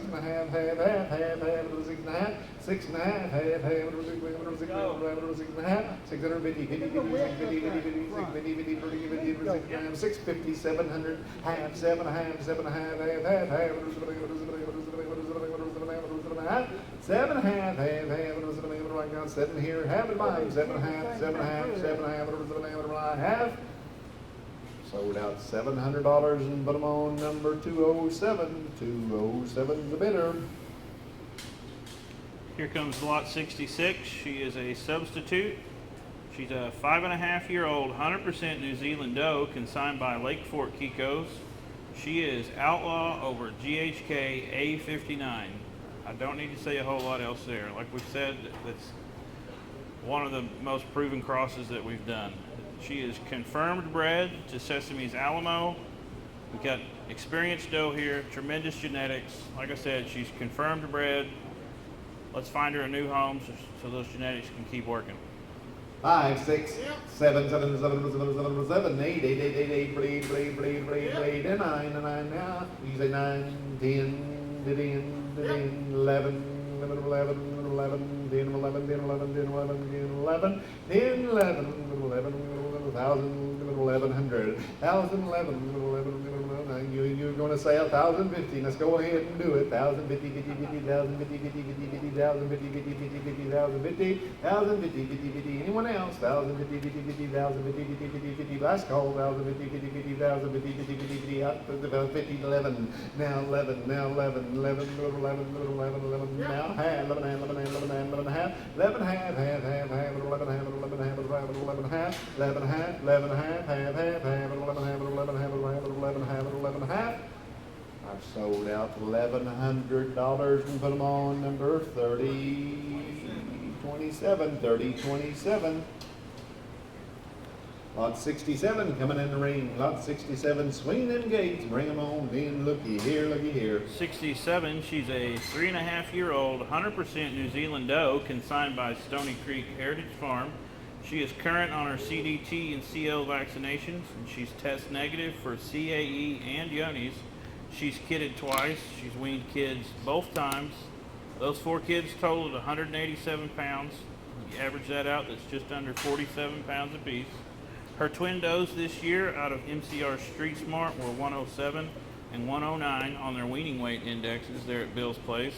and a half, 6 and a half, 6 and a half, 6 and a half, 650, 650, 700, half, 7 and a half, 7 and a half, 7 and a half, right now, 7 here, half and mine, 7 and a half, 7 and a half, 7 and a half, sold out $700 and put them on number 207, 207 the bidder. Here comes lot 66. She is a substitute. She's a 5.5-year-old, 100% New Zealand doe, consigned by Lake Fort Kiko's. She is Outlaw over GHK A59. I don't need to say a whole lot else there. Like we said, that's one of the most proven crosses that we've done. She is confirmed bred to Sesame's Alamo. We've got experienced doe here, tremendous genetics. Like I said, she's confirmed bred. Let's find her a new home so those genetics can keep working. 5, 6, 7, 7, 7, 7, 7, 8, 8, 8, 8, 8, blade, and 9 now. You say 9, 10, 11, 11, 11, 11, 10, 11, 10, 11, 10, 11, 10, 11, 10, 11, 1,000, 1,100, 1,011, 11, you're going to say 1,050. Let's go ahead and do it. 1,050, 50, 50, 1,050, 50, 50, 50, 1,050, 50, 50, 50, 1,050, 1,050, 50, 50. Anyone else? 1,050, 50, 50, 1,050, 50, 50, 50. Last call. 1,050, 50, 50, 1,050, 50, 50, 50. Up to about 50, 11. Now 11. Now 11. 11. 11. 11. 11. Now half. 11 half. 11 half. 11 half. 11 half. 11 half. Half. Half. 11 half. 11 half. 11 half. 11 half. 11 half. Half. Half. Half. 11 half. 11 half. 11 half. 11 half. I've sold out $1,100 and put them on number 3027. 3027. Lot 67 coming in the ring. Lot 67 swinging them gates. Bring them on in. Looky here, looky here. 67. She's a 3.5-year-old, 100% New Zealand doe, consigned by Stony Creek Heritage Farm. She is current on her CDT and CL vaccinations, and she's test negative for CAE and Yonis. She's kidded twice. She's weaned kids both times. Those 4 kids totaled 187 pounds. You average that out, that's just under 47 pounds apiece. Her twin does this year out of MCR Street Smart were 107, and 109 on their weaning weight indexes there at Bill's place.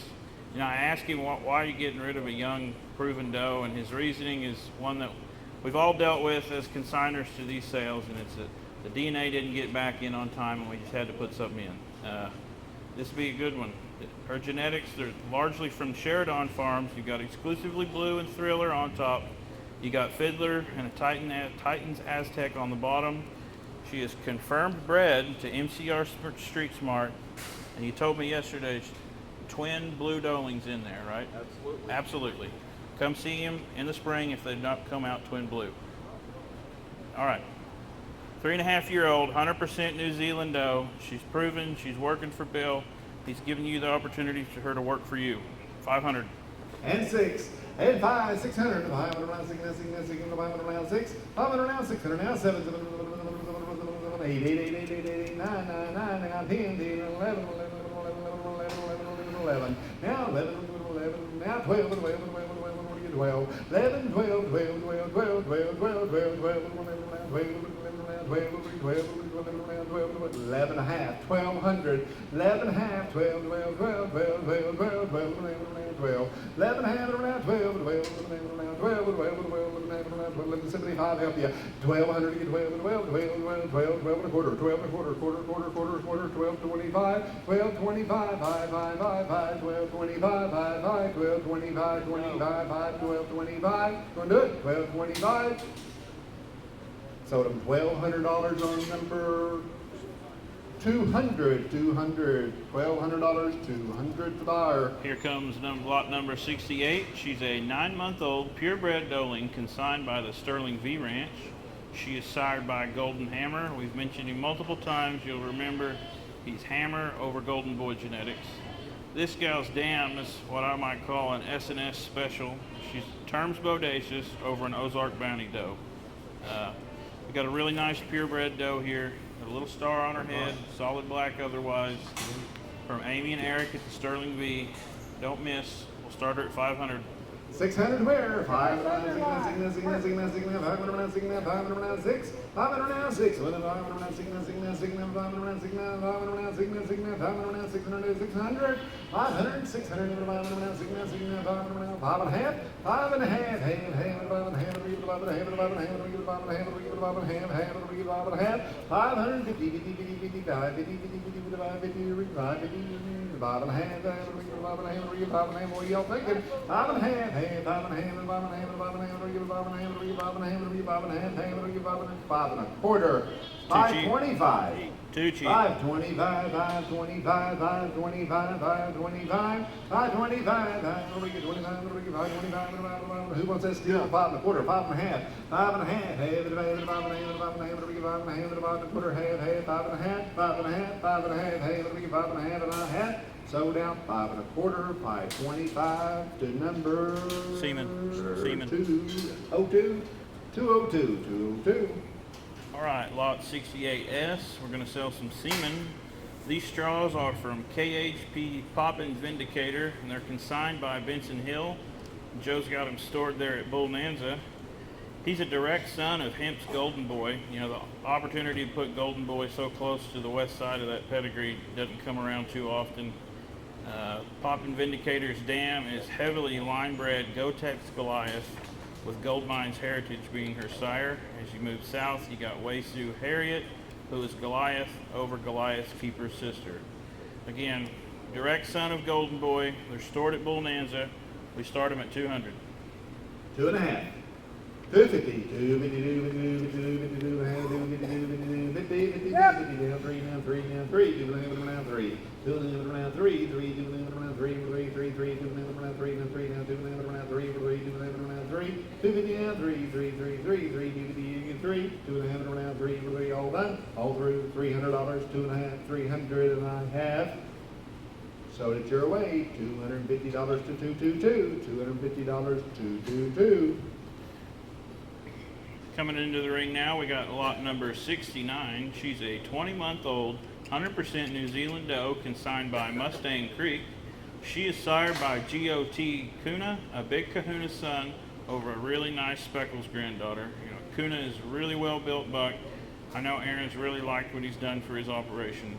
You know, I asked him why are you getting rid of a young, proven doe, and his reasoning is one that we've all dealt with as consigners to these sales, and it's that the DNA didn't get back in on time, and we just had to put something in. This would be a good one. Her genetics, they're largely from Sheridan Farms. You've got exclusively blue and Thriller on top. You got Fiddler and a Titans Aztec on the bottom. She is confirmed bred to MCR Street Smart, and you told me yesterday twin blue doelings in there, right? Absolutely. Absolutely. Come see him in the spring if they've not come out twin blue. All right. 3.5-year-old, 100% New Zealand doe. She's proven, she's working for Bill. He's giving you the opportunity for her to work for you. 500. And 6, and 5, 600, 500 now, 6, 500 now, 6, 500 now, 600 now, 7, 8, 8, 8, 8, 8, 8, 8, 9, 9, 9, 10, 10, 11, 11, now 11, now 12, 11, 11, 12, 11 and a half, 1200, 11 and a half, 12, 12, 12, 12, 12, 12, 12, 12, 11 and a half, 12, 12, 12, 12, 75, help you, 1200, 12, 12, 12, 12, 12 and a quarter, 12 and a quarter, quarter, 12, 25, 12, 25, 5, 5, 5, 5, 12, 25, 5, 5, 12, 25, 25, 5, 12, 25, going to do it, 12, 25. Sold them $1,200 on number 200, $1,200 for the buyer. Here comes lot number 68. She's a 9-month-old purebred doeling consigned by the Sterling V Ranch. She is sired by Golden Hammer. We've mentioned him multiple times. You'll remember he's Hammer over Golden Boy genetics. This gal's dam is what I might call an S&S special. She's terms bodacious over an Ozark Bounty doe. We got a really nice purebred doe here. Got a little star on her head, solid black otherwise. From Amy and Eric at the Sterling V. Don't miss. We'll start her at 500. 600 where? 500 now, 6, 500 now, 6, 500 now, 6, 500 now, 6, 500 now, 6, 500 now, 6, 500 now, 6, 500 now, 6, 500 now, 6, 500 now, 600, 600, 500, 600, 500 now, 6, 500 now, 5 and a half, 5 and a half, 5 and a half, 5 and a half, 5 and a half, 5 and a half, 5 and a half, 550, 50, 50, 50, 5, 50, 50, 50, 5, 50, 5, 50, 5 and a half, 5 and a half, 5 and a half, 5 and a half, what are y'all thinking? 5 and a half, 5 and a half, 5 and a half, 5 and a half, 5 and a half, 5 and a half, 5 and a quarter, 525. Too cheap. 525, 525, 525, 525, 525, 525, who wants that steel? 5 and a quarter, 5 and a half, 5 and a half, 5 and a half, 5 and a half, 5 and a half, 5 and a quarter, half, 5 and a half, 5 and a half, 5 and a half, 5 and a half, and a half. Sold out 5 and a quarter, 525 to number Semen. 202, 202. All right, lot 68S. We're going to sell some semen. These straws are from KHP Poppins Vindicator, and they're consigned by Benson Hill. Joe's got them stored there at Bonanza. He's a direct son of Hemp's Golden Boy. You know, the opportunity to put Golden Boy so close to the west side of that pedigree doesn't come around too often. Poppin Vindicator's dam is heavily line-bred Gotex Goliath, with Goldmine's Heritage being her sire. As you move south, you got Waysu Harriet, who is Goliath over Goliath's keeper's sister. Again, direct son of Golden Boy. They're stored at Bonanza. We start them at 200. 2 and a half. 250. 3 all done. All through $300, 2 and a half, 300 and a half. Sold it your way. $250 to 222. $250 to 222. Coming into the ring now, we got lot number 69. She's a 20-month-old, 100% New Zealand doe consigned by Mustang Creek. She is sired by GOT Kuna, a big Kahuna son, over a really nice Speckles granddaughter. You know, Kuna is a really well-built buck. I know Aaron's really liked what he's done for his operation.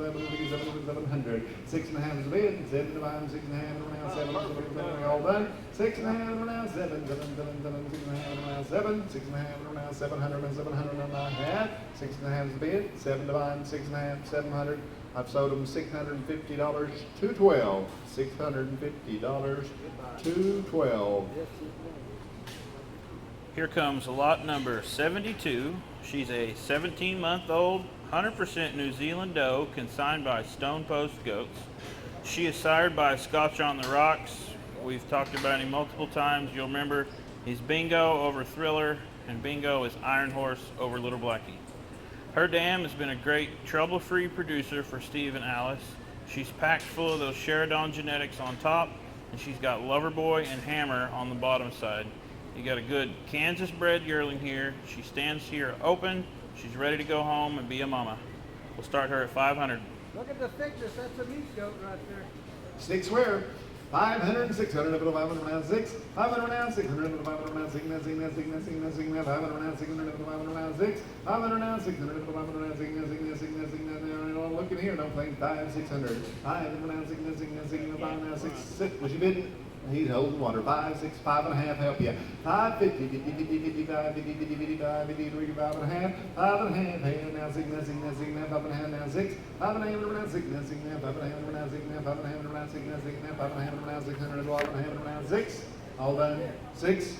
700. 6.5 is a bid. 7 divided 6.5 and around 7. All done. 6.5 and around 7. 6.5 and around 7. 6.5 and around 700 and 700 and a half. 6.5 is a bid. 7 divided 6.5, 700. I've sold them $650 to 12. $650 to 12. Here comes lot number 72. She's a 17-month-old, 100% New Zealand doe, consigned by Stone Post Goats. She is sired by Scotch on the Rocks. We've talked about him multiple times. You'll remember he's Bingo over Thriller, and Bingo is Iron Horse over Little Blackie. Her dam has been a great trouble-free producer for Steve and Alice. She's packed full of those Sheridan genetics on top, and she's got Loverboy and Hammer on the bottom side. You got a good Kansas-bred yearling here. She stands here open. She's ready to go home and be a mama. We'll start her at 500. Look at the thickness, that's a meat goat right there. 6 square. 500 and 600 up to 500 around 6. 500 around 600 up to 500 around 6. 500 around 600 up to 500 around 6. 500 around 600 up to 500 around 6. Look in here, don't think 5, 600. 500 around 6. Was you bidding? He's holding water. 5, 6, 5.5, help you. 550, 50, 50, 55, 50, 50, 55, 50, 5.5, 5.5, hand now 6, now 6, now 6, now 5.5, now 6, 5.5 around 6, now 6, now 5.5 around 6, now 5.5 around 6, now 6, now 5.5 around 600, 5.5 around 6. All done. 6.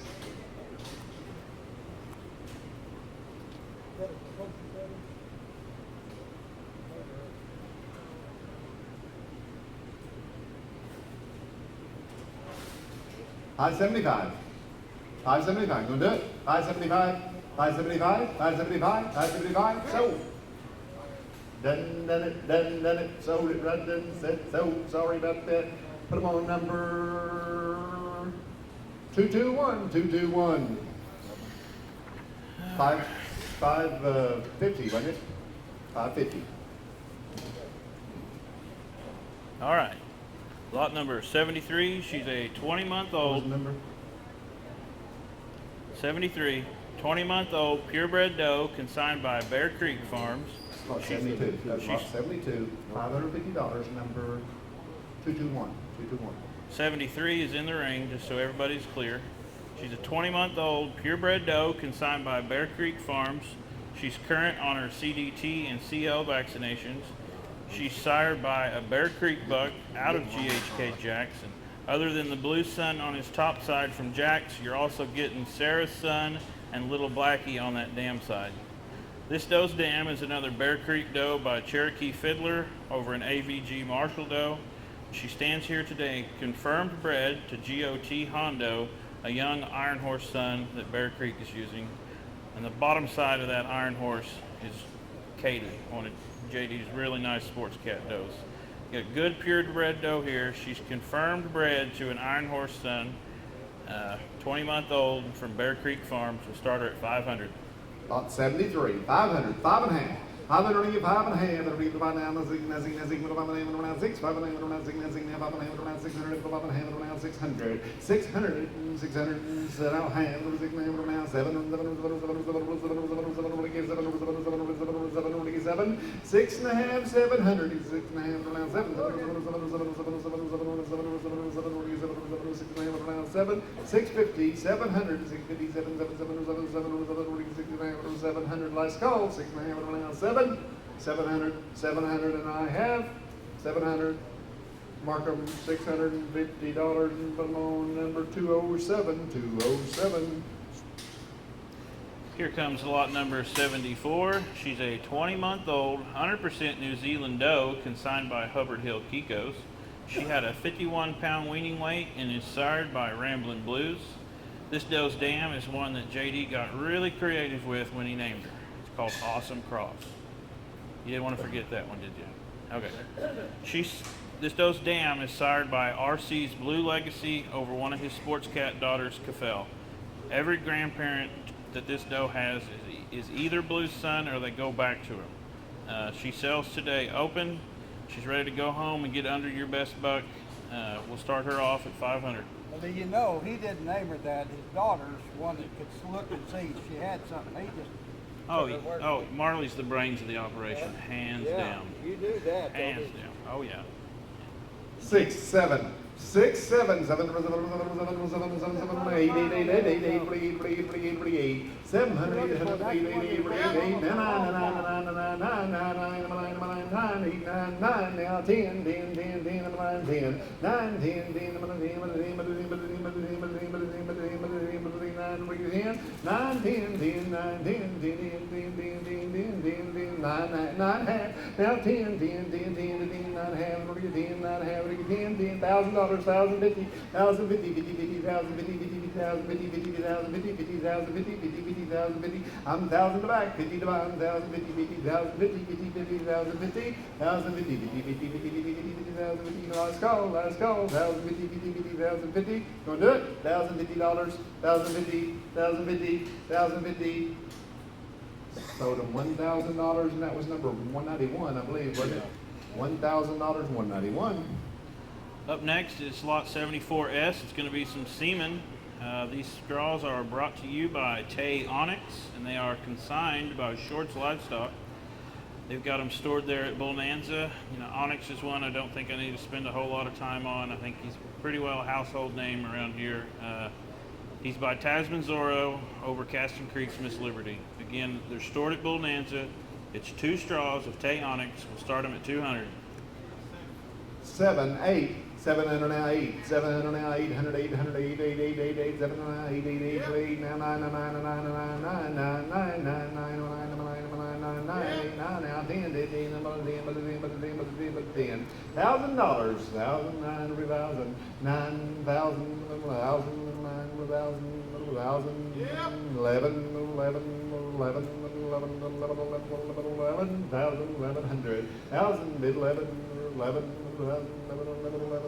$575. $575. Gonna do it. $575. $575. $575. $575. Sold. Done it. Sold it. Run done said so. Sorry about that. Put them on number 221. 221. 550, wasn't it? 550. All right. Lot number 73. She's a 20-month-old. Number? 73. 20-month-old purebred doe, consigned by Bear Creek Farms. Lot 72. That's lot 72. $550. Number 221. 221. 73 is in the ring, just so everybody's clear. She's a 20-month-old purebred doe, consigned by Bear Creek Farms. She's current on her CDT and CL vaccinations. She's sired by a Bear Creek buck out of GHK Jackson. Other than the blue sun on his top side from Jack's, you're also getting Sarah's son and Little Blackie on that dam side. This doe's dam is another Bear Creek doe by Cherokee Fiddler over an AVG Marshall doe. She stands here today confirmed bred to GOT Hondo, a young Iron Horse son that Bear Creek is using. And the bottom side of that Iron Horse is Katie, one of JD's really nice sports cat does. Got a good purebred doe here. She's confirmed bred to an Iron Horse son, 20-month-old from Bear Creek Farms. We'll start her at 500. Lot 73, 500, 5.5. 500, 5.5. That'll be the bottom down. 6, 5.5 around 6, 5.5 around 6, 5.5 around 600, 5.5 around 600, 600, 600, set out hand, 6.5 around 7, 6.5 700, 6.5 around 7, 6.5 around 7, 650, 700, 650, 700, last call, 6.5 around 7. 700, 700, and I have 700. Mark them $650 and put them on number 207. 207. Here comes lot number 74. She's a 20-month-old, 100% New Zealand doe, consigned by Hubbard Hill Kikos. She had a 51-pound weaning weight and is sired by Ramblin' Blues. This doe's dam is one that JD got really creative with when he named her. It's called Awesome Cross. You didn't want to forget that one, did you? Okay. This doe's dam is sired by RC's Blue Legacy over one of his sports cat daughters, Cafel. Every grandparent that this doe has is either Blue's son or they go back to him. She sells today open. She's ready to go home and get under your best buck. We'll start her off at 500. Well, do you know, he didn't name her that. His daughter's one that could look and see if she had something. He just Oh, Doesn't work. oh, Marley's the brains of the operation, hands Yeah, down. you knew that, don't Hands you? down. Oh, yeah. 6, 7, 6, 7, 7, 7, 7, 7, 7, 7, 7, 8, 8, 8, 8, 8, 8, 48, 48, 48, 48, 700, 8, 8, 8, 8, 8, 9, 9, 9, 9, 9, 9, 9, 9, 9, 9, now 10, 10, 10, 10, 9, 10, 9, 10, 10, 9, $1,000, 1,050, 1,050, 50, 50, 1,050, 50, 50, 1,050, 50, 1,050, 50, 1,050, 50, 50, 1,050. I'm 1,000 to back, 50 to buy, 1,050, 50, 1,050, 50, 50, 1,050, 1,050, 50, 50, 50, 50, 50, 1,050. Last call, 1,050, 50, 50, 1,050. Gonna do it? $1,050, 1,050, 1,050, 1,050. Sold him $1,000, and that was number 191, I believe, wasn't it? $1,000, 191. Up next is lot 74S. It's going to be some semen. These straws are brought to you by Tay Onyx, and they are consigned by Shorts Livestock. They've got them stored there at Bonanza. You know, Onyx is one I don't think I need to spend a whole lot of time on. I think he's pretty well a household name around here. He's by Tasman Zorro over Caston Creek's Miss Liberty. Again, they're stored at Bonanza. It's 2 straws of Tay Onyx. We'll start them at 200. 7, 8, 700 now 8, 700 now 800, 800, 8, 8, 8, 8, 8, 700 now 8, 8, 8, 8, now 9, 9, 9, 9, 9, 9, 9, 9, 9, 9, 9, 9, 9, now 10, 10, 10, 10, $10, $1,000, 1,000, 9,000, 9,000, 1,000, 9,000, 1,000, 11, 11, 11, 11, 1,100, 1,000, 11, 11,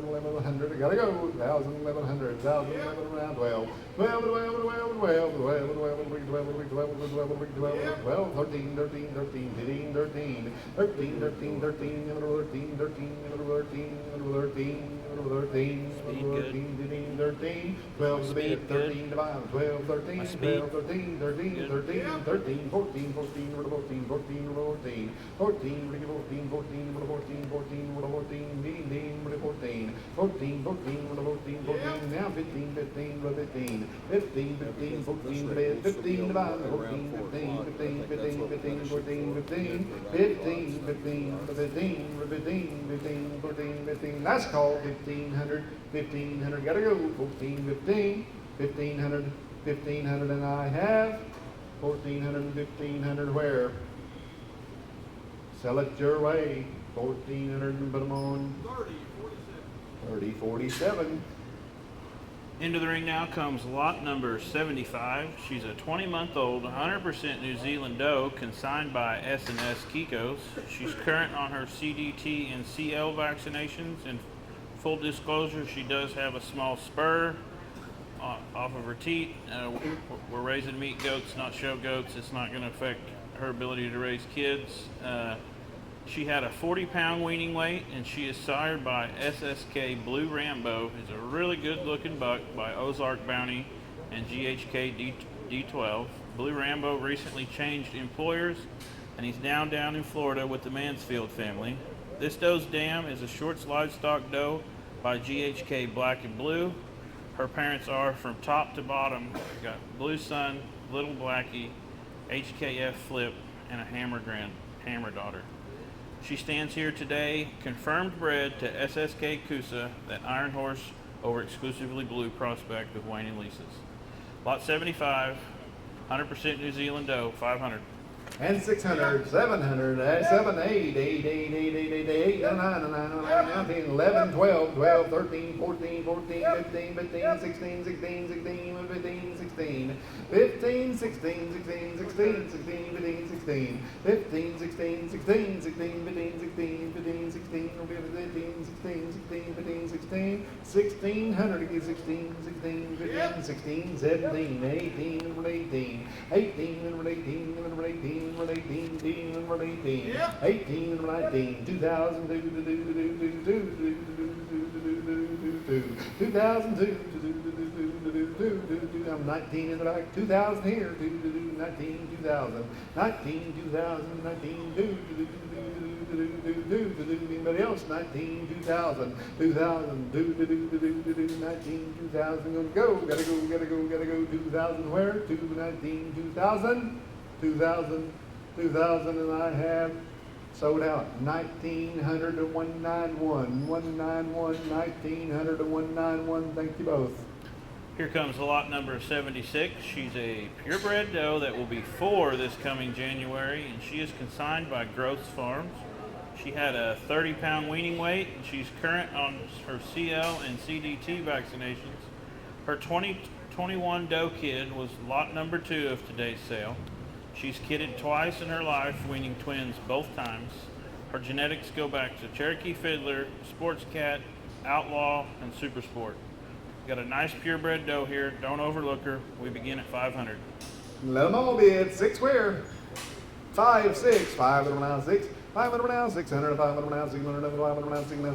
1,100, gotta go, 1,000, 1,100, 1,000, 11, 12, 12, 12, 12, 12, 12, 12, 13, 13, 13, 15, 13, 13, 13, 13, 13, 13, 13, 13, 13, 12 to bed, 13 to buy, 12, 13, 12, 13, 13, 13, 13, 14, 14, 14, 14, 14, 14, 14, 14, 14, 14, Dean, 14, 14, 14, 14, 14, now 15, 15, 15, 15, 15, 14 to bed, 15 to buy, 14, 15, 15, 15, 15, 14, 15, 15, 15, 15, 15, 15, 14, 15, last call, 1,500, 1,500, gotta go, 14, 15, 1,500, 1,500, and I have 1,400, 1,500 where? Sell it your way. 1,400 and put them on 30, 47. Into the ring now comes lot number 75. She's a 20-month-old, 100% New Zealand doe, consigned by S&S Kiko's. She's current on her CDT and CL vaccinations. And full disclosure, she does have a small spur off of her teat. We're raising meat goats, not show goats. It's not going to affect her ability to raise kids. She had a 40-pound weaning weight, and she is sired by SSK Blue Rambo. He's a really good-looking buck by Ozark Bounty and GHK D12. Blue Rambo recently changed employers, and he's now down in Florida with the Mansfield family. This doe's dam is a Shorts Livestock doe by GHK Black and Blue. Her parents are from top to bottom. Got Blue Sun, Little Blackie, HKF Flip, and a hammer daughter. She stands here today, confirmed bred to SSK Coosa, that Iron Horse over exclusively blue prospect with Wayne and Lisa's. Lot 75, 100% New Zealand doe, 500. And 600, 700, 7, 8, 8, 8, 8, 8, 8, 8, 9, 9, 9, 10, 11, 12, 12, 13, 14, 14, 15, 15, 16, 16, 16, 15, 16, 15, 16, 16, 16, 16, 15, 16, 15, 16, 16, 16, 15, 16, 15, 16, 15, 16, 16, 15, 16, 1600, 16, 16, 15, 16, 17, 18, 18, 18, 18, 18, 18, 18, 19, 2002, 2002, I'm 19 in the back, 2000 here, 19, 2000, 19, 2000, 19, anybody else? 19, 2000, 2000, 19, 2000, gotta go, 2000 where? 19, 2000, 2000, 2000, and I have sold out 1900 to 191, 191, 1900 to 191. Thank you both. Here comes lot number 76. She's a purebred doe that will be 4 this coming January, and she is consigned by Growths Farms. She had a 30-pound weaning weight, and she's current on her CL and CDT vaccinations. Her 2021 doe kid was lot number 2 of today's sale. She's kidded twice in her life, weaning twins both times. Her genetics go back to Cherokee Fiddler, Sports Cat, Outlaw, and Super Sport. Got a nice purebred doe here. Don't overlook her. We begin at 500. Let them all bid. 6 where? 5, 6, 5 now 6. 500 now 600, 500 now 600, 500 now 600,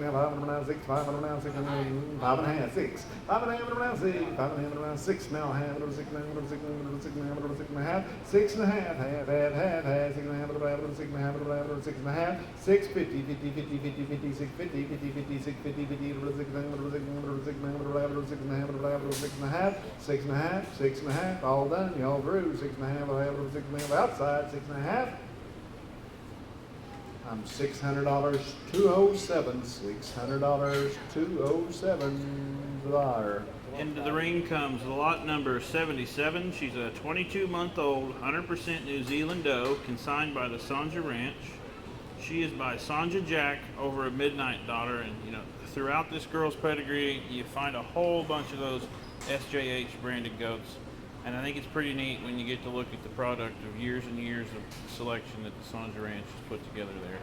500 now 6, 500 now 600, 5 and a half, 6. 5 and a half now 6, 5 and a half now 6 now, half, 6 and a half, 6 and a half, 6 and a half, half, 6 and a half, 6 and a half, 6 and a half, 6, 50, 50, 50, 50, 50, 6, 50, 50, 50, 6, 50, 50, 6 and a half, 6 and a half, 6 and a half, all done, y'all through, 6 and a half, 6 and a half, outside, 6 and a half. I'm $600, 207, $600, 207 the buyer. Into the ring comes lot number 77. She's a 22-month-old, 100% New Zealand doe, consigned by the Sanja Ranch. She is by Sanja Jack over a Midnight Daughter, and throughout this girl's pedigree, you find a whole bunch of those SJH branded goats. And I think it's pretty neat when you get to look at the product of years and years of selection that the Sanja Ranch has put together there.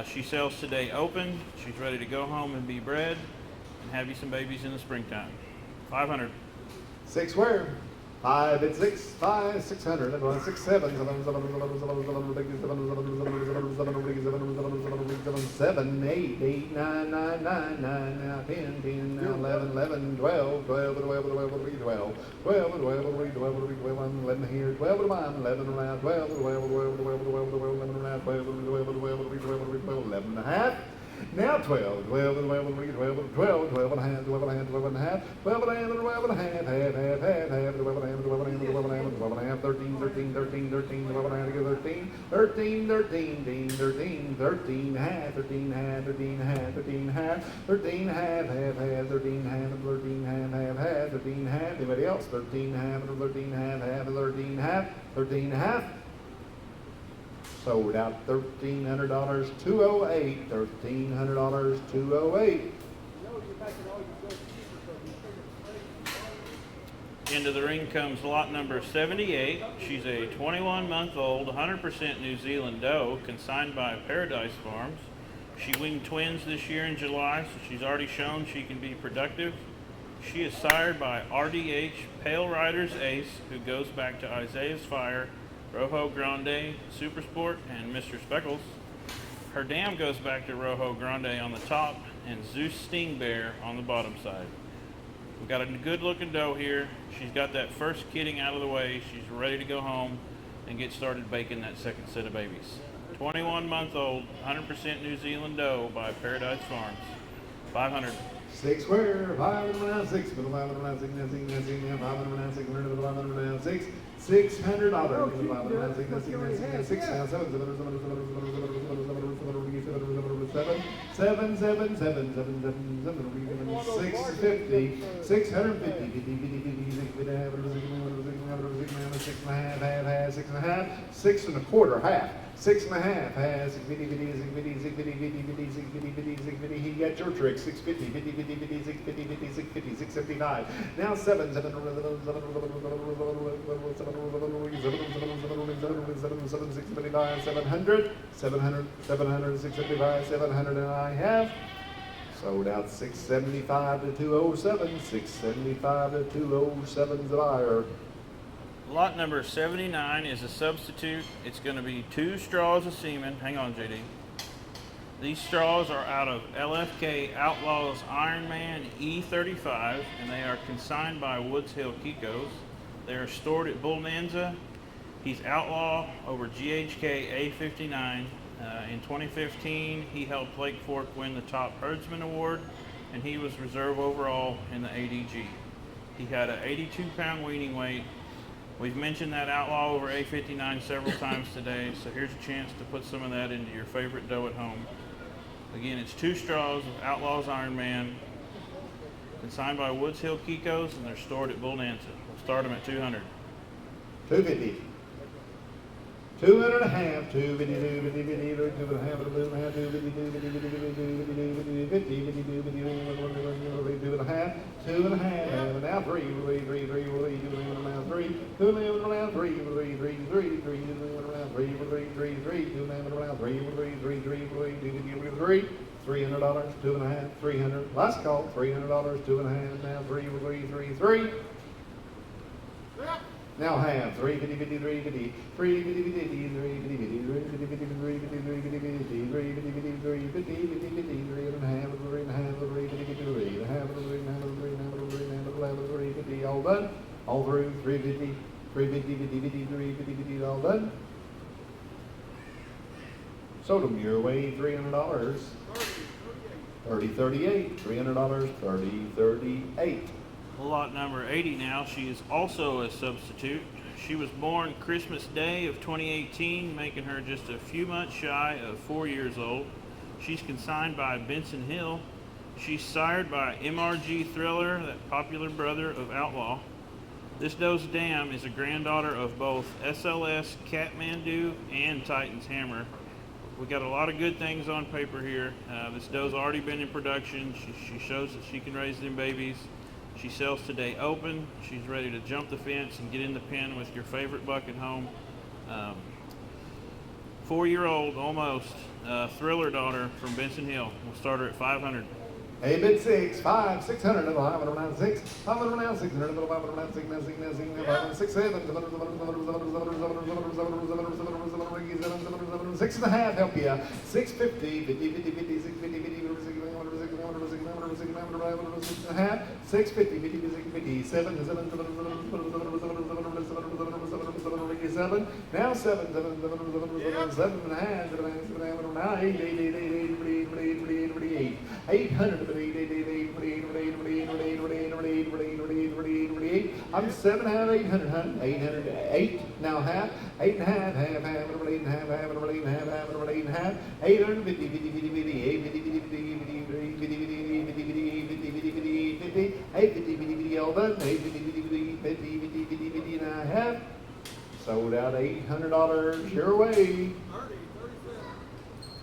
She sells today open. She's ready to go home and be bred and have you some babies in the springtime. 500. 6 where? 5 at 6, 5, 600, 6, 7, 7, 8, 8, 9, 9, 9, 9, now 10, 10, now 11, 11, 12, 12, 12, 12, 12, 12, 12, 12, 11 here, 12, 11 around, 12, 12, 12, 12, 12, 11 around, 12, 12, 11 and a half. Now 12, 12, 12, 12, 12, 12 and a half, 12 and a half, 12 and a half, 12 and a half, 12 and a half, half, 12 and a half, 12 and a half, 12 and a half, 12 and a half, 13, 13, 13, 13, 12 and a half, 13, 13, 13, 13, 13, half, 13, half, 13, half, 13, half, 13, half, half, half, 13, half, 13, half, half, half, 13, half, anybody else? 13, half, 13, half, half, 13, half, 13, half. Sold out $1,300, 208, $1,300, 208. Into the ring comes lot number 78. She's a 21-month-old, 100% New Zealand doe, consigned by Paradise Farms. She winged twins this year in July, so she's already shown she can be productive. She is sired by RDH Pale Riders Ace, who goes back to Isaiah's Fire, Rojo Grande, Super Sport, and Mr. Speckles. Her dam goes back to Rojo Grande on the top and Zeus Sting Bear on the bottom side. We've got a good looking doe here. She's got that first kidding out of the way. She's ready to go home and get started baking that second set of babies. 21-month-old, 100% New Zealand doe by Paradise Farms. 500. 6 where? 5 around 6, 5 around 6, 5 around 6, 600, 5 around 6, $600, 5 around 6, 6, 7, 7, 7, 7, 7, 650, 650, 6 and a half, half, 6 and a half, 6 and a quarter, half. 6 and a half, has 650, 650, he got your trick, 650, 50, 50, 50, 650, 50, 650, 675. Now 7, 7, 675, 700, 700, 700, 675, 700, and I have sold out 675 to 207, 675 to 207 the buyer. Lot number 79 is a substitute. It's going to be 2 straws of semen. Hang on, JD. These straws are out of LFK Outlaws Ironman E35, and they are consigned by Woods Hill Kiko's. They are stored at Bonanza. He's Outlaw over GHK A59. In 2015, he helped Lake Fork win the Top Herdsman Award, and he was reserve overall in the ADG. He had an 82-pound weaning weight. We've mentioned that Outlaw over A59 several times today, so here's a chance to put some of that into your favorite doe at home. Again, it's 2 straws of Outlaws Ironman, consigned by Woods Hill Kiko's, and they're stored at Bonanza. We'll start them at 200. 250. 200 and a half, 250, 2 and a half, 2 and a half, 2 and a half, 2 and a half, and now 3, 2 and a half, 3, 2 and a half, 3, 2 and a half, 3, 2 and a half, 3, $300, 2 and a half, 300. Last call, $300, 2 and a half, now 3. Now have 350, 350, 350, 350, 350, all done. All through 350, 350, all done. Sold them your way, $300. 3038, $300, 3038. Lot number 80 now. She is also a substitute. She was born Christmas Day of 2018, making her just a few months shy of 4 years old. She's consigned by Benson Hill. She's sired by MRG Thriller, that popular brother of Outlaw. This doe's dam is a granddaughter of both SLS Kathmandu and Titan's Hammer. We got a lot of good things on paper here. This doe's already been in production. She shows that she can raise them babies. She sells today open. She's ready to jump the fence and get in the pen with your favorite buck at home. 4-year-old almost Thriller daughter from Benson Hill. We'll start her at 500. A bid 6, 5, 600, and 506, 509, 600, 509, 6 and a half, help you. 650, 50, 50, 50, 650, 50, 6 and a half, 650, 50, 50, 7, now 7 and a half, now 8, 800. I'm 7 half, 800, 808, now half, 8 and a half, half, 8 and a half, 850, 50, 50, 50, 850, all done, 850, and a half. Sold out $800 your way.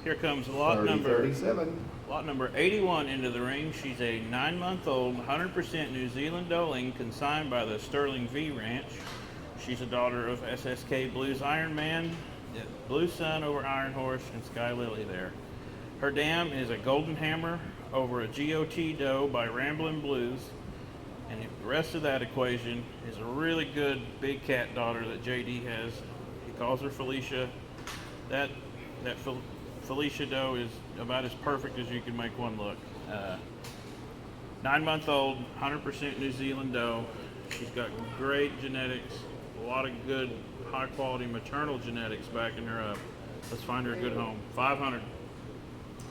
Here comes lot 37. Lot number 81 into the ring. She's a 9-month-old, 100% New Zealand doeling consigned by the Sterling V Ranch. She's a daughter of SSK Blues Ironman, Blue Sun over Iron Horse, and Sky Lily there. Her dam is a Golden Hammer over a GOT doe by Ramblin' Blues. And the rest of that equation is a really good big cat daughter that JD has. He calls her Felicia. That Felicia doe is about as perfect as you can make one look. 9-month-old, 100% New Zealand doe. She's got great genetics, a lot of good, high-quality maternal genetics backing her up. Let's find her a good home. 500.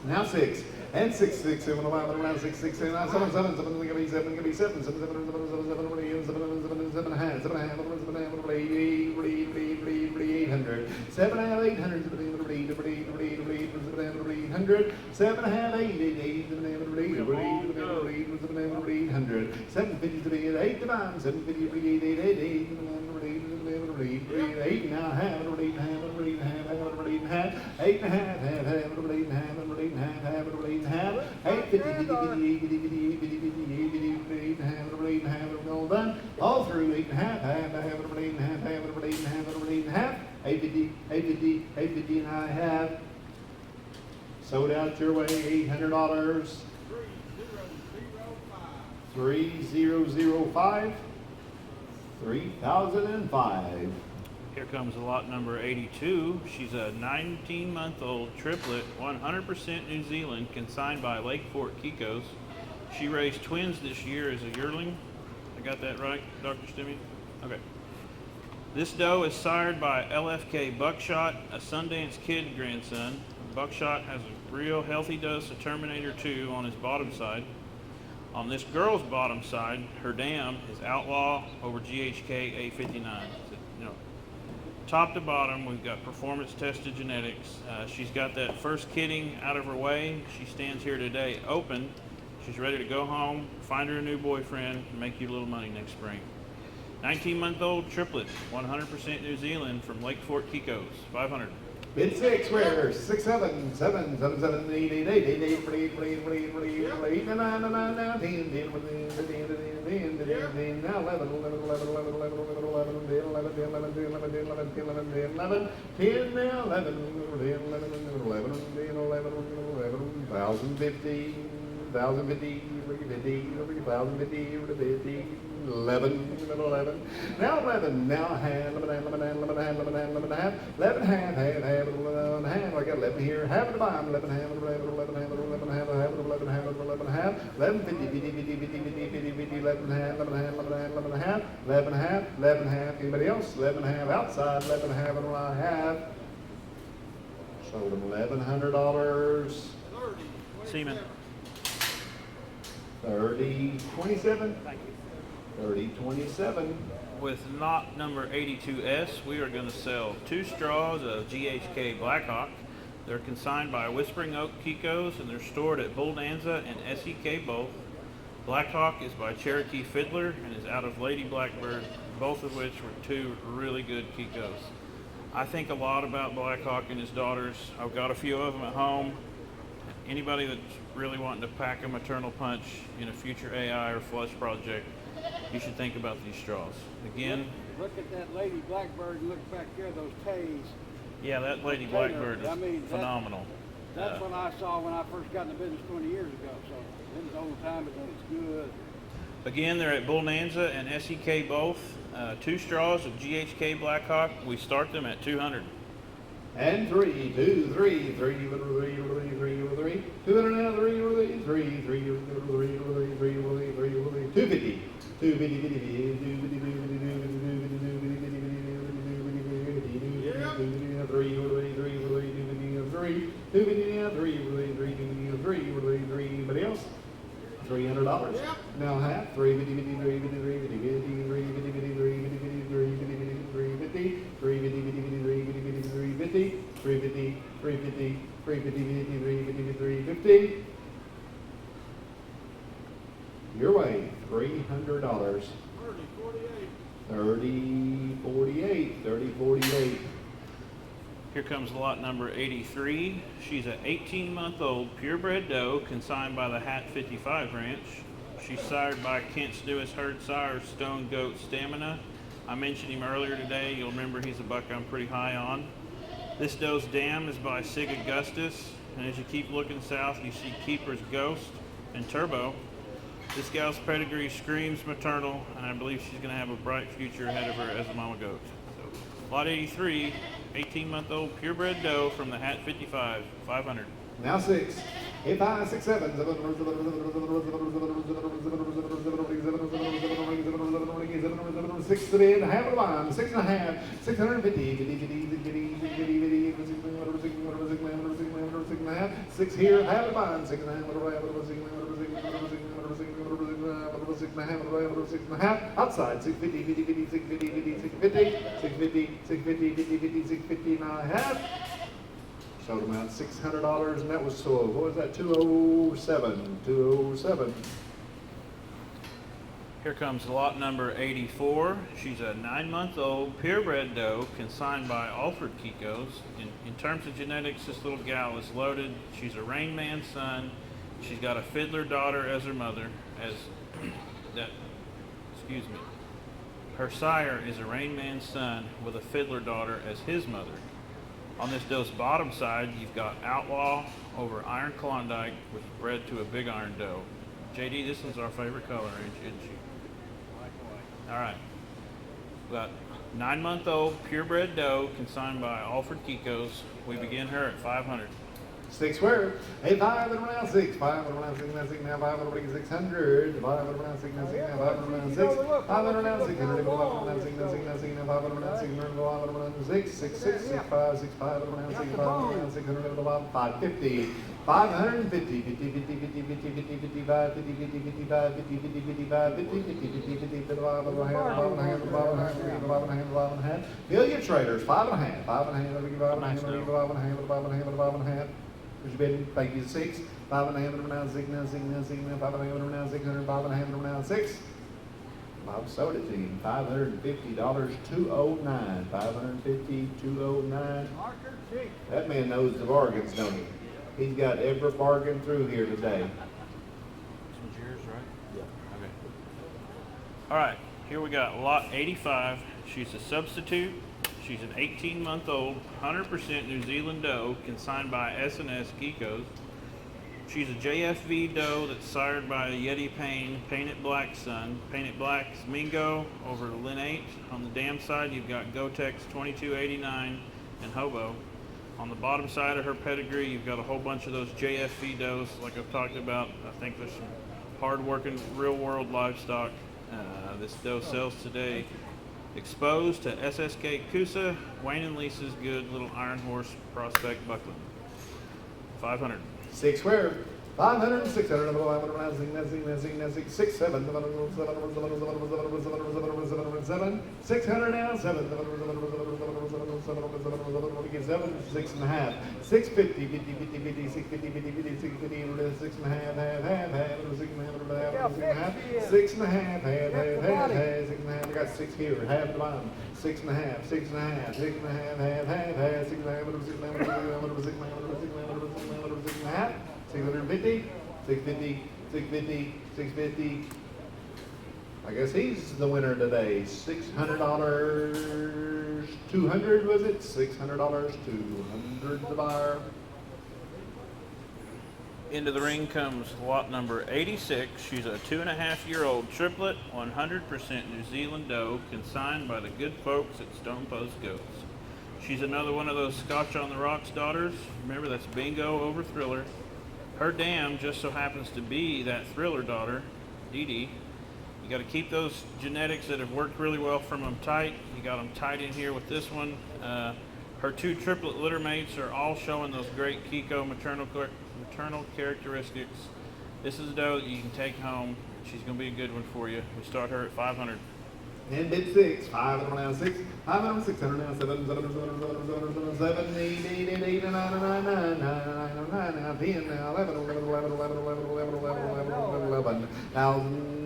Now 6 and 6, 6, 7, 5, around 6, 6, 7, 9, 7, 7, 7, 7, 7, 7, 7, 7, 7, 7, 7, 7, 800, 7 half, 800, 7 half, 800, 750, 8 to 9, 750, 8 now half, 8 and a half, 8 and a half, half, 850, all done, all through 8 and a half, 850, 850, and I have sold out your way, $800, 3005, 3005. Here comes lot number 82. She's a 19-month-old triplet, 100% New Zealand, consigned by Lake Fort Kiko's. She raised twins this year as a yearling. I got that right, Dr. Stimmy? Okay. This doe is sired by LFK Buckshot, a Sundance Kid grandson. Buckshot has a real healthy dose of Terminator 2 on his bottom side. On this girl's bottom side, her dam is Outlaw over GHK A59. You know, top to bottom, we've got performance tested genetics. She's got that first kidding out of her way. She stands here today open. She's ready to go home, find her a new boyfriend, and make you a little money next spring. 19-month-old triplet, 100% New Zealand from Lake Fort Kiko's, 500. Bid 6, where 6, 7, 7, 7, 7, 8, 8, 8, 8, 8, 8, 8, 9, 9, 9, 9, 10, 10, 10, now 11, 11, 11, 11, 11, 11, 10, 11, 10, 11, 10, 11, 10, 11, 10, 11, 10, 11, 10, now 11, 11, 11, 11, 10, 11, 11, 1,050, 1,050, 50, 1,050, 50, 11, 11, now 11, now a hand, 11, 11, 11, 11, 11, half, 11, half, 11, half, I got 11 here, half at the bottom, 11, half, 11, 11, half, 11, half, 11, half, 11, half, 11, 50, 50, 50, 50, 50, 50, 50, 11 half, 11 half, 11 half, 11 half, 11 half, 11 half, anybody else? 11 half outside, 11 half, and I have sold them $1,100. Seaman. 30, 27. 30, 27. With knot number 82S, we are going to sell 2 straws of GHK Blackhawk. They're consigned by Whispering Oak Kiko's, and they're stored at Buldanza and SEK both. Blackhawk is by Cherokee Fiddler and is out of Lady Blackbird, both of which were 2 really good Kikos. I think a lot about Blackhawk and his daughters. I've got a few of them at home. Anybody that's really wanting to pack a maternal punch in a future AI or flush project, you should think about these straws. Again, Look at that Lady Blackbird and look back there, those K's. yeah, that Lady Blackbird is I mean, phenomenal. That's what I saw when I first got in the business 20 years ago. So it was old time, but it's good. Again, they're at Buldanza and SEK both. 2 straws of GHK Blackhawk. We start them at 200. And 3, 2, 3, 3, 3, 3, 3, 200 now, 3, 3, 3, 3, 3, 250, 250, anybody else? $300. Now half, 350, 350. Your way, $300. 30, 48, 30, 48. Here comes lot number 83. She's an 18-month-old purebred doe consigned by the Hat 55 Ranch. She's sired by Kent Stewis herd sire Stone Goat Stamina. I mentioned him earlier today. You'll remember he's a buck I'm pretty high on. This doe's dam is by Sig Augustus, and as you keep looking south, you see Keeper's Ghost and Turbo. This gal's pedigree screams maternal, and I believe she's going to have a bright future ahead of her as a mama goat. So, lot 83, 18-month-old purebred doe from the Hat 55, 500. Now 6. 8, 5, 6, 7. 6 to bid, half of the line, 6 and a half, 650, 6 here, half of the line, 6 and a half, 6 and a half, outside, 650, 50, 650, 650, 650, 650, and a half. Sold them out $600, and that was sold. What was that? 207. 207. Here comes lot number 84. She's a 9-month-old purebred doe consigned by Alfred Kiko's. In terms of genetics, this little gal is loaded. She's a Rain Man's son. She's got a fiddler daughter as her mother. Her sire is a Rain Man's son with a fiddler daughter as his mother. On this doe's bottom side, you've got Outlaw over Iron Klondike, which is bred to a big iron doe. JD, this one's our favorite color, isn't she? All right. Got 9-month-old purebred doe consigned by Alfred Kiko's. We begin her at 500. 6 square. 8 5 and around 6. 5 and around 6 now 6 now 5 and around 600. 5 and around 6 now 6 now 5 and around 6. 5 and around 600. 5 and around 6 now 6 now 6 now 5 and around 600. 5 and around 6 6 6 6 5 6 5 and around 6 5 and around 600. 550. 550 50 50 50 50 50 55 50 50 55 50 50 55 50 50 50 50 55 and a half 5 and a half 5 and a half 5 and a half 5 and a half. Billiard traders 5 and a half 5 and a half 5 and a half 5 and a half 5 and a half 5 and a half 5 and a half. Where's your bid? Thank you. 6. 5 and a half and around 6 now 6 now 6 now 5 and a half and around 600. 5 and a half and around 6. Bob sold it to him. $550 $209. $550 $209. That man knows the bargains, don't he? He's got every bargain through here today. This one's yours, right? Yeah. Okay. All right, here we got lot 85. She's a substitute. She's an 18-month-old, 100% New Zealand doe, consigned by S&S Kiko's. She's a JFV doe that's sired by a Yeti Payne, Painted Black son. Painted Black's Mingo over to Lin 8. On the dam side, you've got Gotex 2289 and Hobo. On the bottom side of her pedigree, you've got a whole bunch of those JFV does, like I've talked about. I think there's some hard-working, real-world livestock. This doe sells today exposed to SSK Coosa, Wayne and Lisa's good little Iron Horse Prospect Buckland. 500. 6 square. 500 600 6 7 600 now 7 7 6 and a half 650 50 50 50 650 50 50 650 6 and a half half 6 and a half 6 and a half 6 and a half I got 6 here half the bottom 6 and a half 6 and a half 6 and a half half 6 and a half 6 and a half 650, 650, 650, 650. I guess he's the winner today. $600, 200 was it? $600, 200 the buyer. Into the ring comes lot number 86. She's a 2.5-year-old triplet, 100% New Zealand doe, consigned by the good folks at Stone Post Goats. She's another one of those Scotch on the Rocks daughters. Remember, that's Bingo over Thriller. Her dam just so happens to be that Thriller daughter, Dee Dee. You got to keep those genetics that have worked really well from them tight. You got them tight in here with this one. Her 2 triplet litter mates are all showing those great Kiko maternal characteristics. This is a doe that you can take home. She's going to be a good one for you. We start her at 500. And bid 6, 5 and around 6, 5 and 600 now 7 7 8 8 8 8 9 9 9 9 9 now 10 now 11 11 11 11 11 11 11 11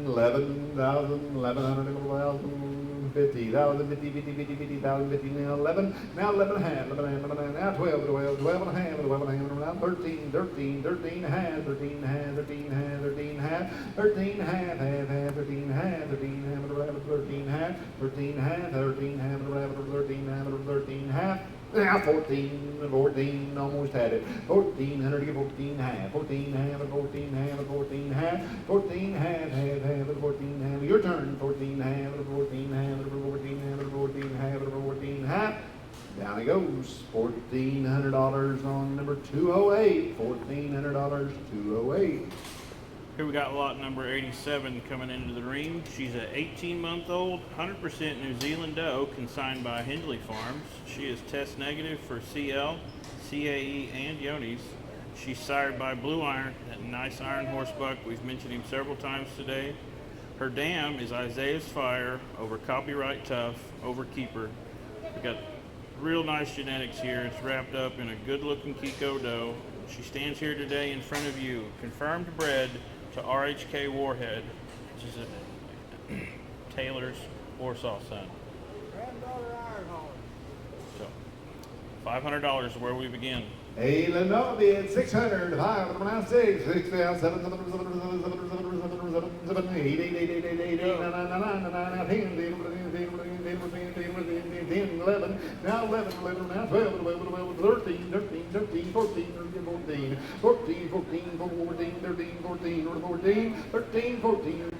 11,000 11,000 50,000 50 50 50 50,000 50 now 11 now 11 and a half 11 and a half now 12 12 12 and a half 12 and a half around 13 13 13 and a half 13 and a half 13 and a half 13 and a half 13 and a half half 13 and a half 13 and a half 13 and a half 13 and a half 13 and a half 13 and a half 13 and a half now 14 14 almost had it 1400 to get 14 and a half 14 and a half 14 and a half 14 and a half 14 and a half half 14 and a half your turn 14 and a half 14 and a half 14 and a half 14 and a half 14 and a half down it goes $1,400 on number 208 $1,400 208. Here we got lot number 87 coming into the ring. She's an 18-month-old, 100% New Zealand doe, consigned by Hindley Farms. She is test negative for CL, CAE, and Yonis. She's sired by Blue Iron, that nice Iron Horse buck. We've mentioned him several times today. Her dam is Isaiah's Fire over Copyright Tough over Keeper. We got real nice genetics here. It's wrapped up in a good-looking Kiko doe. She stands here today in front of you, confirmed bred to RHK Warhead, which is a Taylor's Warsaw son. Granddaughter Iron Horse. So, $500 is where we begin. Hey, Lenore bid 600, 5 and around 6, 6 down 7 7 7 7 7 8 8 8 8 8 8 8 9 9 9 9 9 10 11 now 11 11 now 12 12 12 13 13 13 14 14 14 14 14 13 14 14 13 14 14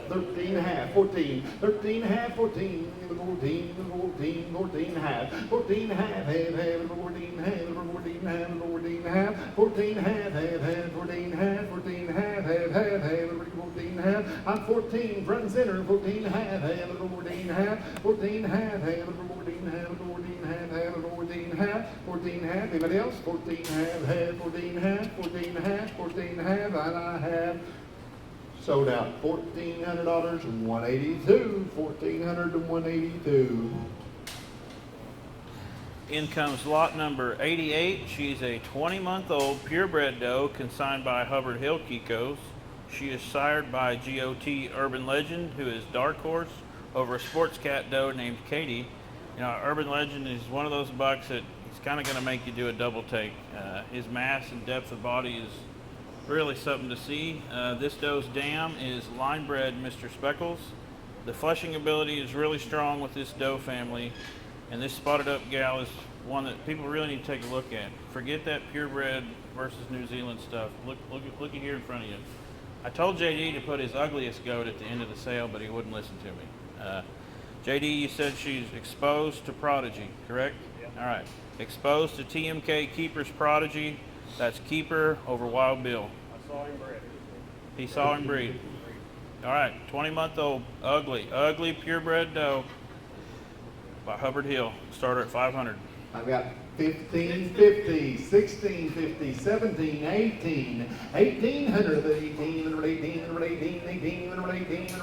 13 and a half, 14, 13 and a half, 14, 14, 14, 14 and a half, 14 and a half, half, 14 and a half, 14 and a half, 14 and a half, 14 and a half, half, 14 and a half, 14 and a half, half, 14 and a half. I'm 14, front and center, 14 and a half, 14 and a half, 14 and a half, 14 and a half, 14 and a half, 14 and a half, 14 and a half. Anybody else? 14 and a half, 14 and a half, 14 and a half, 14 and a half, and I have sold out $1,400 and 182, 1,400 and 182. In comes lot number 88. She's a 20-month-old purebred doe consigned by Hubbard Hill Kikos. She is sired by GOT Urban Legend, who is dark horse over a sports cat doe named Katie. You know, Urban Legend is one of those bucks that he's kind of going to make you do a double take. His mass and depth of body is really something to see. This doe's dam is line-bred Mr. Speckles. The fleshing ability is really strong with this doe family, and this spotted up gal is one that people really need to take a look at. Forget that purebred versus New Zealand stuff. Look here in front of you. I told JD to put his ugliest goat at the end of the sale, but he wouldn't listen to me. JD, you said she's exposed to Prodigy, correct? Yep. All right. Exposed to TMK Keeper's Prodigy. That's Keeper over Wild Bill. I saw him breed. He saw him breed. All right. 20-month-old, ugly purebred doe by Hubbard Hill. Starter at 500. I've got 1550, 1650, 17, 18, 1800, 18, 18, 18, 18, 18,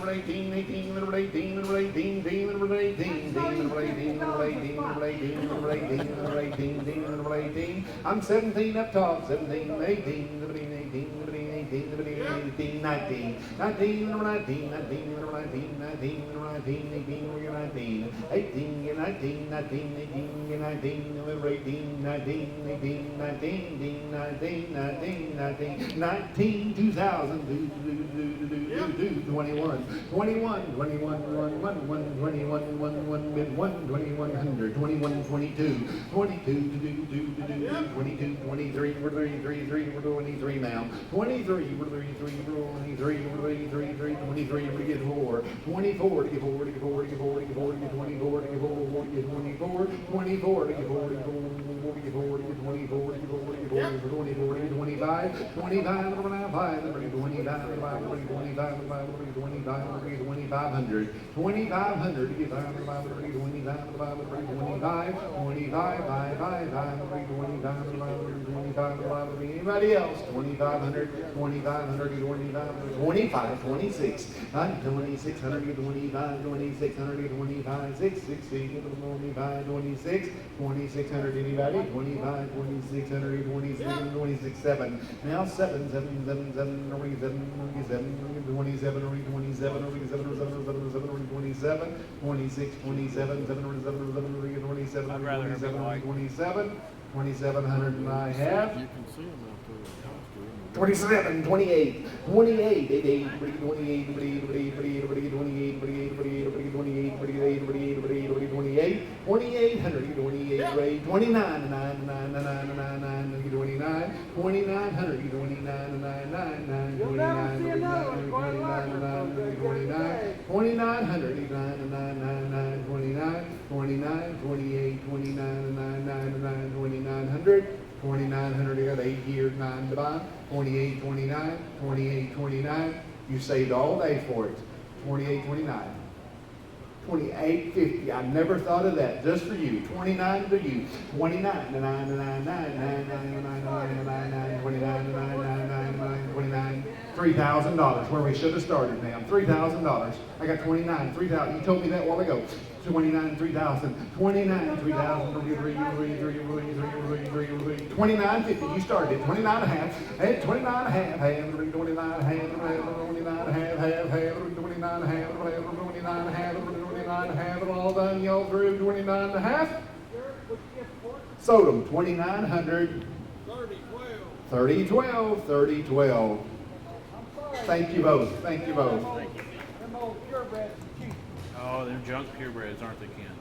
18, 18, 18, 18, 18, 18. I'm 17 up top, 17, 18, 18, 19, 19, 19, 19, 19, 19, 19, 19, 18, 19, 19, 19, 19, 19, 19, 19, 19, 19, 19, 2000, 21, 21, 21, 1, 1, 21, 1, 1, mid 1, 2100, 21, 22, 22, 22, 23, we're 33, we're 23 now, 23, we're 33, we're 23, we're 33, 23, we get 4, 24, to get 4, to get 4, to get 4, to get 4, to get 24, to get 4, to get 24, 24, to get 4, to get 4, 24, to get 24, to get 4, to get 4, to get 24, to get 25, 25, 25, 2500, 2500 to get 25, 25, 25, anybody else? 2500, 2500, 25, 26, 2600 to 25, 2600 to 25, 660 to 25, 26, 2600 anybody? 25, 2600, 27, 26, 7. Now 7, 7, 7, 7, 27, 27, 27, 27, 27, 27, 26, 27, 7, 27, I'd rather have it like 27, 2700 and I have. You can see them out there. 27, 28, 28, 88, 28, 28, 28, 28, 28, 28, 28, 28, 2800, 28, 29, 9, 9, 9, 9, 9, 29, 2900, 29, 9, 9, 9, 29, 2900, 29, 9, 9, 29, 29, 28, 29, 9, 9, 9, 2900, 2900, you got 8 years, 9 to buy, 28, 29, 28, 29, you saved all day for it, 28, 29. 28.50. I never thought of that. Just for you. 29 to you. 29 to 9 to 9 9 9 9 9 9 9 29 to 9 9 9 9 29. $3,000. Where we should have started, ma'am. $3,000. I got 29. 3,000. You told me that a while ago. 29, 3,000. 29, 3,000. 29.50. You started it. 29 and a half. 29 and a half. 29 and a half. 29 and a half. 29 and a half. 29 and a half. 29 and a half. All done. Y'all through 29 and a half. Sold them. 2,900. 30, 12. 30, 12. Thank you both. Thank you both. Them old purebreds are cheap. Oh, they're junk purebreds, aren't they, Ken?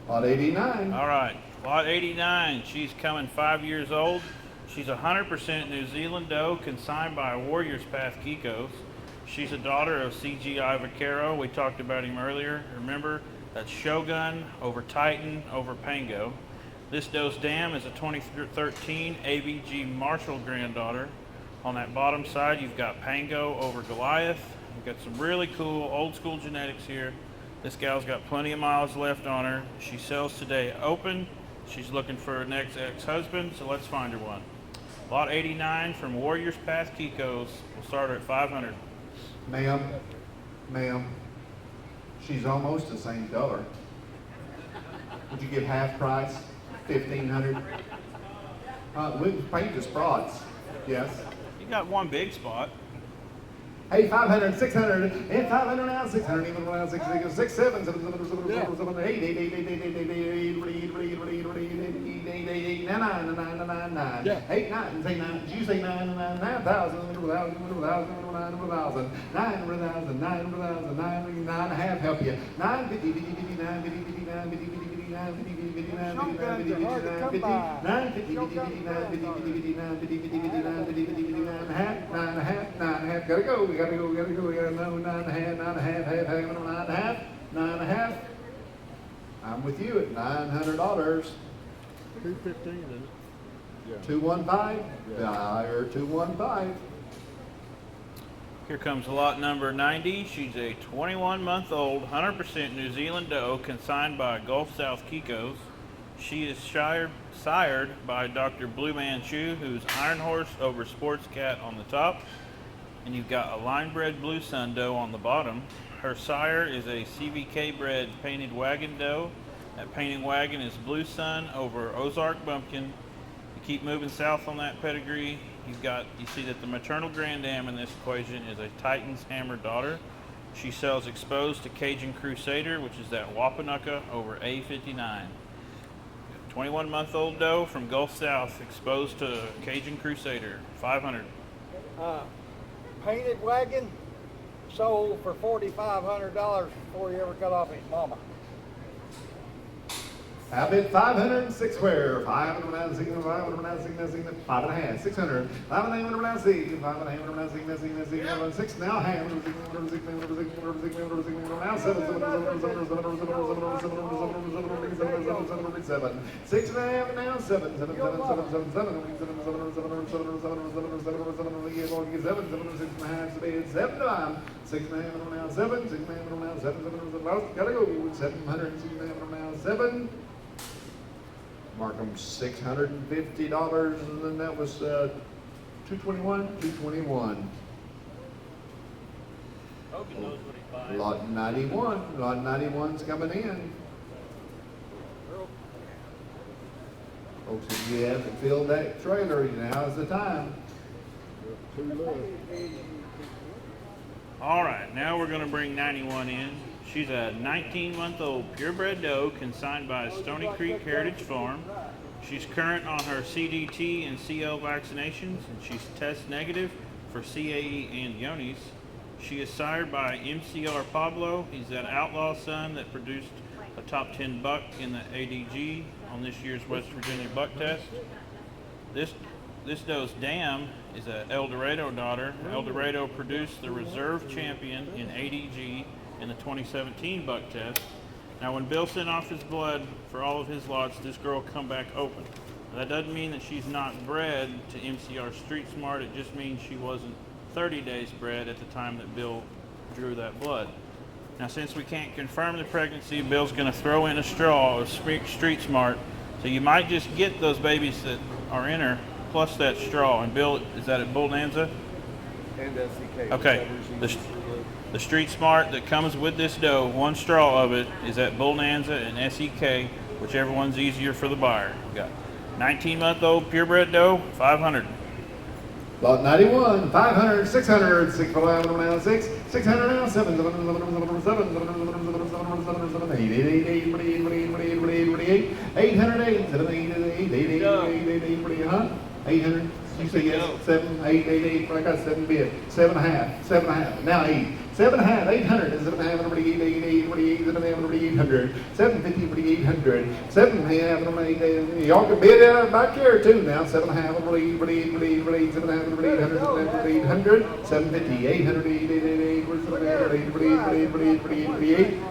Lot 89. All right, lot 89. She's coming 5 years old. She's 100% New Zealand doe, consigned by Warriors Path Kikos. She's a daughter of CGI Vaquero. We talked about him earlier. Remember, that's Shogun over Titan over Pango. This doe's dam is a 2013 ABG Marshall granddaughter. On that bottom side, you've got Pango over Goliath. We've got some really cool old school genetics here. This gal's got plenty of miles left on her. She sells today open. She's looking for her next ex-husband, so let's find her one. Lot 89 from Warriors Path Kiko's. We'll start her at 500. Ma'am, she's almost the same color. Would you give half price? 1,500. We can paint the spots. Yes. You got one big spot. Hey, 500, 600, and 500 now, 600, even around 6, 6, 7, 7, 7, 7, 7, 7, 8, 8, 8, 8, 8, 8, 8, 8, 9, 9, 9, 9, 9, 8, 9, say 9, did you say 9, 9, 9,000, 1,000, 1,000, 9,000, 9,000, 9 and a half, help you, 9, 50, 50, 50, 9, 50, 50, 9, 50, 50, 50, 9, 50, 50, 50, 9, 50, 50, 50, 50, 9, 50, 50, 50, 9, 50, 50, 50, 9, 50, 50, 50, 9, 50, 50, 50, 9 and a half, 9 and a half, 9 and a half, gotta go, we gotta go, we gotta go, we gotta know, 9 and a half, 9 and a half, half, 9 and a half, 9 and a half. I'm with you at $900. 215, isn't it? Yeah. 215, or 215. Here comes lot number 90. She's a 21-month-old, 100% New Zealand doe consigned by Gulf South Kiko's. She is sired by Dr. Blue Manchu, who's Iron Horse over Sports Cat on the top. And you've got a line-bred Blue Sun doe on the bottom. Her sire is a CVK-bred painted wagon doe. That painted wagon is Blue Sun over Ozark Bumpkin. You keep moving south on that pedigree. You see that the maternal grandam in this equation is a Titan's Hammer daughter. She sells exposed to Cajun Crusader, which is that Wapanucka over A59. 21-month-old doe from Gulf South, exposed to Cajun Crusader, 500. Painted wagon sold for $4,500 before he ever cut off his mama. I bid 506 square, 500, 6, 5 and a half, 600, 5 and a half, 6, 5 and a half, 6 now, half, 6, now 7, 6 and a half now, 7, 7, 7, 7, 7, 7, 6 and a half now, 7, 6 and a half now, 7, 7, gotta go, 700, 6 and a half now, 7. Mark them $650, and then that was 221, 221. Hope he knows what he's buying. Lot 91, lot 91's coming in. Folks, if you haven't filled that trailer, now's the time. Two left. All right, now we're going to bring 91 in. She's a 19-month-old purebred doe consigned by Stony Creek Heritage Farm. She's current on her CDT and CL vaccinations, and she's test negative for CAE and Yonis. She is sired by MCR Pablo. He's that outlaw son that produced a top 10 buck in the ADG on this year's West Virginia buck test. This doe's dam is an El Dorado daughter. El Dorado produced the reserve champion in ADG in the 2017 buck test. Now when Bill sent off his blood for all of his lots, this girl come back open. Now, that doesn't mean that she's not bred to MCR Street Smart. It just means she wasn't 30 days bred at the time that Bill drew that blood. Now since we can't confirm the pregnancy, Bill's going to throw in a straw of Street Smart. So you might just get those babies that are in her plus that straw. And Bill, is that at Bonanza? And SEK. Okay. The Street Smart that comes with this doe, one straw of it is at Bonanza and SEK, whichever one's easier for the buyer. We got 19-month-old purebred doe, 500. Lot 91, 500, 600, 6, 5, 6, 600 now, 7, 7, 7, 7, 7, 800. You say yes, 7, 8, 8, 8, I got 7 bid, 7 and a half, 7 and a half, now 8, 7 and a half, 800, 7 and a half, 8, 8, 8, 800, 750, 800, 750, y'all can bid out back here too now, 750, 800, 750, 800,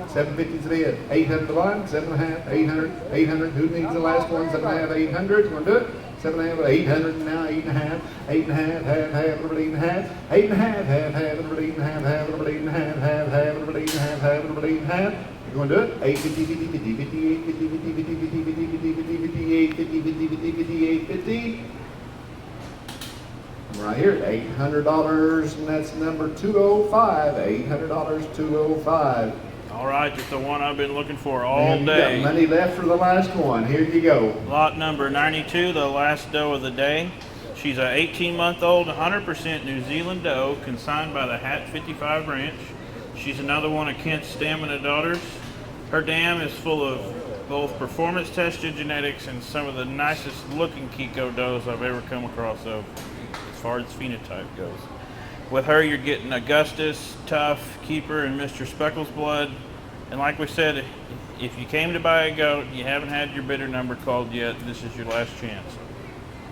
750 is the bid, 800 the one, 7.5, 800, 800, who needs the last one, 7.5, 800, you wanna do it? 7.5, 800 now, 8.5, 8.5, half, 8.5, 8.5, half, 8.5, half, 8.5, half, 8.5. You gonna do it? 850, 50, 50, 58, 50, 50, 50, 50, 50, 50, 50, 58, 50, 50, 50, 58, 50. Right here, $800, and that's number 205, $800, 205. All right, just the one I've been looking for all Man, you day. got money left for the last one. Here you go. Lot number 92, the last doe of the day. She's a 18-month-old, 100% New Zealand doe, consigned by the Hat 55 Ranch. She's another one of Kent's stamina daughters. Her dam is full of both performance-tested genetics and some of the nicest looking Kiko does I've ever come across of, as far as phenotype goes. With her, you're getting Augustus, Tough, Keeper, and Mr. Speckles Blood. And like we said, if you came to buy a goat, you haven't had your bidder number called yet, this is your last chance.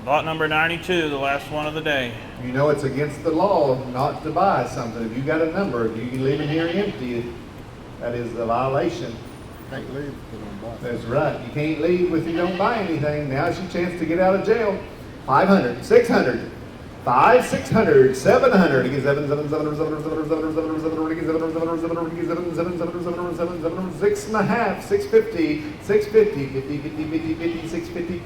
Lot number 92, the last one of the day. You know it's against the law not to buy something. If you got a number, if you can leave it here empty, that is a violation. Can't leave if you don't buy. That's right. You can't leave if you don't buy anything. Now's your chance to get out of jail. 500, 600, 5, 600, 700. Again, 7, 7, 7, 7, 7, 7, 7, 7, 6.5, 650, 650, 50, 50, 50, 50, 650.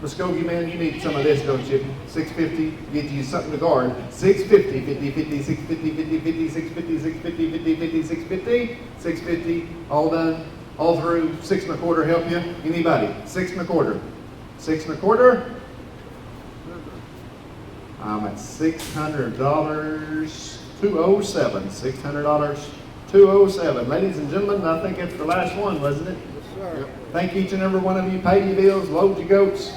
Muskogee man, you need some of this, don't you? 650, get you something to guard. 650, 50, 50, 650, 50, 50, 650, 650, 50, 50, 650, 650, all done, all through. 6 1/4 help you? Anybody? 6 1/4. 6 1/4. I'm at $600, 207. $600, 207. Ladies and gentlemen, I think it's the last one, wasn't it? Yes, sir. Thank each and every one of you. Pay your bills, load your goats.